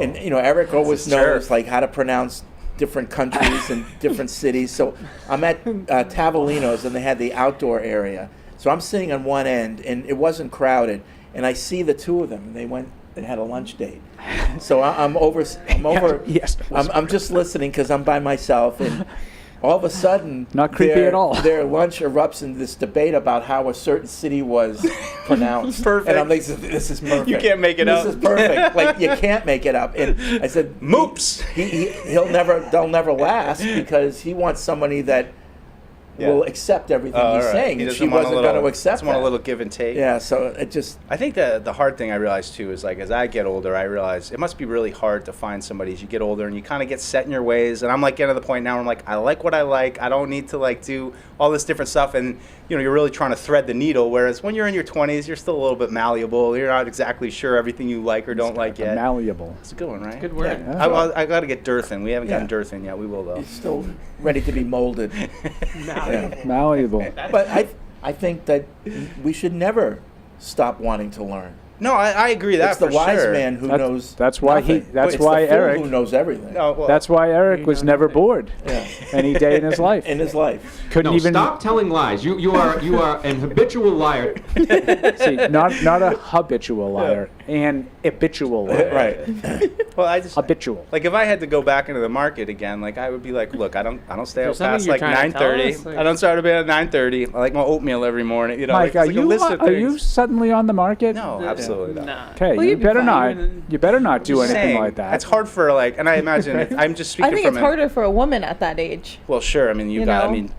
And Eric always knows like how to pronounce different countries and different cities. So I'm at Tavolino's, and they had the outdoor area. So I'm sitting on one end, and it wasn't crowded. And I see the two of them, and they had a lunch date. So I'm just listening because I'm by myself, and all of a sudden, not creepy at all. Their lunch erupts in this debate about how a certain city was pronounced. Perfect. And I'm like, this is perfect. You can't make it up. This is perfect. Like, you can't make it up. And I said, Moops. They'll never last because he wants somebody that will accept everything he's right. saying, and doesn't she want wasn't going to accept doesn't want a that. little give and take. Yeah, so it just... I think that the hard thing I realize, too, is, like, as I get older, I realize it must be really hard to find somebody as you get older, and you kind of get set in your ways. And I'm, like, getting to the point now where I'm like, I like what I like. I don't need to, like, do all this different stuff. And, you know, you're really trying to thread the needle, whereas when you're in your 20s, you're still a little bit malleable. You're not exactly sure everything you like or don't like yet. Malleable. It's a good one, right? Good word. Yeah. I got to get Dirth in. We haven't gotten Dirth in yet. We will, though. He's still ready to be molded. Malleable. But I think that we should never stop wanting to learn. No, I agree that it's the for wise sure. man who knows. That's why nothing. That's It's why the fool Eric. who knows everything. That's why Eric was never bored. Any day in his life. In his life. Couldn't even stop telling lies. You are an habitual liar. see not a habitual liar, an habitual liar. Right. Well, I just habitual. Like if I had to go back into the market again, like I would be like, look, I don't stay out something past you're like trying to tell 9:30. us? Like- I don't start to bed at 9:30. I like my oatmeal every morning. You know, Mike, like, it's like a list of are things. you suddenly on the market? No, absolutely not. Okay, Well, you you'd be better fine. not. You better not do Just anything saying, like that. It's hard for like, and I imagine I'm just speaking I think from it's harder for a woman at that age. Well, sure. I mean, You I know? mean,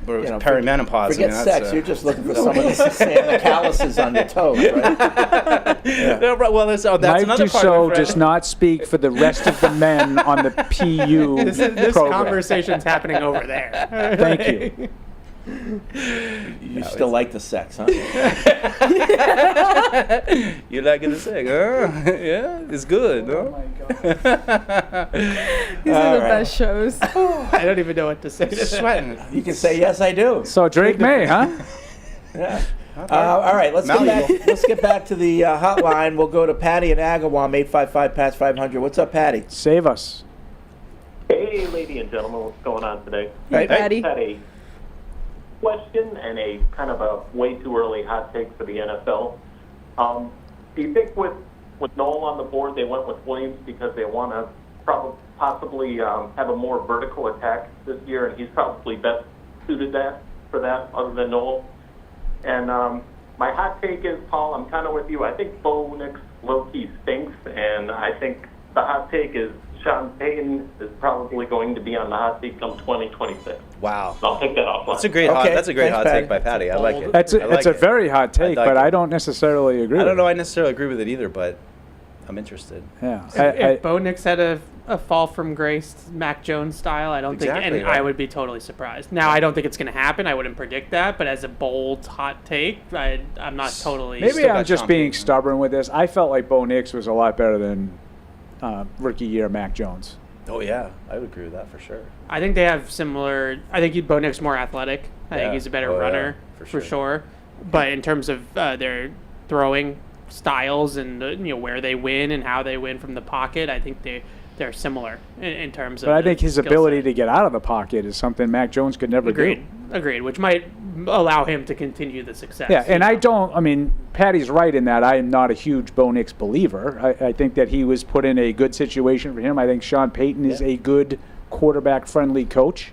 we're perimenopause. Forget I mean, sex. You're just looking for someone to sand the calluses on your toes, right? No, right, well, that's Mike another part Dussault of it. does not speak for the rest of the men on the PU This program. conversation's happening over there. Thank you. You still like the sex, huh? You like it, sex, huh? Yeah, it's good, no? These are the best shows. I don't even know what to say. Just sweating. You can say yes, I do. So Drake May, huh? Yeah. All right, let's get back to the hotline. We'll go to Patty in Agawam, 855-PATS-500. What's up, Patty? Save us. Hey, ladies and gentlemen, what's going on today? Hey, Patty. I had a question and a kind of a way too early hot take for the NFL. Do you think with Noel on the board, they went with Williams because they want to possibly have a more vertical attack this year, and he's probably best suited for that other than Noel? And my hot take is, Paul, I'm kind of with you. I think Bo Nix low-key stinks, and I think the hot take is Sean Payton is probably going to be on the hot seat come 2026. Wow. I'll take that offline. That's a great hot take by Patty. I like it. That's I like a it. very hot take, like but it. I don't necessarily agree. I don't with know I necessarily agree with it either, but I'm interested. Yeah. If Bo Nix had a fall from grace, Mac Jones style, I don't Exactly, think, and right. I would be totally surprised. Now, I don't think it's going to happen. I wouldn't predict that, but as a bold, hot take, I'm not totally. Maybe I'm just being stubborn with this. I felt like Bo Nix was a lot better than rookie year Mac Jones. Oh yeah, I would agree with that for sure. I think they have similar. I think Bo Nix more athletic. I think he's a better runner for sure. But in terms of their throwing styles and where they win and how they win from the pocket, I think they're similar in terms of. But I think his skill ability set. to get out of the pocket is something Mac Jones could never do. Agreed. Which might allow him to continue the success. Yeah, and I mean, Patty's right in that I am not a huge Bo Nix believer. I think that he was put in a good situation for him. I think Sean Payton is a good quarterback-friendly coach,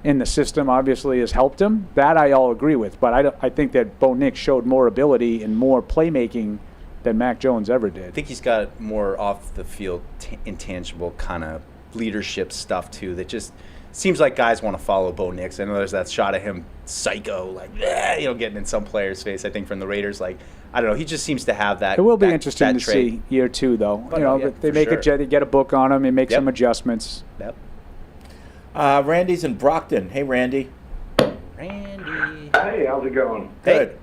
and the system obviously has helped him. That I all agree with, but I think that Bo Nix showed more ability and more playmaking than Mac Jones ever did. I think he's got more off the field intangible kind of leadership stuff too that just seems like guys want to follow Bo Nix. I know there's that shot of him psycho, like getting in some player's face. I think from the Raiders, like I don't know, he just seems to have that. It will be that interesting to trait. see year two, though. But, But they make they get a book on him and make some adjustments. Yep. Randy's in Brockton. Hey, Randy. Randy. Hey, how's it going? Good.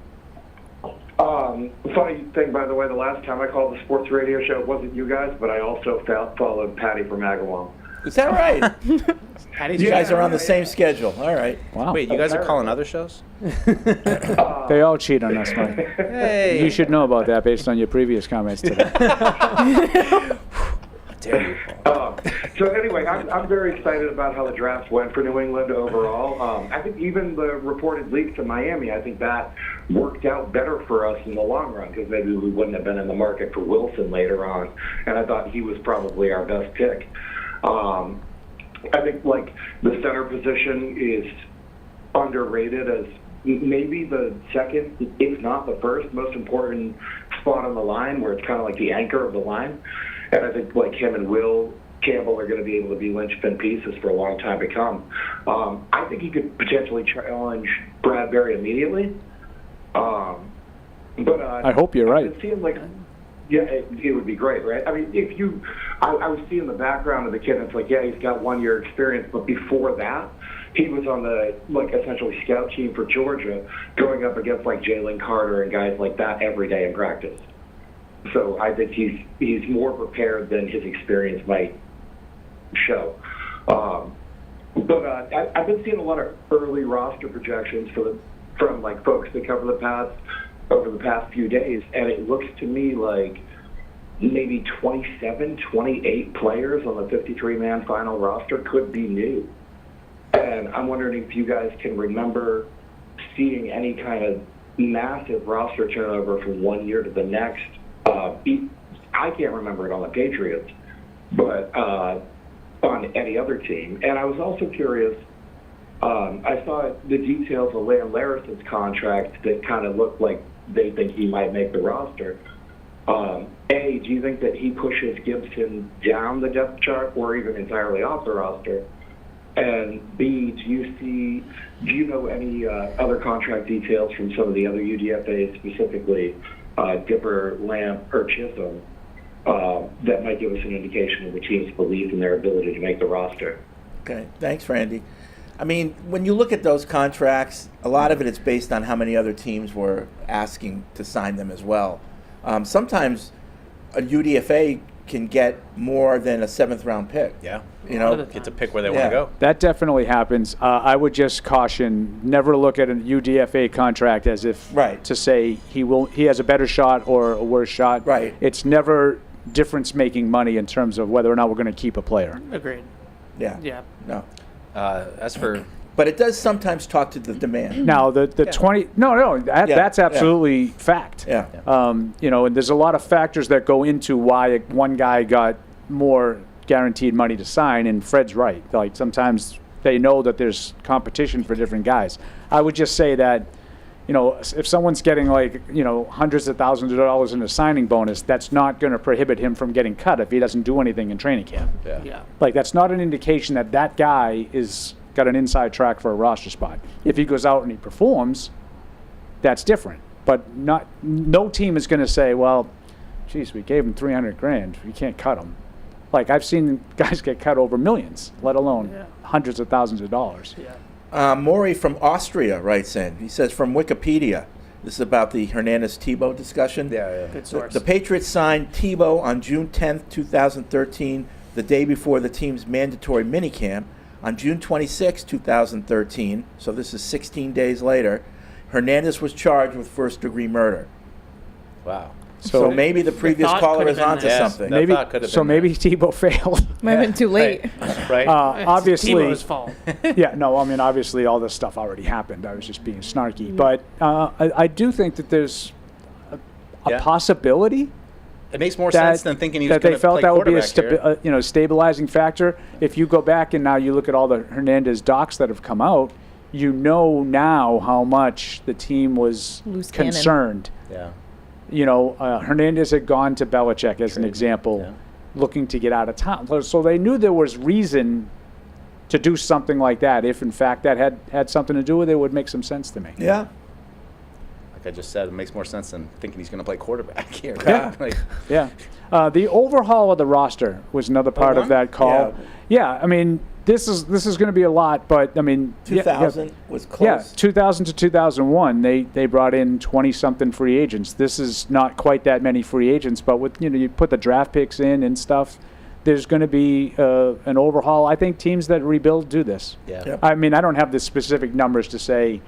Funny thing, by the way, the last time I called the sports radio show, it wasn't you guys, but I also followed Patty from Agawam. Is that right? You guys are on the same schedule. All right. Wow. Wait, you guys are calling other shows? They all cheat on us, Mike. Hey. You should know about that based on your previous comments today. Dare you, So anyway, I'm very excited about how the draft went for New England overall. I think even the reported leaks to Miami, I think that worked out better for us in the long run because maybe we wouldn't have been in the market for Wilson later on. And I thought he was probably our best pick. I think like the center position is underrated as maybe the second, if not the first, most important spot on the line where it's kind of like the anchor of the line. And I think like him and Will Campbell are going to be able to be linchpin pieces for a long time to come. I think he could potentially challenge Bradbury immediately. But I hope you're right. It seems like, yeah, it would be great, right? I mean, I was seeing the background of the kid, and it's like, yeah, he's got 1 year experience, but before that, he was on the, essentially scout team for Georgia, going up against, Jalen Carter and guys like that every day in practice. So I think he's more prepared than his experience might show. But I've been seeing a lot of early roster projections from folks that cover the Pats over the past few days, and it looks to me like maybe 27, 28 players on the 53-man final roster could be new. And I'm wondering if you guys can remember seeing any kind of massive roster turnover from 1 year to the next. I can't remember it on the Patriots, but on any other team. And I was also curious, I saw the details of Leon Larison's contract that kind of looked like they think he might make the roster. A, do you think that he pushes Gibson down the depth chart or even entirely off the roster? And B, do you know any other contract details from some of the other UDFAs, specifically Dipper, Lamp, or Chisholm, that might give us an indication of the team's belief in their ability to make the roster? Okay, thanks, Randy. I mean, when you look at those contracts, a lot of it is based on how many other teams were asking to sign them as well. Sometimes a UDFA can get more than a 7th-round pick. Yeah. Get to pick where they want to go. That definitely happens. I would just caution, never look at a UDFA contract as if to say he has a better shot or a worse shot. Right. It's never difference-making money in terms of whether or not we're going to keep a player. Agreed. Yeah. Yeah. No. As for... But it does sometimes talk to the demand. Now, the 20... No, that's absolutely fact. Yeah. And there's a lot of factors that go into why one guy got more guaranteed money to sign, and Fred's right. Sometimes they know that there's competition for different guys. I would just say that, if someone's getting hundreds of thousands of dollars in a signing bonus, that's not going to prohibit him from getting cut if he doesn't do anything in training camp. Yeah. That's not an indication that guy is got an inside track for a roster spot. If he goes out and he performs, that's different. But no team is going to say, well, geez, we gave him $300,000. We can't cut him. I've seen guys get cut over millions, let alone hundreds of thousands of dollars. Yeah. Maury from Austria writes in. He says, from Wikipedia, this is about the Hernandez-Tebow discussion. Yeah. Good source. The Patriots signed Tebow on June 10th, 2013, the day before the team's mandatory minicamp. On June 26, 2013, so this is 16 days later, Hernandez was charged with first-degree murder. Wow. So maybe the previous caller is onto something. Maybe Tebow failed. Might have been too late. Right. Obviously, Tebow's fault. Obviously all this stuff already happened. I was just being snarky. But I do think that there's a possibility. It makes more sense than thinking he was going to play quarterback. That they felt that would be a stabilizing factor. If you go back and now you look at all the Hernandez docs that have come out, you know now how much the team was concerned. Yeah. Hernandez had gone to Belichick as an example, looking to get out of town. So they knew there was reason to do something like that. If in fact that had something to do with it, would make some sense to me. Yeah. I just said, it makes more sense than thinking he's going to play quarterback here. Yeah. The overhaul of the roster was another part of that call. Yeah. I mean, this is going to be a lot, but I mean, 2000 was close. Yeah, 2000 to 2001, they brought in 20-something free agents. This is not quite that many free agents, but with you put the draft picks in and stuff. There's going to be an overhaul. I think teams that rebuild do this. Yeah. Yep. I mean, I don't have the specific numbers to say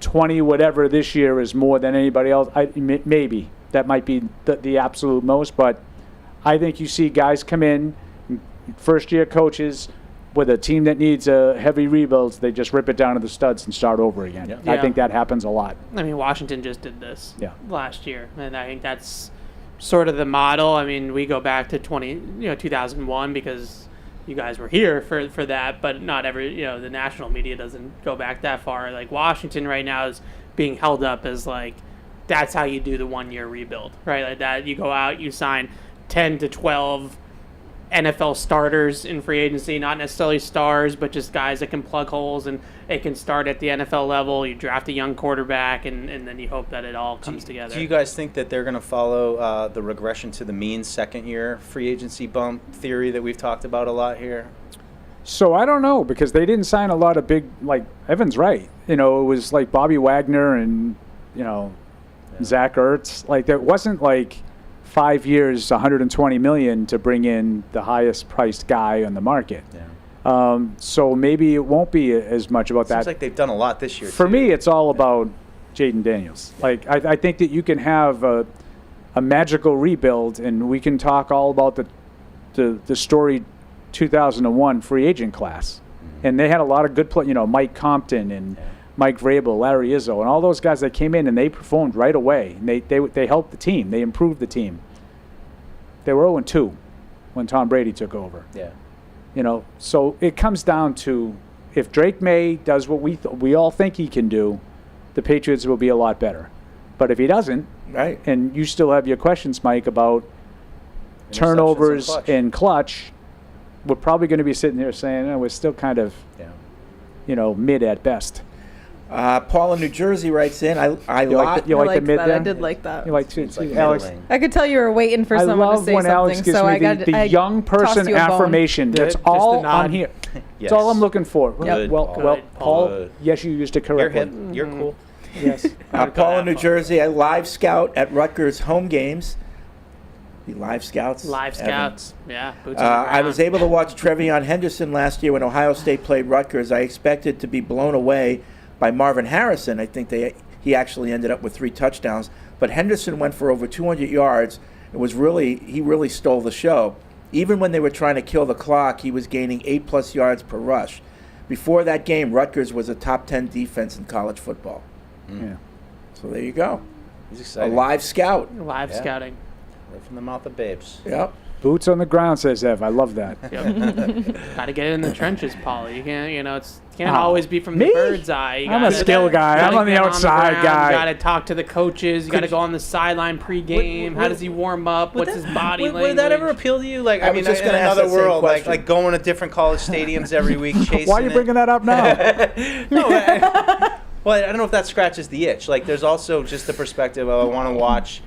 20 whatever this year is more than anybody else. Maybe that might be the absolute most, but I think you see guys come in, first-year coaches with a team that needs a heavy rebuilds, they just rip it down to the studs and start over again. Yeah. I think that happens a lot. I mean, Washington just did this last year, and I think that's sort of the model. I mean, we go back to 2001 because you guys were here for that, but not every, the national media doesn't go back that far. Like Washington right now is being held up as that's how you do the 1 year rebuild, right? Like that, you go out, you sign 10 to 12 NFL starters in free agency, not necessarily stars, but just guys that can plug holes and it can start at the NFL level. You draft a young quarterback, and then you hope that it all comes together. Do you guys think that they're going to follow the regression to the mean second-year free agency bump theory that we've talked about a lot here? So I don't know, because they didn't sign a lot of big, like, Evan's right. It was like Bobby Wagner and, Zach Ertz. Like, there wasn't like 5 years, $120 million to bring in the highest priced guy on the market. Yeah. So maybe it won't be as much about that. Seems like they've done a lot this year. For me, it's all about Jaden Daniels. Like, I think that you can have a magical rebuild, and we can talk all about the story 2001 free agent class. And they had a lot of good Mike Compton and Mike Vrabel, Larry Izzo, and all those guys that came in and they performed right away. And they helped the team. They improved the team. They were 0-2 when Tom Brady took over. Yeah. So it comes down to, if Drake May does what we all think he can do, the Patriots will be a lot better. But if he doesn't, right, and you still have your questions, Mike, about turnovers and clutch, we're probably going to be sitting here saying, we're still kind of, mid at best. Paul in New Jersey writes in, I like the mid that. I did like that. You like Alex? I could tell you were waiting for someone to say something. Alex gives so me I got the young person affirmation. That's all on here. Yes. That's all I'm looking for. Yep. Well, Paul, yes, you used it correctly. You're cool. Yes. Paul in New Jersey, I live scout at Rutgers home games. The live scouts. Live scouts, yeah. Boots on the I ground. was able to watch Trevion Henderson last year when Ohio State played Rutgers. I expected to be blown away by Marvin Harrison. I think he actually ended up with 3 touchdowns. But Henderson went for over 200 yards. He really stole the show. Even when they were trying to kill the clock, he was gaining 8+ yards per rush. Before that game, Rutgers was a top 10 defense in college football. Yeah. So there you go. He's exciting. A live scout. Live scouting. Right from the mouth of babes. Yep. Boots on the ground, says Ev. I love that. Got to get in the trenches, Paul. You can't, can't always be from the Me? bird's eye. You I'm a gotta- skill guy. you gotta I'm on the get outside ground, guy. You got to talk to the coaches. You got to go on the sideline pregame. How does he warm up? What's his body language? Would that ever appeal to you? Like, I was just in gonna ask another that same world, question. like going to different college stadiums every week, chasing Why are you bringing that up now? No, well, I don't know if that scratches the itch. Like, there's also just the perspective of I want to watch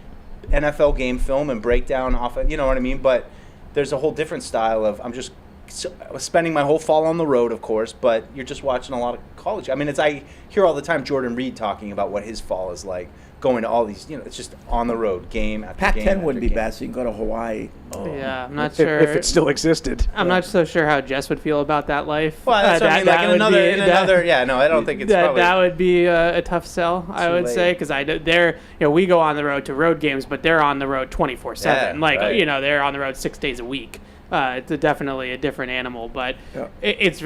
NFL game film and break down off of, you know what I mean? But there's a whole different style of I'm just spending my whole fall on the road, of course, but you're just watching a lot of college. I mean, I hear all the time Jordan Reed talking about what his fall is like, going to all these, it's just on the road, game after game. Pac-10 wouldn't be game. bad, so you can go to Hawaii. Yeah, I'm not If sure. it still existed. I'm not so sure how Jess would feel about that life. Well, that's what I mean. Like in another, yeah, no, I don't think it's probably. That would be a tough sell, I would say, because we go on the road to road games, but they're on the road 24/7. Yeah, like right. they're on the road 6 days a week. It's definitely a different animal, but Yeah. it's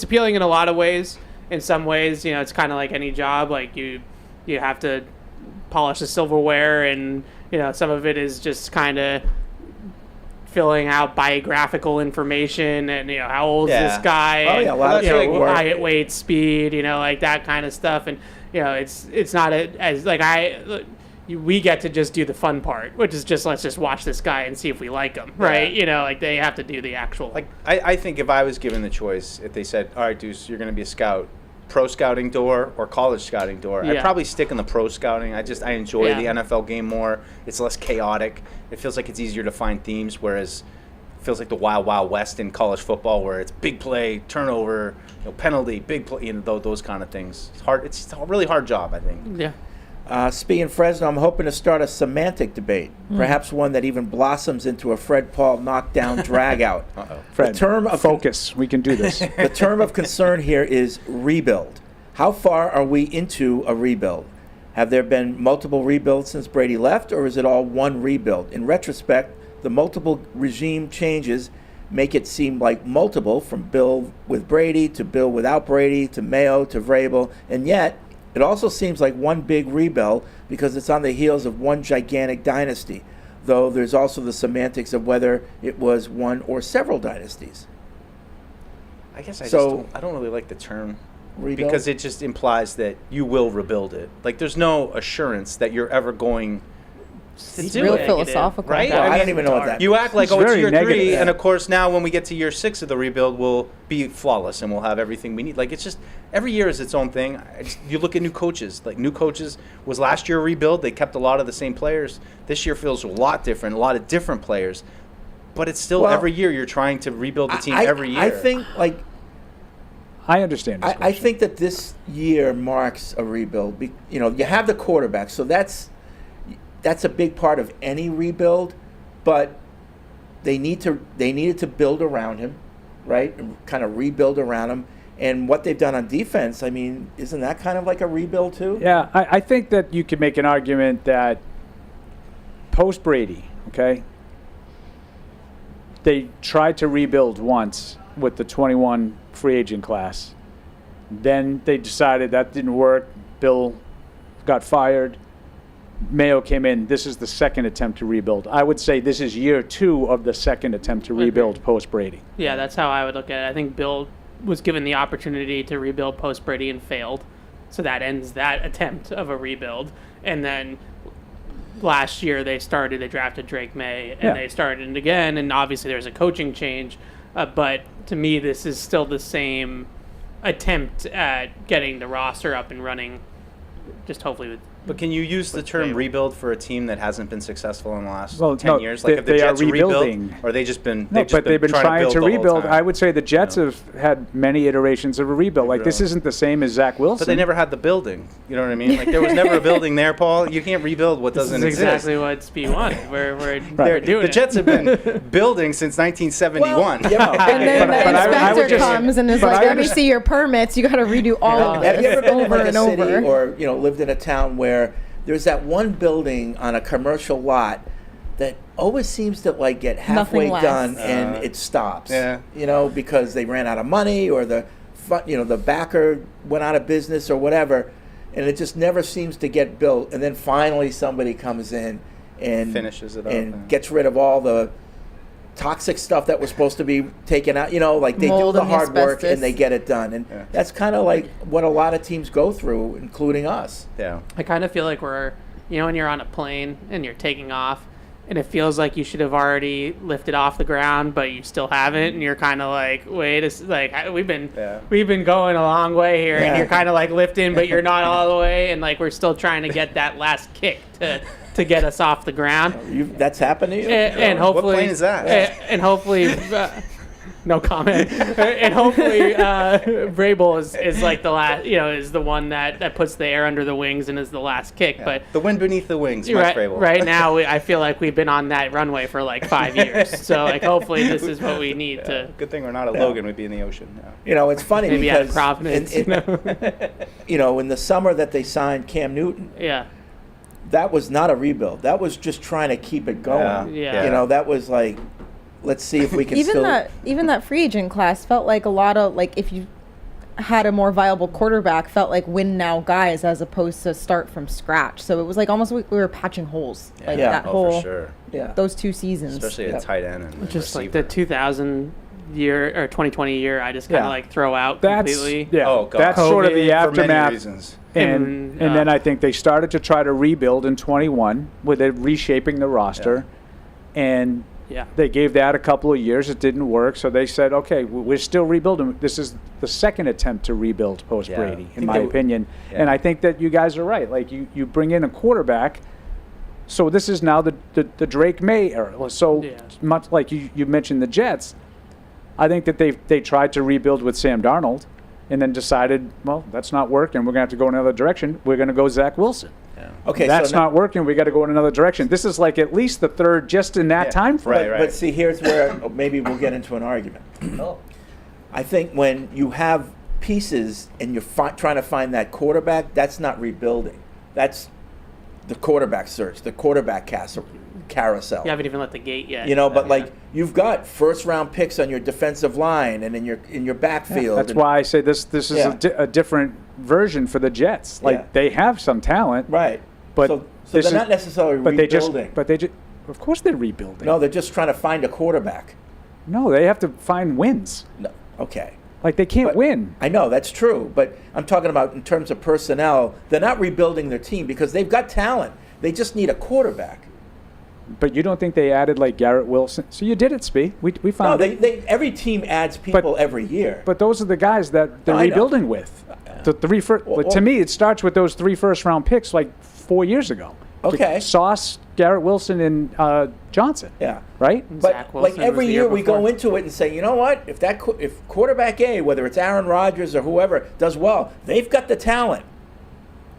appealing in a lot of ways. In some ways, it's kind of like any job. Like you have to polish the silverware, and some of it is just kind of filling out biographical information and how old is this guy, Oh, yeah, a lot of big work. height, weight, speed, like that kind of stuff. And it's not as like we get to just do the fun part, which is just let's just watch this guy and see if we like him, right? Like they have to do the actual. Like I think if I was given the choice, if they said, all right, Deuce, you're going to be a scout, pro scouting door or college scouting door, I'd probably stick in the pro scouting. I enjoy the NFL game more. It's less chaotic. It feels like it's easier to find themes, whereas it feels like the wild west in college football, where it's big play, turnover, penalty, big play, those kind of things. It's hard. It's a really hard job, I think. Yeah. Speaking Fresno, I'm hoping to start a semantic debate, perhaps one that even blossoms into a Fred Paul knockdown drag-out. Fred, the term of focus. We can do this. The term of concern here is rebuild. How far are we into a rebuild? Have there been multiple rebuilds since Brady left, or is it all one rebuild? In retrospect, the multiple regime changes make it seem like multiple, from Bill with Brady to Bill without Brady to Mayo to Vrabel, and yet it also seems like one big rebuild because it's on the heels of one gigantic dynasty, though there's also the semantics of whether it was one or several dynasties. I guess I don't really like the term Rebuild? because it just implies that you will rebuild it. Like there's no assurance that you're ever going It's real philosophical. right? Well, I don't even know what that You act like, It's oh, it's very year negative. 3, Yeah. and of course now when we get to year 6 of the rebuild, we'll be flawless and we'll have everything we need. Like, it's just every year is its own thing. You look at new coaches. Like, new coaches was last year a rebuild. They kept a lot of the same players. This year feels a lot different, a lot of different players. But it's still every year you're trying to rebuild the team every year. I think like. I understand. I think that this year marks a rebuild. You know, you have the quarterback, so that's a big part of any rebuild. But they needed to build around him, right? And kind of rebuild around him. And what they've done on defense, I mean, isn't that kind of like a rebuild too? Yeah, I think that you could make an argument that post Brady, okay, they tried to rebuild once with the 21 free agent class. Then they decided that didn't work. Bill got fired. Mayo came in. This is the second attempt to rebuild. I would say this is year 2 of the second attempt to rebuild post Brady. Yeah, that's how I would look at it. I think Bill was given the opportunity to rebuild post Brady and failed. So that ends that attempt of a rebuild. And then last year they drafted Drake Maye, and they started it again. And obviously there's a coaching change. But to me, this is still the same attempt at getting the roster up and running, just hopefully with. But can you use the term rebuild for a team that hasn't been successful in the last 10 no, years? Like, if the they Jets are are rebuilding. rebuilt, or they just been No, but they've been trying to build the whole rebuild. time? I would say the Jets have had many iterations of a rebuild. Like, this isn't the same as Zach Wilson. But they never had the building. You know what I mean? Like, there was never a building there, Paul. You can't rebuild what doesn't This is exist. exactly what SB wanted. We're doing The it. Jets have been building since 1971. And then the inspector comes and is like, let me see your permits. You got to redo all of Have you ever this been in over like and a city over. or lived in a town where there's that one building on a commercial lot that always seems to like get halfway Nothing done lasts. and it stops? Yeah. Because they ran out of money or the backer went out of business or whatever, and it just never seems to get built. And then finally somebody comes in and finishes it up and gets rid of all the toxic stuff that was supposed to be taken out. Like they Mold do the and the hard work asbestos. and they get it done. And that's kind of like what a lot of teams go through, including us. Yeah. I kind of feel like we're, when you're on a plane and you're taking off, and it feels like you should have already lifted off the ground, but you still haven't, and you're kind of like, we've been going a long way here, and you're kind of like lifting, but you're not all the way, and like we're still trying to get that last kick to get us off the ground. That's happened to you? And hopefully, what plane is that? And hopefully, no comment. And hopefully, Vrabel is like the last, is the one that puts the air under the wings and is the last kick. But the wind beneath the wings, Mike Vrabel. Right now, I feel like we've been on that runway for like 5 years. So like, hopefully, this is what we need to. Good thing we're not at Logan. We'd be in the ocean. It's funny Maybe out of because Providence. in the summer that they signed Cam Newton. Yeah. That was not a rebuild. That was just trying to keep it going. Yeah. That was like, let's see if we can Even that free agent class felt like a lot of, like, if you had a more viable quarterback, felt like win now guys as opposed to start from scratch. So it was like almost like we were patching holes. Like that whole, for sure. those 2 seasons. Especially a tight end and just receiver. like the 2000 year or 2020 year, I just kind of like throw out completely. Yeah, Oh, God. that's sort of the For many aftermath. reasons. And then I think they started to try to rebuild in 21 with it reshaping the roster. And they gave that a couple of years. It didn't work. So they said, okay, we're still rebuilding. This is the second attempt to rebuild post-Brady, in my opinion. Yeah. And I think that you guys are right. Like, you bring in a quarterback. So this is now the Drake Maye era. So much like you mentioned the Jets, I think that they tried to rebuild with Sam Darnold and then decided, well, that's not working. We're going to have to go in another direction. We're going to go Zach Wilson. Yeah. Okay, that's so not working. We got to go in another direction. This is like at least the third just in that time frame. But see, here's where maybe we'll get into an argument. I think when you have pieces and you're trying to find that quarterback, that's not rebuilding. That's the quarterback search, the quarterback carousel. You haven't even let the gate yet. But like you've got first-round picks on your defensive line and in your backfield. That's why I say this is a different version for the Jets. Like they have some talent, right? But so they're not necessarily rebuilding. Of course they're rebuilding. No, they're just trying to find a quarterback. No, they have to find wins. No, okay. Like they can't win. I know that's true, but I'm talking about in terms of personnel. They're not rebuilding their team because they've got talent. They just need a quarterback. But you don't think they added like Garrett Wilson? So you did it, Spee. We found No, every team adds people every year. But those are the guys that they're rebuilding with. The three to me, it starts with those 3 first-round picks like 4 years ago. Okay. Sauce, Garrett Wilson, and Johnson. Yeah. Right? But like every year we go into it and say, you know what? If quarterback A, whether it's Aaron Rodgers or whoever, does well, they've got the talent.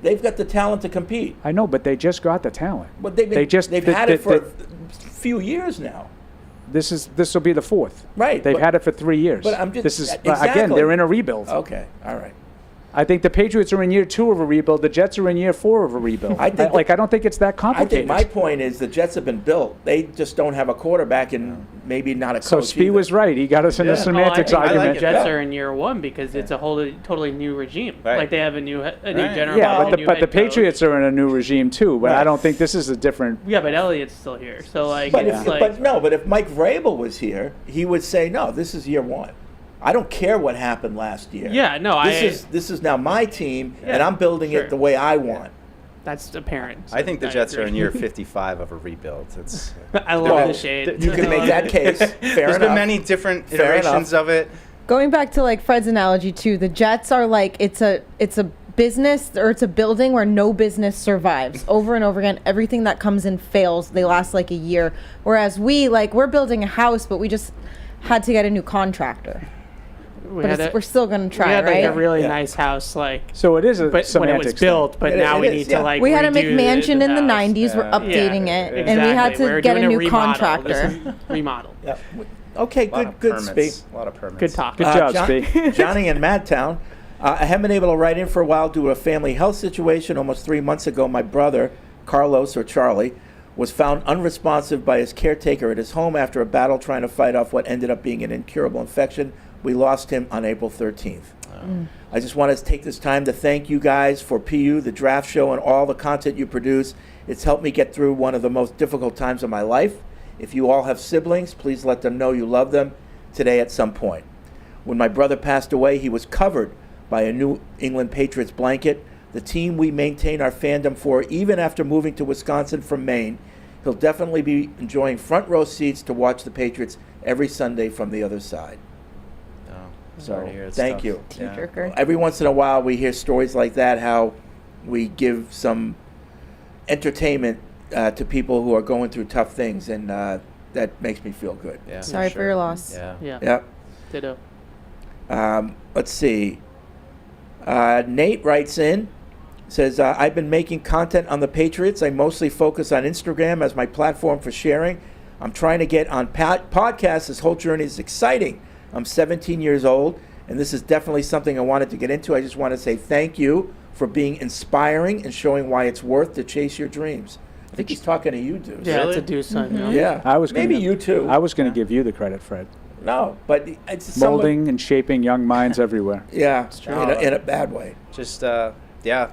They've got the talent to compete. I know, but they just got the talent. But they've had it for a few years now. This will be the 4th. Right. They've had it for 3 years. But I'm just this is exactly. Again, they're in a rebuild. Okay. All right. I think the Patriots are in year 2 of a rebuild. The Jets are in year 4 of a rebuild. I don't think it's that complicated. I think my point is the Jets have been built. They just don't have a quarterback and maybe not a coach. So Spee was right. He got us in the semantics argument. I think the Jets are in year 1 because it's a totally new regime. Right. Like they have a new general. Yeah, but the Patriots are in a new regime too. But I don't think this is a different. Yeah, but Elliott's still here. So like, but if Mike Vrabel was here, he would say, no, this is year 1. I don't care what happened last year. Yeah, no, this is now my team, and I'm building it the way I want. That's apparent. I think the Jets are in year 55 of a rebuild. It's I love the shade. You can make that case. There's been many different iterations of it. Going back to like Fred's analogy too, the Jets are like it's a business or it's a building where no business survives. Over and over again, everything that comes in fails. They last like a year. Whereas we're building a house, but we just had to get a new contractor. We're still going to try, right? We right? had like a really nice house, like. So it is a but when it was built, but now we need to like. We had a McMansion in the house. 90s. We're updating it, exactly. and we had to get a new contractor. Remodel. Yeah. Okay, good speak. A lot of permits. Good talk. Good job, Spee. Johnny in Madtown. I haven't been able to write in for a while due to a family health situation. Almost 3 months ago, my brother, Carlos or Charlie, was found unresponsive by his caretaker at his home after a battle trying to fight off what ended up being an incurable infection. We lost him on April 13th. I just want to take this time to thank you guys for PU, the draft show, and all the content you produce. It's helped me get through one of the most difficult times of my life. If you all have siblings, please let them know you love them today at some point. When my brother passed away, he was covered by a New England Patriots blanket, the team we maintain our fandom for even after moving to Wisconsin from Maine. He'll definitely be enjoying front row seats to watch the Patriots every Sunday from the other side. So thank you. Every once in a while we hear stories like that, how we give some entertainment to people who are going through tough things, and that makes me feel good. Yeah. Sorry for your loss. Yeah. Ditto. Let's see. Nate writes in, says, I've been making content on the Patriots. I mostly focus on Instagram as my platform for sharing. I'm trying to get on podcasts. This whole journey is exciting. I'm 17 years old, and this is definitely something I wanted to get into. I just want to say thank you for being inspiring and showing why it's worth to chase your dreams. I think he's talking to you, Deuce. Yeah, it's a Deuce son. Mm-hmm. Yeah. Maybe you too. I was going to give you the credit, Fred. No, but it's molding and shaping young minds everywhere. Yeah, in a bad way. Just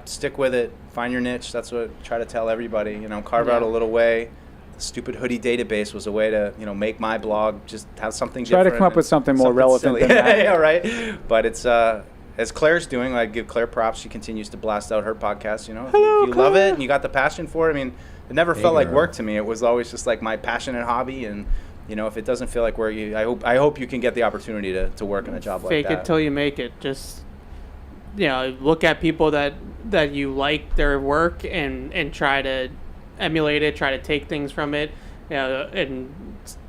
stick with it. Find your niche. That's what I try to tell everybody. Carve out a little way. The stupid hoodie database was a way to make my blog just have something different. Try to come up with something more relevant than that. Yeah, right. But it's as Claire's doing. I give Claire props. She continues to blast out her podcast. Hello, if you love it and you got the passion for it. I mean, it never felt like work to me. It was always just like my passion and hobby. And if it doesn't feel like work, I hope you can get the opportunity to work in a job like that. Fake it till you make it. Just look at people that you like their work and try to emulate it, try to take things from it, and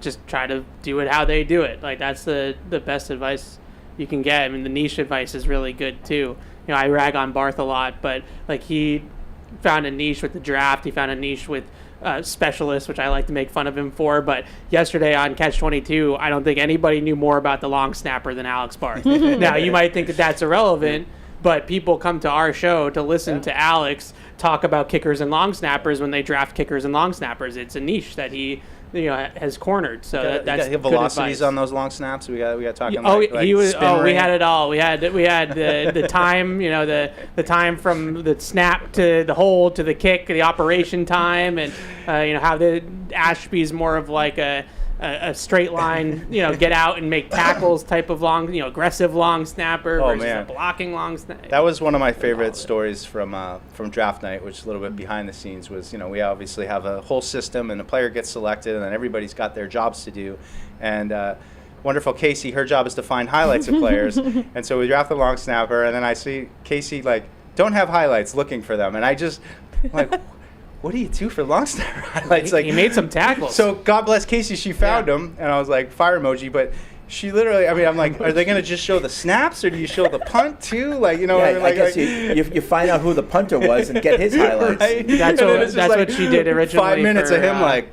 just try to do it how they do it. Like that's the best advice you can get. I mean, the niche advice is really good too. I rag on Barth a lot, but like he found a niche with the draft. He found a niche with specialists, which I like to make fun of him for. But yesterday on Catch 22, I don't think anybody knew more about the long snapper than Alex Barth. Now, you might think that that's irrelevant, but people come to our show to listen to Alex talk about kickers and long snappers when they draft kickers and long snappers. It's a niche that he has cornered. So that's good velocities advice. On those long snaps. We got talking. He was. Spin We rate. had it all. We had the time. The time from the snap to the hold to the kick, the operation time, and how the Ashby's more of like a a straight line, get out and make tackles type of long, aggressive long snapper versus a blocking long snapper. That was one of my favorite stories from draft night, which is a little bit behind the scenes. Was we obviously have a whole system, and a player gets selected, and then everybody's got their jobs to do, and wonderful Casey, her job is to find highlights of players, and so we draft the long snapper, and then I see Casey don't have highlights, looking for them, and I just what do you do for long snapper highlights? He made some tackles. So God bless Casey, she found them, and I was like, fire emoji. But she literally, I'm like, are they going to just show the snaps, or do you show the punt too? I guess you find out who the punter was and get his highlights. Right? That's what she did originally. 5 minutes of him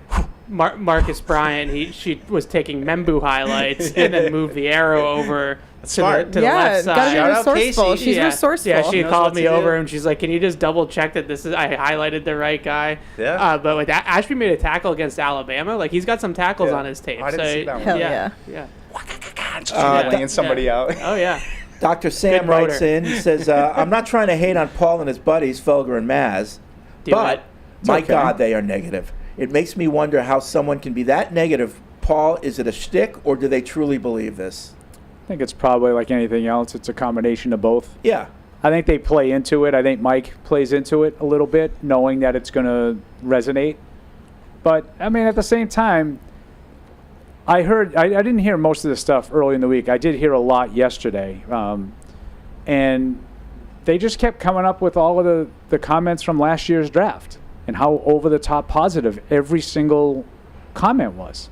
Marcus Bryant. She was taking Membu highlights and then moved the arrow over to the left side. Gotta be resourceful. She's resourceful. Yeah, she called me over and she's like, "Can you just double check that I highlighted the right guy?" Yeah. But with that, Ashby made a tackle against Alabama. He's got some tackles on his tape. I didn't see that one. Hell yeah. Laying somebody out. Oh yeah. Dr. Sam writes in. He says, "I'm not trying to hate on Paul and his buddies, Felger and Maz, but my God, they are negative. It makes me wonder how someone can be that negative. Paul, is it a shtick, or do they truly believe this?" I think it's probably like anything else. It's a combination of both. Yeah. I think they play into it. I think Mike plays into it a little bit, knowing that it's going to resonate. But, at the same time, I didn't hear most of the stuff early in the week. I did hear a lot yesterday. And they just kept coming up with all of the comments from last year's draft and how over-the-top positive every single comment was.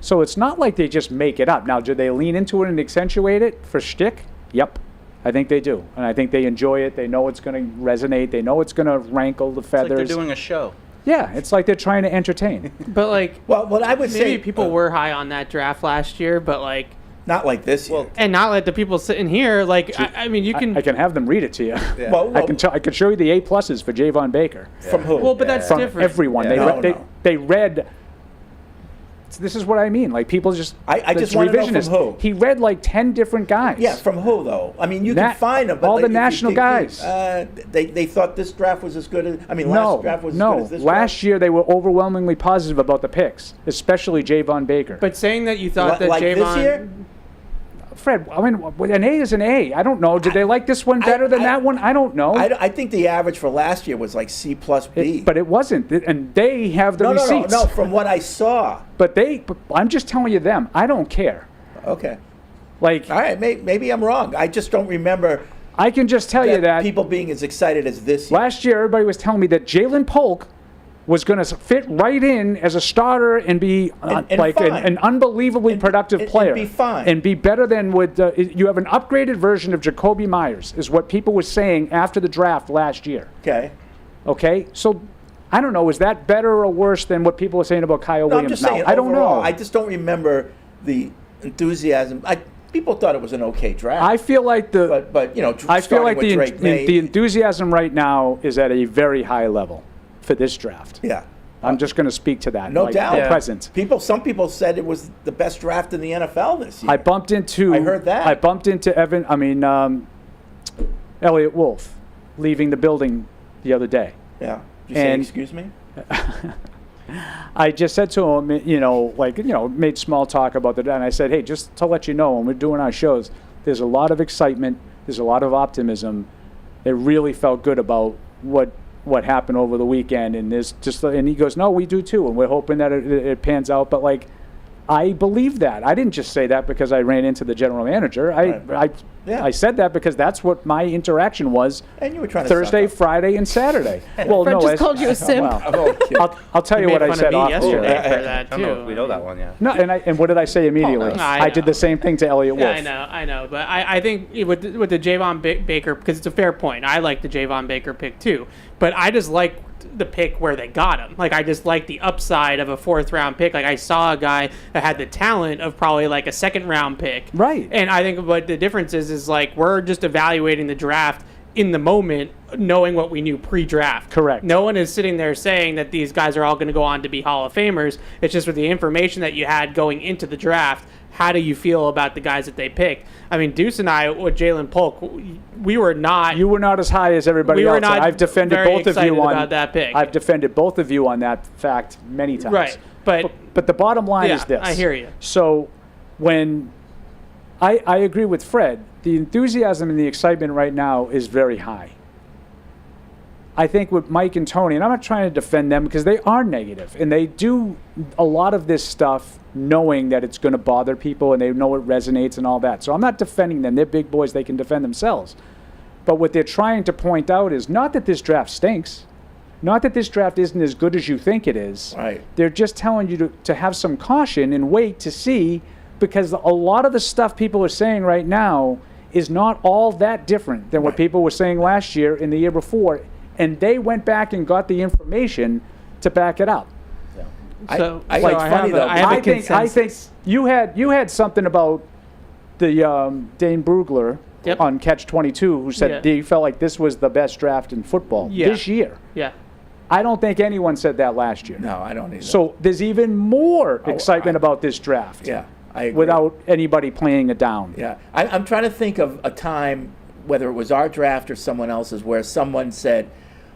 So it's not like they just make it up. Now, do they lean into it and accentuate it for shtick? Yep. I think they do. And I think they enjoy it. They know it's going to resonate. They know it's going to rankle the feathers. It's like they're doing a show. Yeah, it's like they're trying to entertain. But well, what I would say, people were high on that draft last year, but not like this year. And not like the people sitting here. You can. I can have them read it to you. Yeah. Well, I can show you the A+ for Javon Baker. From who? Well, but that's from different. Everyone. They read. This is what I mean. People just. I just want to know from who. He read 10 different guys. Yeah, from who though? You can find them. But all the national guys. They thought this draft was as good as. Last draft was as good as this. Last year they were overwhelmingly positive about the picks, especially Javon Baker. But saying that you thought that Javon. This year? Fred, an A is an A. I don't know. Did they like this one better than that one? I don't know. I think the average for last year was C plus B. But it wasn't. And they have the receipts. No, from what I saw. But I'm just telling you them. I don't care. Okay. All right, maybe I'm wrong. I just don't remember. I can just tell you that. People being as excited as this year. Last year, everybody was telling me that Jalen Polk was going to fit right in as a starter and be an unbelievably productive player. And be fine. And be better than you have an upgraded version of Jacoby Myers, is what people were saying after the draft last year. Okay? So, I don't know, is that better or worse than what people were saying about Kyle Williams I'm just now? saying, I don't know. I just don't remember the enthusiasm. People thought it was an okay draft. I feel like the enthusiasm right now is at a very high level for this draft. Yeah. I'm just going to speak to that. No doubt. Present. Some people said it was the best draft in the NFL this year. I heard that. I bumped into Elliot Wolf leaving the building the other day. Yeah. Did you say, excuse me? I just said to him, made small talk about and I said, hey, just to let you know, when we're doing our shows, there's a lot of excitement, there's a lot of optimism. It really felt good about what happened over the weekend, and he goes, no, we do too, and we're hoping that it pans out. But I believe that. I didn't just say that because I ran into the general manager. I said that because that's what my interaction was. And you were trying Thursday, Friday, and Saturday. Well, Fred just called you a simp. I'll tell you what I said off yesterday for that too. We know that one, yeah. No, and what did I say immediately? I did the same thing to Elliot Wolf. I know, but I think with the Javon Baker, because it's a fair point. I like the Javon Baker pick too, but I just like the pick where they got him. I just like the upside of a 4th round pick. I saw a guy that had the talent of probably a 2nd round pick. Right. And I think what the difference is we're just evaluating the draft in the moment, knowing what we knew pre-draft. Correct. No one is sitting there saying that these guys are all going to go on to be Hall of Famers. It's just with the information that you had going into the draft, how do you feel about the guys that they picked? I mean, Deuce and I, with Jalen Polk, we were not. You were not as high as everybody else. I've defended both of you on that pick. I've defended both of you on that fact many times. Right, but the bottom line is this. I hear you. So when I agree with Fred, the enthusiasm and the excitement right now is very high. I think with Mike and Tony, and I'm not trying to defend them because they are negative, and they do a lot of this stuff knowing that it's going to bother people, and they know it resonates and all that. So I'm not defending them. They're big boys. They can defend themselves. But what they're trying to point out is not that this draft stinks, not that this draft isn't as good as you think it is. Right. They're just telling you to have some caution and wait to see, because a lot of the stuff people are saying right now is not all that different than what people were saying last year and the year before. And they went back and got the information to back it up. So, I think you had something about the Dane Brugler on Catch 22 who said he felt like this was the best draft in football this year. Yeah. I don't think anyone said that last year. No, I don't either. So there's even more excitement about this draft. Yeah, I agree. Without anybody playing it down. Yeah, I'm trying to think of a time, whether it was our draft or someone else's, where someone said,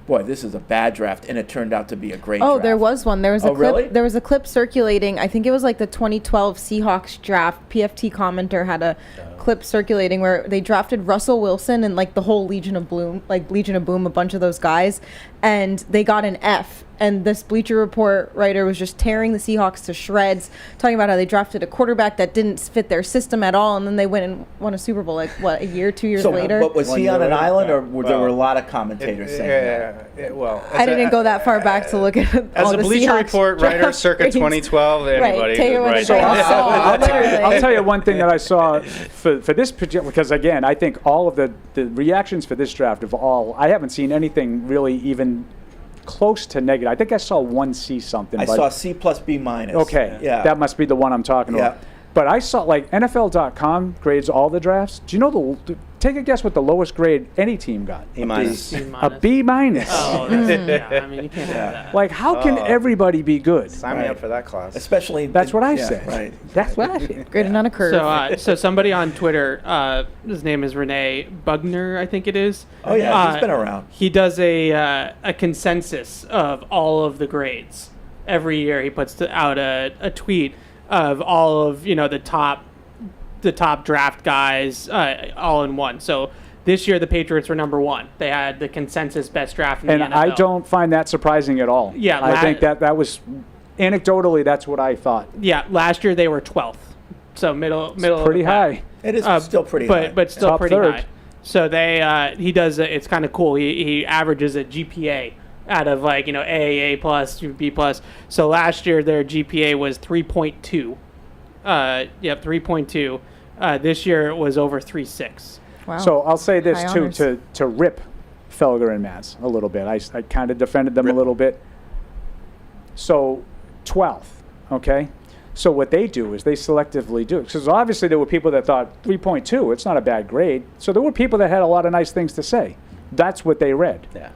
boy, this is a bad draft, and it turned out to be a great draft. There was one. There was a clip. Really? There was a clip circulating. I think it was like the 2012 Seahawks draft. PFT commenter had a clip circulating where they drafted Russell Wilson and like the whole Legion of Boom, a bunch of those guys, and they got an F. And this Bleacher Report writer was just tearing the Seahawks to shreds, talking about how they drafted a quarterback that didn't fit their system at all, and then they went and won a Super Bowl, a year, 2 years later. But was he on an island, or there were a lot of commentators saying that? I didn't go that far back to look at all the As a Bleacher Seahawks Report writer circa 2012, anybody take it with right. a grain of salt, literally. I'll tell you one thing that I saw for this particular, because again, I think all of the reactions for this draft I haven't seen anything really even close to negative. I think I saw one C something. I saw C plus B minus. Okay, that must be the one I'm talking about. But I saw NFL.com grades all the drafts. Do you know take a guess what the lowest grade any team got? A minus. A B minus. Oh, I mean, you can't have that. Like, how can everybody be good? Sign me up for that class. Especially. That's what I said. Right. That's what I said. Graded on a curve. So somebody on Twitter, his name is Renee Bugner, I think it is. Oh yeah, he's been around. He does a consensus of all of the grades every year. He puts out a tweet of all of the top draft guys all in one. So this year the Patriots were number 1. They had the consensus best draft in the NFL. And I don't find that surprising at all. Yeah, I think that was anecdotally that's what I thought. Yeah, last year they were 12th. So middle pretty of the high. It is still pretty high. But still Top pretty third. high. So he does it's kind of cool. He averages a GPA out of A plus, B plus. So last year their GPA was 3.2. 3.2. This year it was over 3.6. Wow. So I'll say this High too, honors. to rip Felger and Maz a little bit. I kind of defended them a little bit. So 12th, okay? So what they do is they selectively do it. Because obviously there were people that thought 3.2, it's not a bad grade. So there were people that had a lot of nice things to say. That's what they read. Yeah.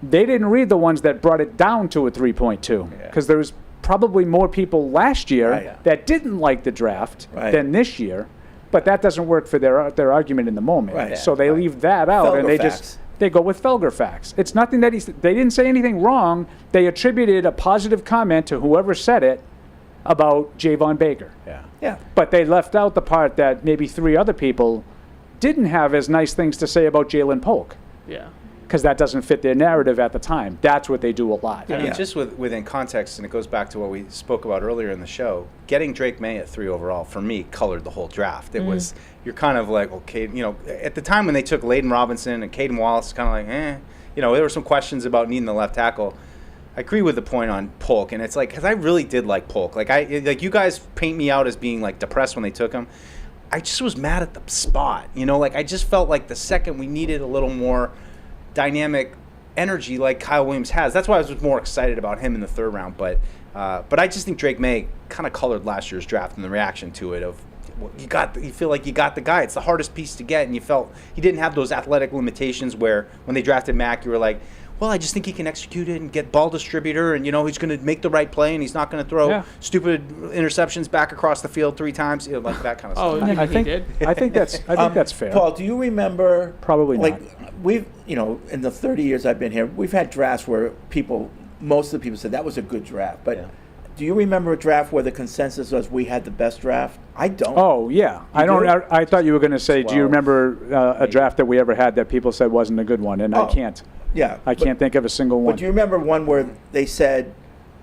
They didn't read the ones that brought it down to a 3.2. Because there was probably more people last year that didn't like the draft than this year. But that doesn't work for their argument in the moment. Right. So they leave that out Felger and they facts. they go with Felger facts. It's nothing that they didn't say anything wrong. They attributed a positive comment to whoever said it about Javon Baker. Yeah. But they left out the part that maybe 3 other people didn't have as nice things to say about Jalen Polk. Yeah. Because that doesn't fit their narrative at the time. That's what they do a lot. I mean, just within context, and it goes back to what we spoke about earlier in the show, getting Drake Maye at 3 overall, for me, colored the whole draft. It was, you're kind of like, okay, at the time when they took Layden Robinson and Kaden Wallace, kind of like, there were some questions about needing the left tackle. I agree with the point on Polk, and it's like, because I really did like Polk. Like you guys paint me out as being like depressed when they took him. I just was mad at the spot. I just felt like the second we needed a little more dynamic energy like Kyle Williams has. That's why I was more excited about him in the 3rd round. But I just think Drake Maye kind of colored last year's draft and the reaction to it of you feel like you got the guy. It's the hardest piece to get, and you felt he didn't have those athletic limitations where when they drafted Mac, you were like, well, I just think he can execute it and get ball distributor, and he's going to make the right play, and he's not going to throw stupid interceptions back across the field 3 times, like that kind of stuff. I think that's fair. Paul, do you remember? Probably not. We've in the 30 years I've been here, we've had drafts where most of the people said that was a good draft, but. Do you remember a draft where the consensus was we had the best draft? I don't. Oh, yeah. I thought you were going to say, do you remember a draft that we ever had that people said wasn't a good one? And I can't. Yeah. I can't think of a single one. But do you remember one where they said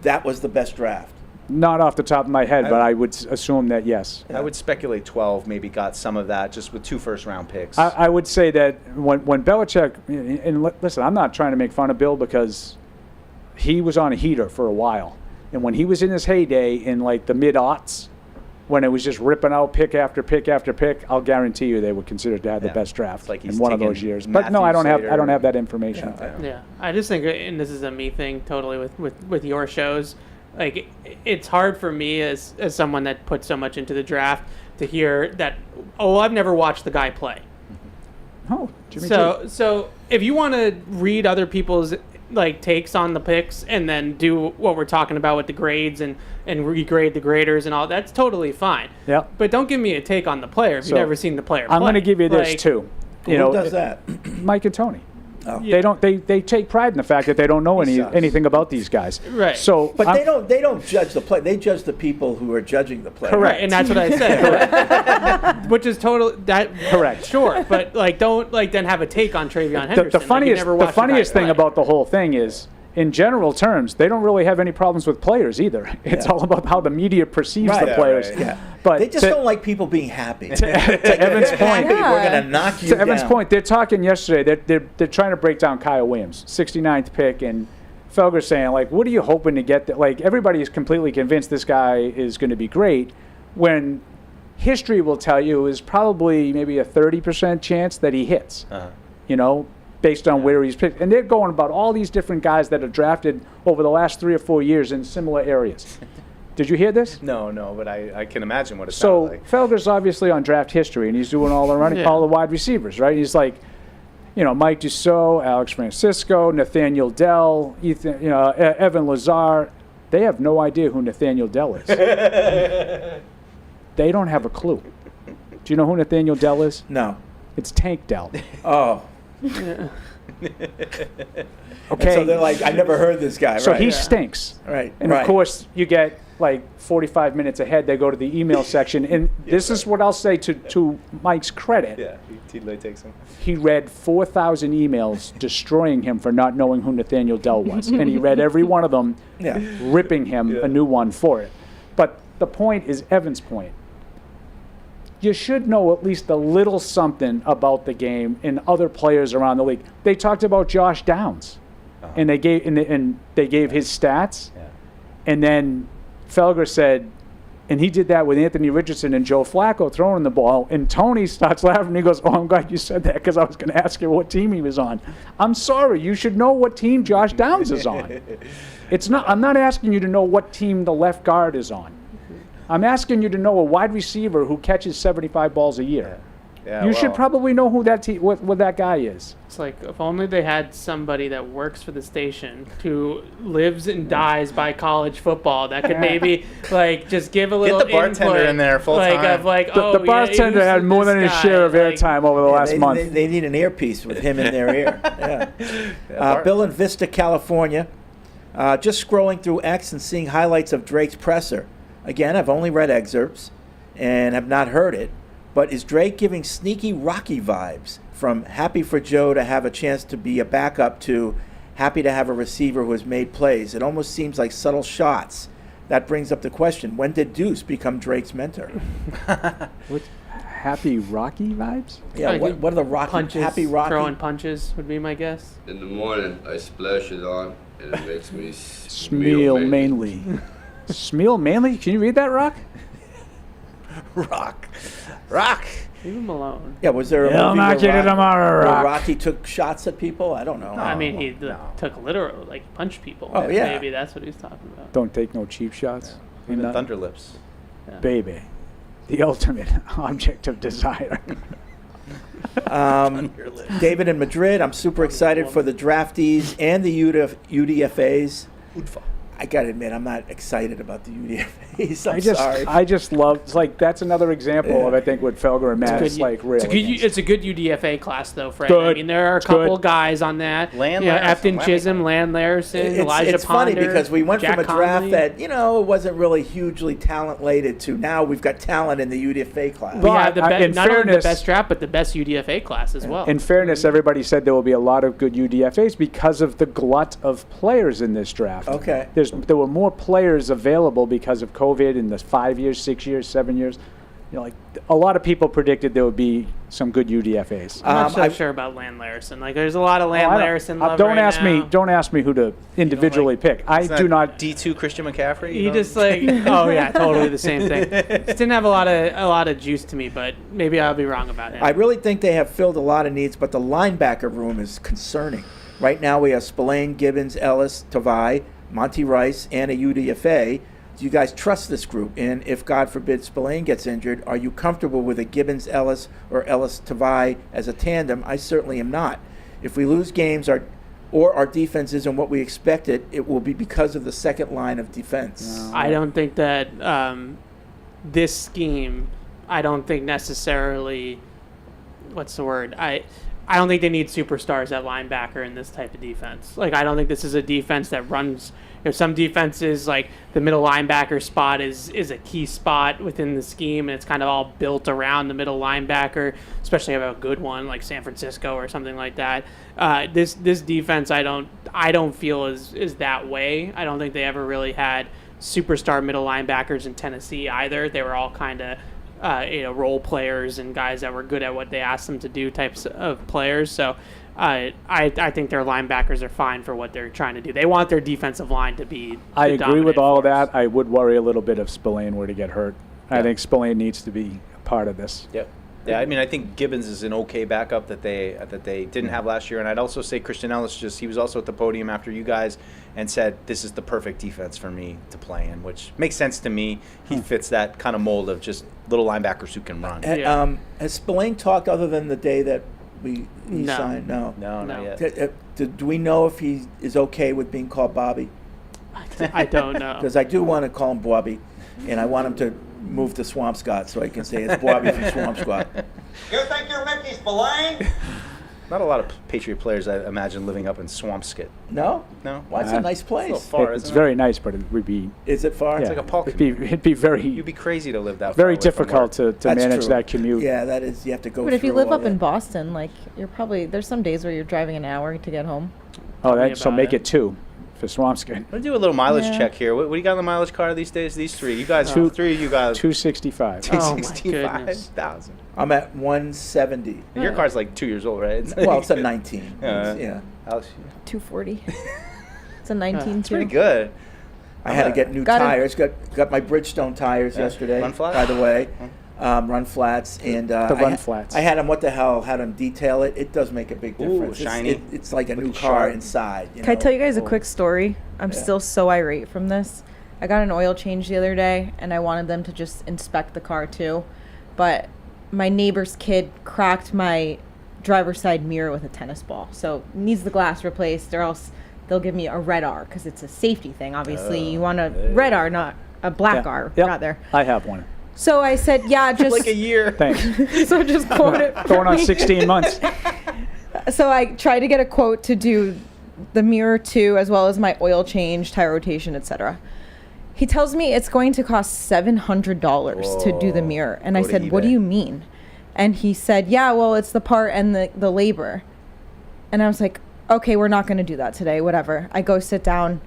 that was the best draft? Not off the top of my head, but I would assume that yes. I would speculate 12 maybe got some of that just with 2 first-round picks. I would say that when Belichick, and listen, I'm not trying to make fun of Bill because he was on a heater for a while. And when he was in his heyday in like the mid-aughts, when it was just ripping out pick after pick after pick, I'll guarantee you they would consider to have the best draft in one of those years. But no, I don't have that information. Yeah, I just think, and this is a me thing totally with your shows. Like, it's hard for me as someone that puts so much into the draft to hear that. Oh, I've never watched the guy play. Oh, Jimmy G. So if you want to read other people's takes on the picks and then do what we're talking about with the grades and regrade the graders and all, that's totally fine. Yeah. But don't give me a take on the player if you've never seen the player play. I'm going to give you this too. Who does that? Mike and Tony. Oh. They take pride in the fact that they don't know anything about these guys. Right. So, but they don't judge the play. They judge the people who are judging the play. Correct, and that's what I said. Which is totally correct. Sure, but don't then have a take on Travion Henderson. The funniest thing about the whole thing is, in general terms, they don't really have any problems with players either. It's all about how the media perceives the players. Yeah. But they just don't like people being happy. To Evan's point, we're going to knock you down. To Evan's point, they're talking yesterday. They're trying to break down Kyle Williams, 69th pick, and Felger's saying, like, what are you hoping to get? Like, everybody is completely convinced this guy is going to be great, when history will tell you is probably maybe a 30% chance that he hits. Based on where he's picked. And they're going about all these different guys that are drafted over the last 3 or 4 years in similar areas. Did you hear this? No, but I can imagine what it sounds like. So Felger's obviously on draft history, and he's doing all the wide receivers, right? He's like, Mike Dussault, Alex Francisco, Nathaniel Dell, Evan Lazar. They have no idea who Nathaniel Dell is. They don't have a clue. Do you know who Nathaniel Dell is? No. It's Tank Dell. Oh. Yeah. Okay. And so they're like, I never heard this guy. So he stinks. Right. And of course, you get like 45 minutes ahead. They go to the email section, and this is what I'll say to Mike's credit. Yeah, he takes him. He read 4,000 emails destroying him for not knowing who Nathaniel Dell was, and he read every one of them, ripping him a new one for it. But the point is Evan's point. You should know at least a little something about the game and other players around the league. They talked about Josh Downs, and they gave his stats, and then Felger said, and he did that with Anthony Richardson and Joe Flacco throwing the ball, and Tony starts laughing, and he goes, "Oh, I'm glad you said that because I was going to ask you what team he was on." I'm sorry, you should know what team Josh Downs is on. I'm not asking you to know what team the left guard is on. I'm asking you to know a wide receiver who catches 75 balls a year. You should probably know who that what that guy is. It's like, if only they had somebody that works for the station who lives and dies by college football that could maybe just give a little get the bartender input, in there full time. The bartender had more than his share of airtime over the last month. They need an earpiece with him in their ear. Bill in Vista, California. Just scrolling through X and seeing highlights of Drake's presser. Again, I've only read excerpts and have not heard it, but is Drake giving sneaky Rocky vibes from happy for Joe to have a chance to be a backup to happy to have a receiver who has made plays? It almost seems like subtle shots. That brings up the question, when did Deuce become Drake's mentor? Happy Rocky vibes? Yeah, what are the Rocky punches, happy Rocky? Throwing punches would be my guess. In the morning, I splash it on, and it makes me Smeal mainly. Smeal mainly? Can you read that, Rock? Rock. Leave him alone. Yeah, was there a He'll movie knock you to tomorrow, where Rock. Rocky took shots at people? I don't know. I mean, he took literal, punched people. Oh, yeah. Maybe that's what he's talking about. Don't take no cheap shots. Even Thunder Lips. Baby. the ultimate object of desire. David in Madrid, I'm super excited for the draftees and the UDFAs. I gotta admit, I'm not excited about the UDFAs. I'm sorry. I just love. It's like that's another example of I think what Felger and Matt is like really. It's a good UDFA class though, Fred. Good. I mean, there are a couple guys on that. Efton Chisholm, Land Larison, Elijah It's Ponder, funny because we went Jack from a draft Conley. that it wasn't really hugely talent-laden to now we've got talent in the UDFA class. We have in not only the fairness- best draft, but the best UDFA class as well. In fairness, everybody said there will be a lot of good UDFAs because of the glut of players in this draft. Okay. There were more players available because of COVID in the 5 years, 6 years, 7 years. Like a lot of people predicted there would be some good UDFAs. I'm not so sure about Land Larison. Like, there's a lot of Land Larison love don't right ask now. me. Don't ask me who to individually pick. I do not. D2 Christian McCaffrey. He just like, oh yeah, totally the same thing. Just didn't have a lot of juice to me, but maybe I'll be wrong about him. I really think they have filled a lot of needs, but the linebacker room is concerning. Right now we have Spillane, Gibbons, Ellis, Tavai, Monty Rice, and a UDFA. Do you guys trust this group? And if, God forbid, Spillane gets injured, are you comfortable with a Gibbons-Ellis or Ellis-Tavai as a tandem? I certainly am not. If we lose games or our defense isn't what we expected, it will be because of the second line of defense. I don't think that this scheme, I don't think necessarily, what's the word? I don't think they need superstars at linebacker in this type of defense. Like, I don't think this is a defense that runs. Some defenses, like the middle linebacker spot is a key spot within the scheme, and it's kind of all built around the middle linebacker, especially about a good one like San Francisco or something like that. This defense, I don't feel is that way. I don't think they ever really had superstar middle linebackers in Tennessee either. They were all kind of role players and guys that were good at what they asked them to do types of players. So I think their linebackers are fine for what they're trying to do. They want their defensive line to be I agree with all of that. I would worry a little bit if Spillane were to get hurt. I think Spillane needs to be a part of this. Yep. Yeah, I mean, I think Gibbons is an okay backup that they didn't have last year, and I'd also say Christian Ellis he was also at the podium after you guys and said this is the perfect defense for me to play in, which makes sense to me. He fits that kind of mold of just little linebackers who can run. Has Spillane talked other than the day that we No. signed? No, not yet. Do we know if he is okay with being called Bobby? I don't know. Because I do want to call him Bobby, and I want him to move to Swampscott so I can say it's Bobby from Swampscott. You think you're Mickey Spillane? Not a lot of Patriot players, I imagine, living up in Swampscott. No? No? Well, it's a nice place. It's a little far, It's isn't very nice, but it would be. Is it far? It's like a Paul It'd be very. You'd be crazy to live that far Very away from difficult work. to manage true. that commute. Yeah, that is. You have to go. But if you through live all up in that. Boston, like you're probably there's some days where you're driving an hour to get home. Oh, me so about make it. it 2 for Swampscott. Let's do a little mileage Yeah. check here. What do you got on the mileage car these days? These three. You guys, three of you guys. 265. Oh, my goodness. 265,000. I'm at 170. And your car's like 2 years old, right? Well, it's a 19. Yeah. Alex, 240. It's a 19 It's too. pretty good. I had to get new Got it. tires. Got my Bridgestone tires yesterday. Run flat? By the way, run flats and The run flats. I had them. What the hell? Had them detail it. It does make a big Ooh, difference. shiny. It's like a new Looking car sharp. inside. Can I tell you guys a quick story? I'm still so irate from this. I got an oil change the other day, and I wanted them to just inspect the car too. But my neighbor's kid cracked my driver's side mirror with a tennis ball. So needs the glass replaced, or else they'll give me a red R because it's a safety thing. Obviously, you want a red R, not a black R, Yep. rather. I have one. So I said, yeah, just Like a year. Thanks. so just quote it. for Going on me. 16 months. So I tried to get a quote to do the mirror too, as well as my oil change, tire rotation, etc. He tells me it's going to cost $700 to do the mirror. And I Go to said, what do eBay. you mean? And he said, yeah, well, it's the part and the labor. And I was like, okay, we're not going to do that today, whatever. I go sit down,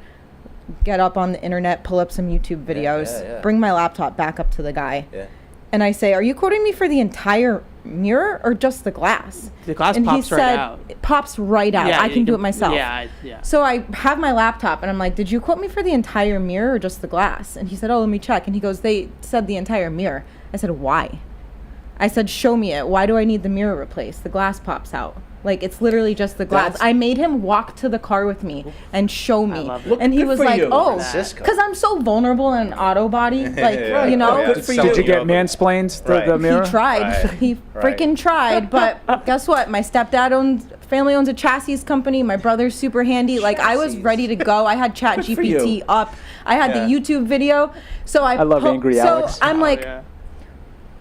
get up on the internet, pull up some YouTube videos, yeah. bring my laptop back up to the guy. Yeah. And I say, are you quoting me for the entire mirror or just the glass? The glass and pops he right said, out. It pops right out. Yeah, I you can do it myself. Yeah. So I have my laptop and I'm like, did you quote me for the entire mirror or just the glass? And he said, oh, let me check. And he goes, they said the entire mirror. I said, why? I said, show me it. Why do I need the mirror replaced? The glass pops out. Like, it's literally just the glass. I made him walk to the car with me and show me. And he Good was for like, you. oh, Cisco. because I'm so vulnerable in an auto body. Like, you know. Good for you. Did you get mansplained the mirror? He tried. He freaking tried. But guess what? My family owns a chassis company. My brother's super handy. Like, I was ready to go. I had ChatGPT up. I had the YouTube video. So I love Angry Alex. So I'm like,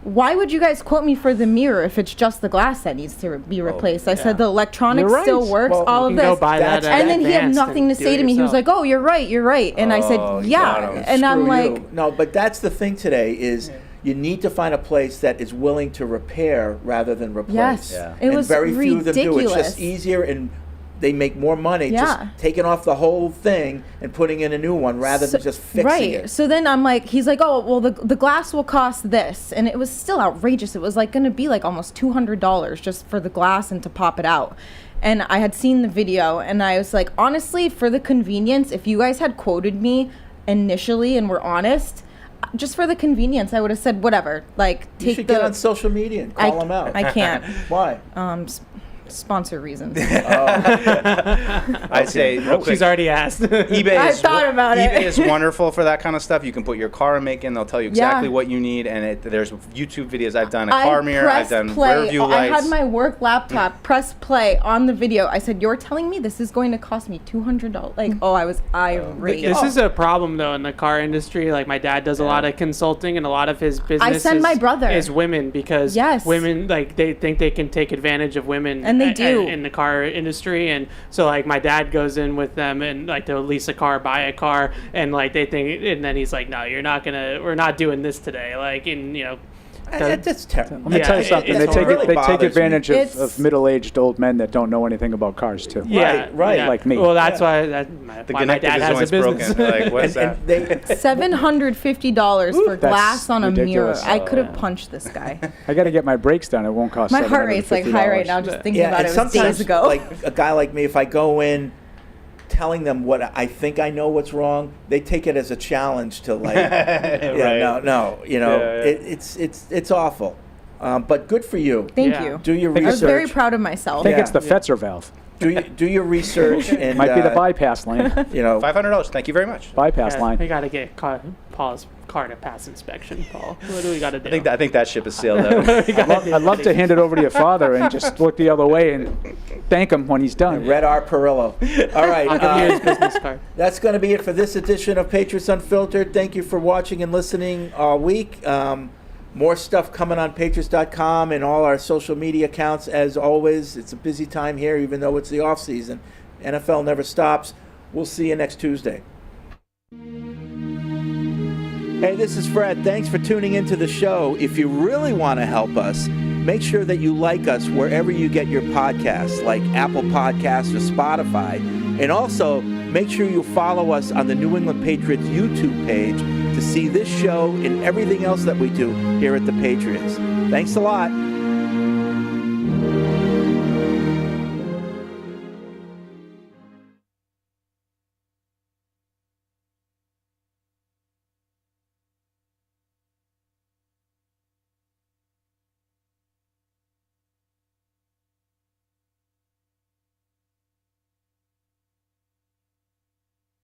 why would you guys quote me for the mirror if it's just the glass that needs to be replaced? I said the electronics still works, Well, all you of can this. go buy that at And then he had Advanced nothing to and do say it to me. He was yourself. like, oh, you're right. And I said, yeah. And I'm Screw like, you. No, but that's the thing today is you need to find a place that is willing to repair rather than replace. Yes. Yeah. It And was very few of them do. It's ridiculous. just easier and they make more money just taking off the whole thing and putting in a new one rather than just fixing it. So then I'm like, he's like, oh, well, the glass will cost this. And it was still outrageous. It was like going to be like almost $200 just for the glass and to pop it out. And I had seen the video and I was like, honestly, for the convenience, if you guys had quoted me initially and were honest, just for the convenience, I would have said whatever. Like, You should get on social media and call them out. I can't. Why? Sponsor reasons. I'd say real quick, She's already asked. eBay I is thought about it. eBay is wonderful for that kind of stuff. You can put your car and make in. They'll tell you exactly Yeah. what you need. And there's YouTube videos I've done. A car mirror. I've done rear play. view I lights. had my work laptop press play on the video. I said, you're telling me this is going to cost me $200? Like, I was irate. This is a problem though in the car industry. Like my dad does a lot of consulting, and a lot of his business send my brother. is women because women like they think they can take advantage of women, And they do. in the car industry. And so like my dad goes in with them and like they'll lease a car, buy a car, and like they think, and then he's like, no, we're not doing this today. Like That's terrible. Let me tell you something. They take advantage of middle-aged old men that don't know anything about cars too. Yeah, right. Like me. Well, that's why my dad has a business. Like, what's that? $750 for That's glass on a mirror. ridiculous. I could have punched this guy. I got to get my brakes done. It won't cost. My heart rate's like high right now just thinking about and it. It was sometimes, days ago. like a guy like me, if I go in telling them what I think I know what's wrong, they take it as a challenge to like, it's awful. But good for you. Thank you. Do your I research. was very proud of myself. I think it's the Fetzer valve. Do your research and Might be the bypass lane. $500. Thank you very much. Bypass line. We got to get Paul's car to pass inspection, Paul. What do we got to do? I think that ship has sailed out. I'd love to hand it over to your father and just look the other way and thank him when he's done. Red R. Perillo. All right. I'll give you his business card. That's going to be it for this edition of Patriots Unfiltered. Thank you for watching and listening all week. More stuff coming on Patriots.com and all our social media accounts. As always, it's a busy time here, even though it's the off season. NFL never stops. We'll see you next Tuesday. Hey, this is Fred. Thanks for tuning into the show. If you really want to help us, make sure that you like us wherever you get your podcasts, like Apple Podcasts or Spotify. And also, make sure you follow us on the New England Patriots YouTube page to see this show and everything else that we do here at the Patriots. Thanks a lot.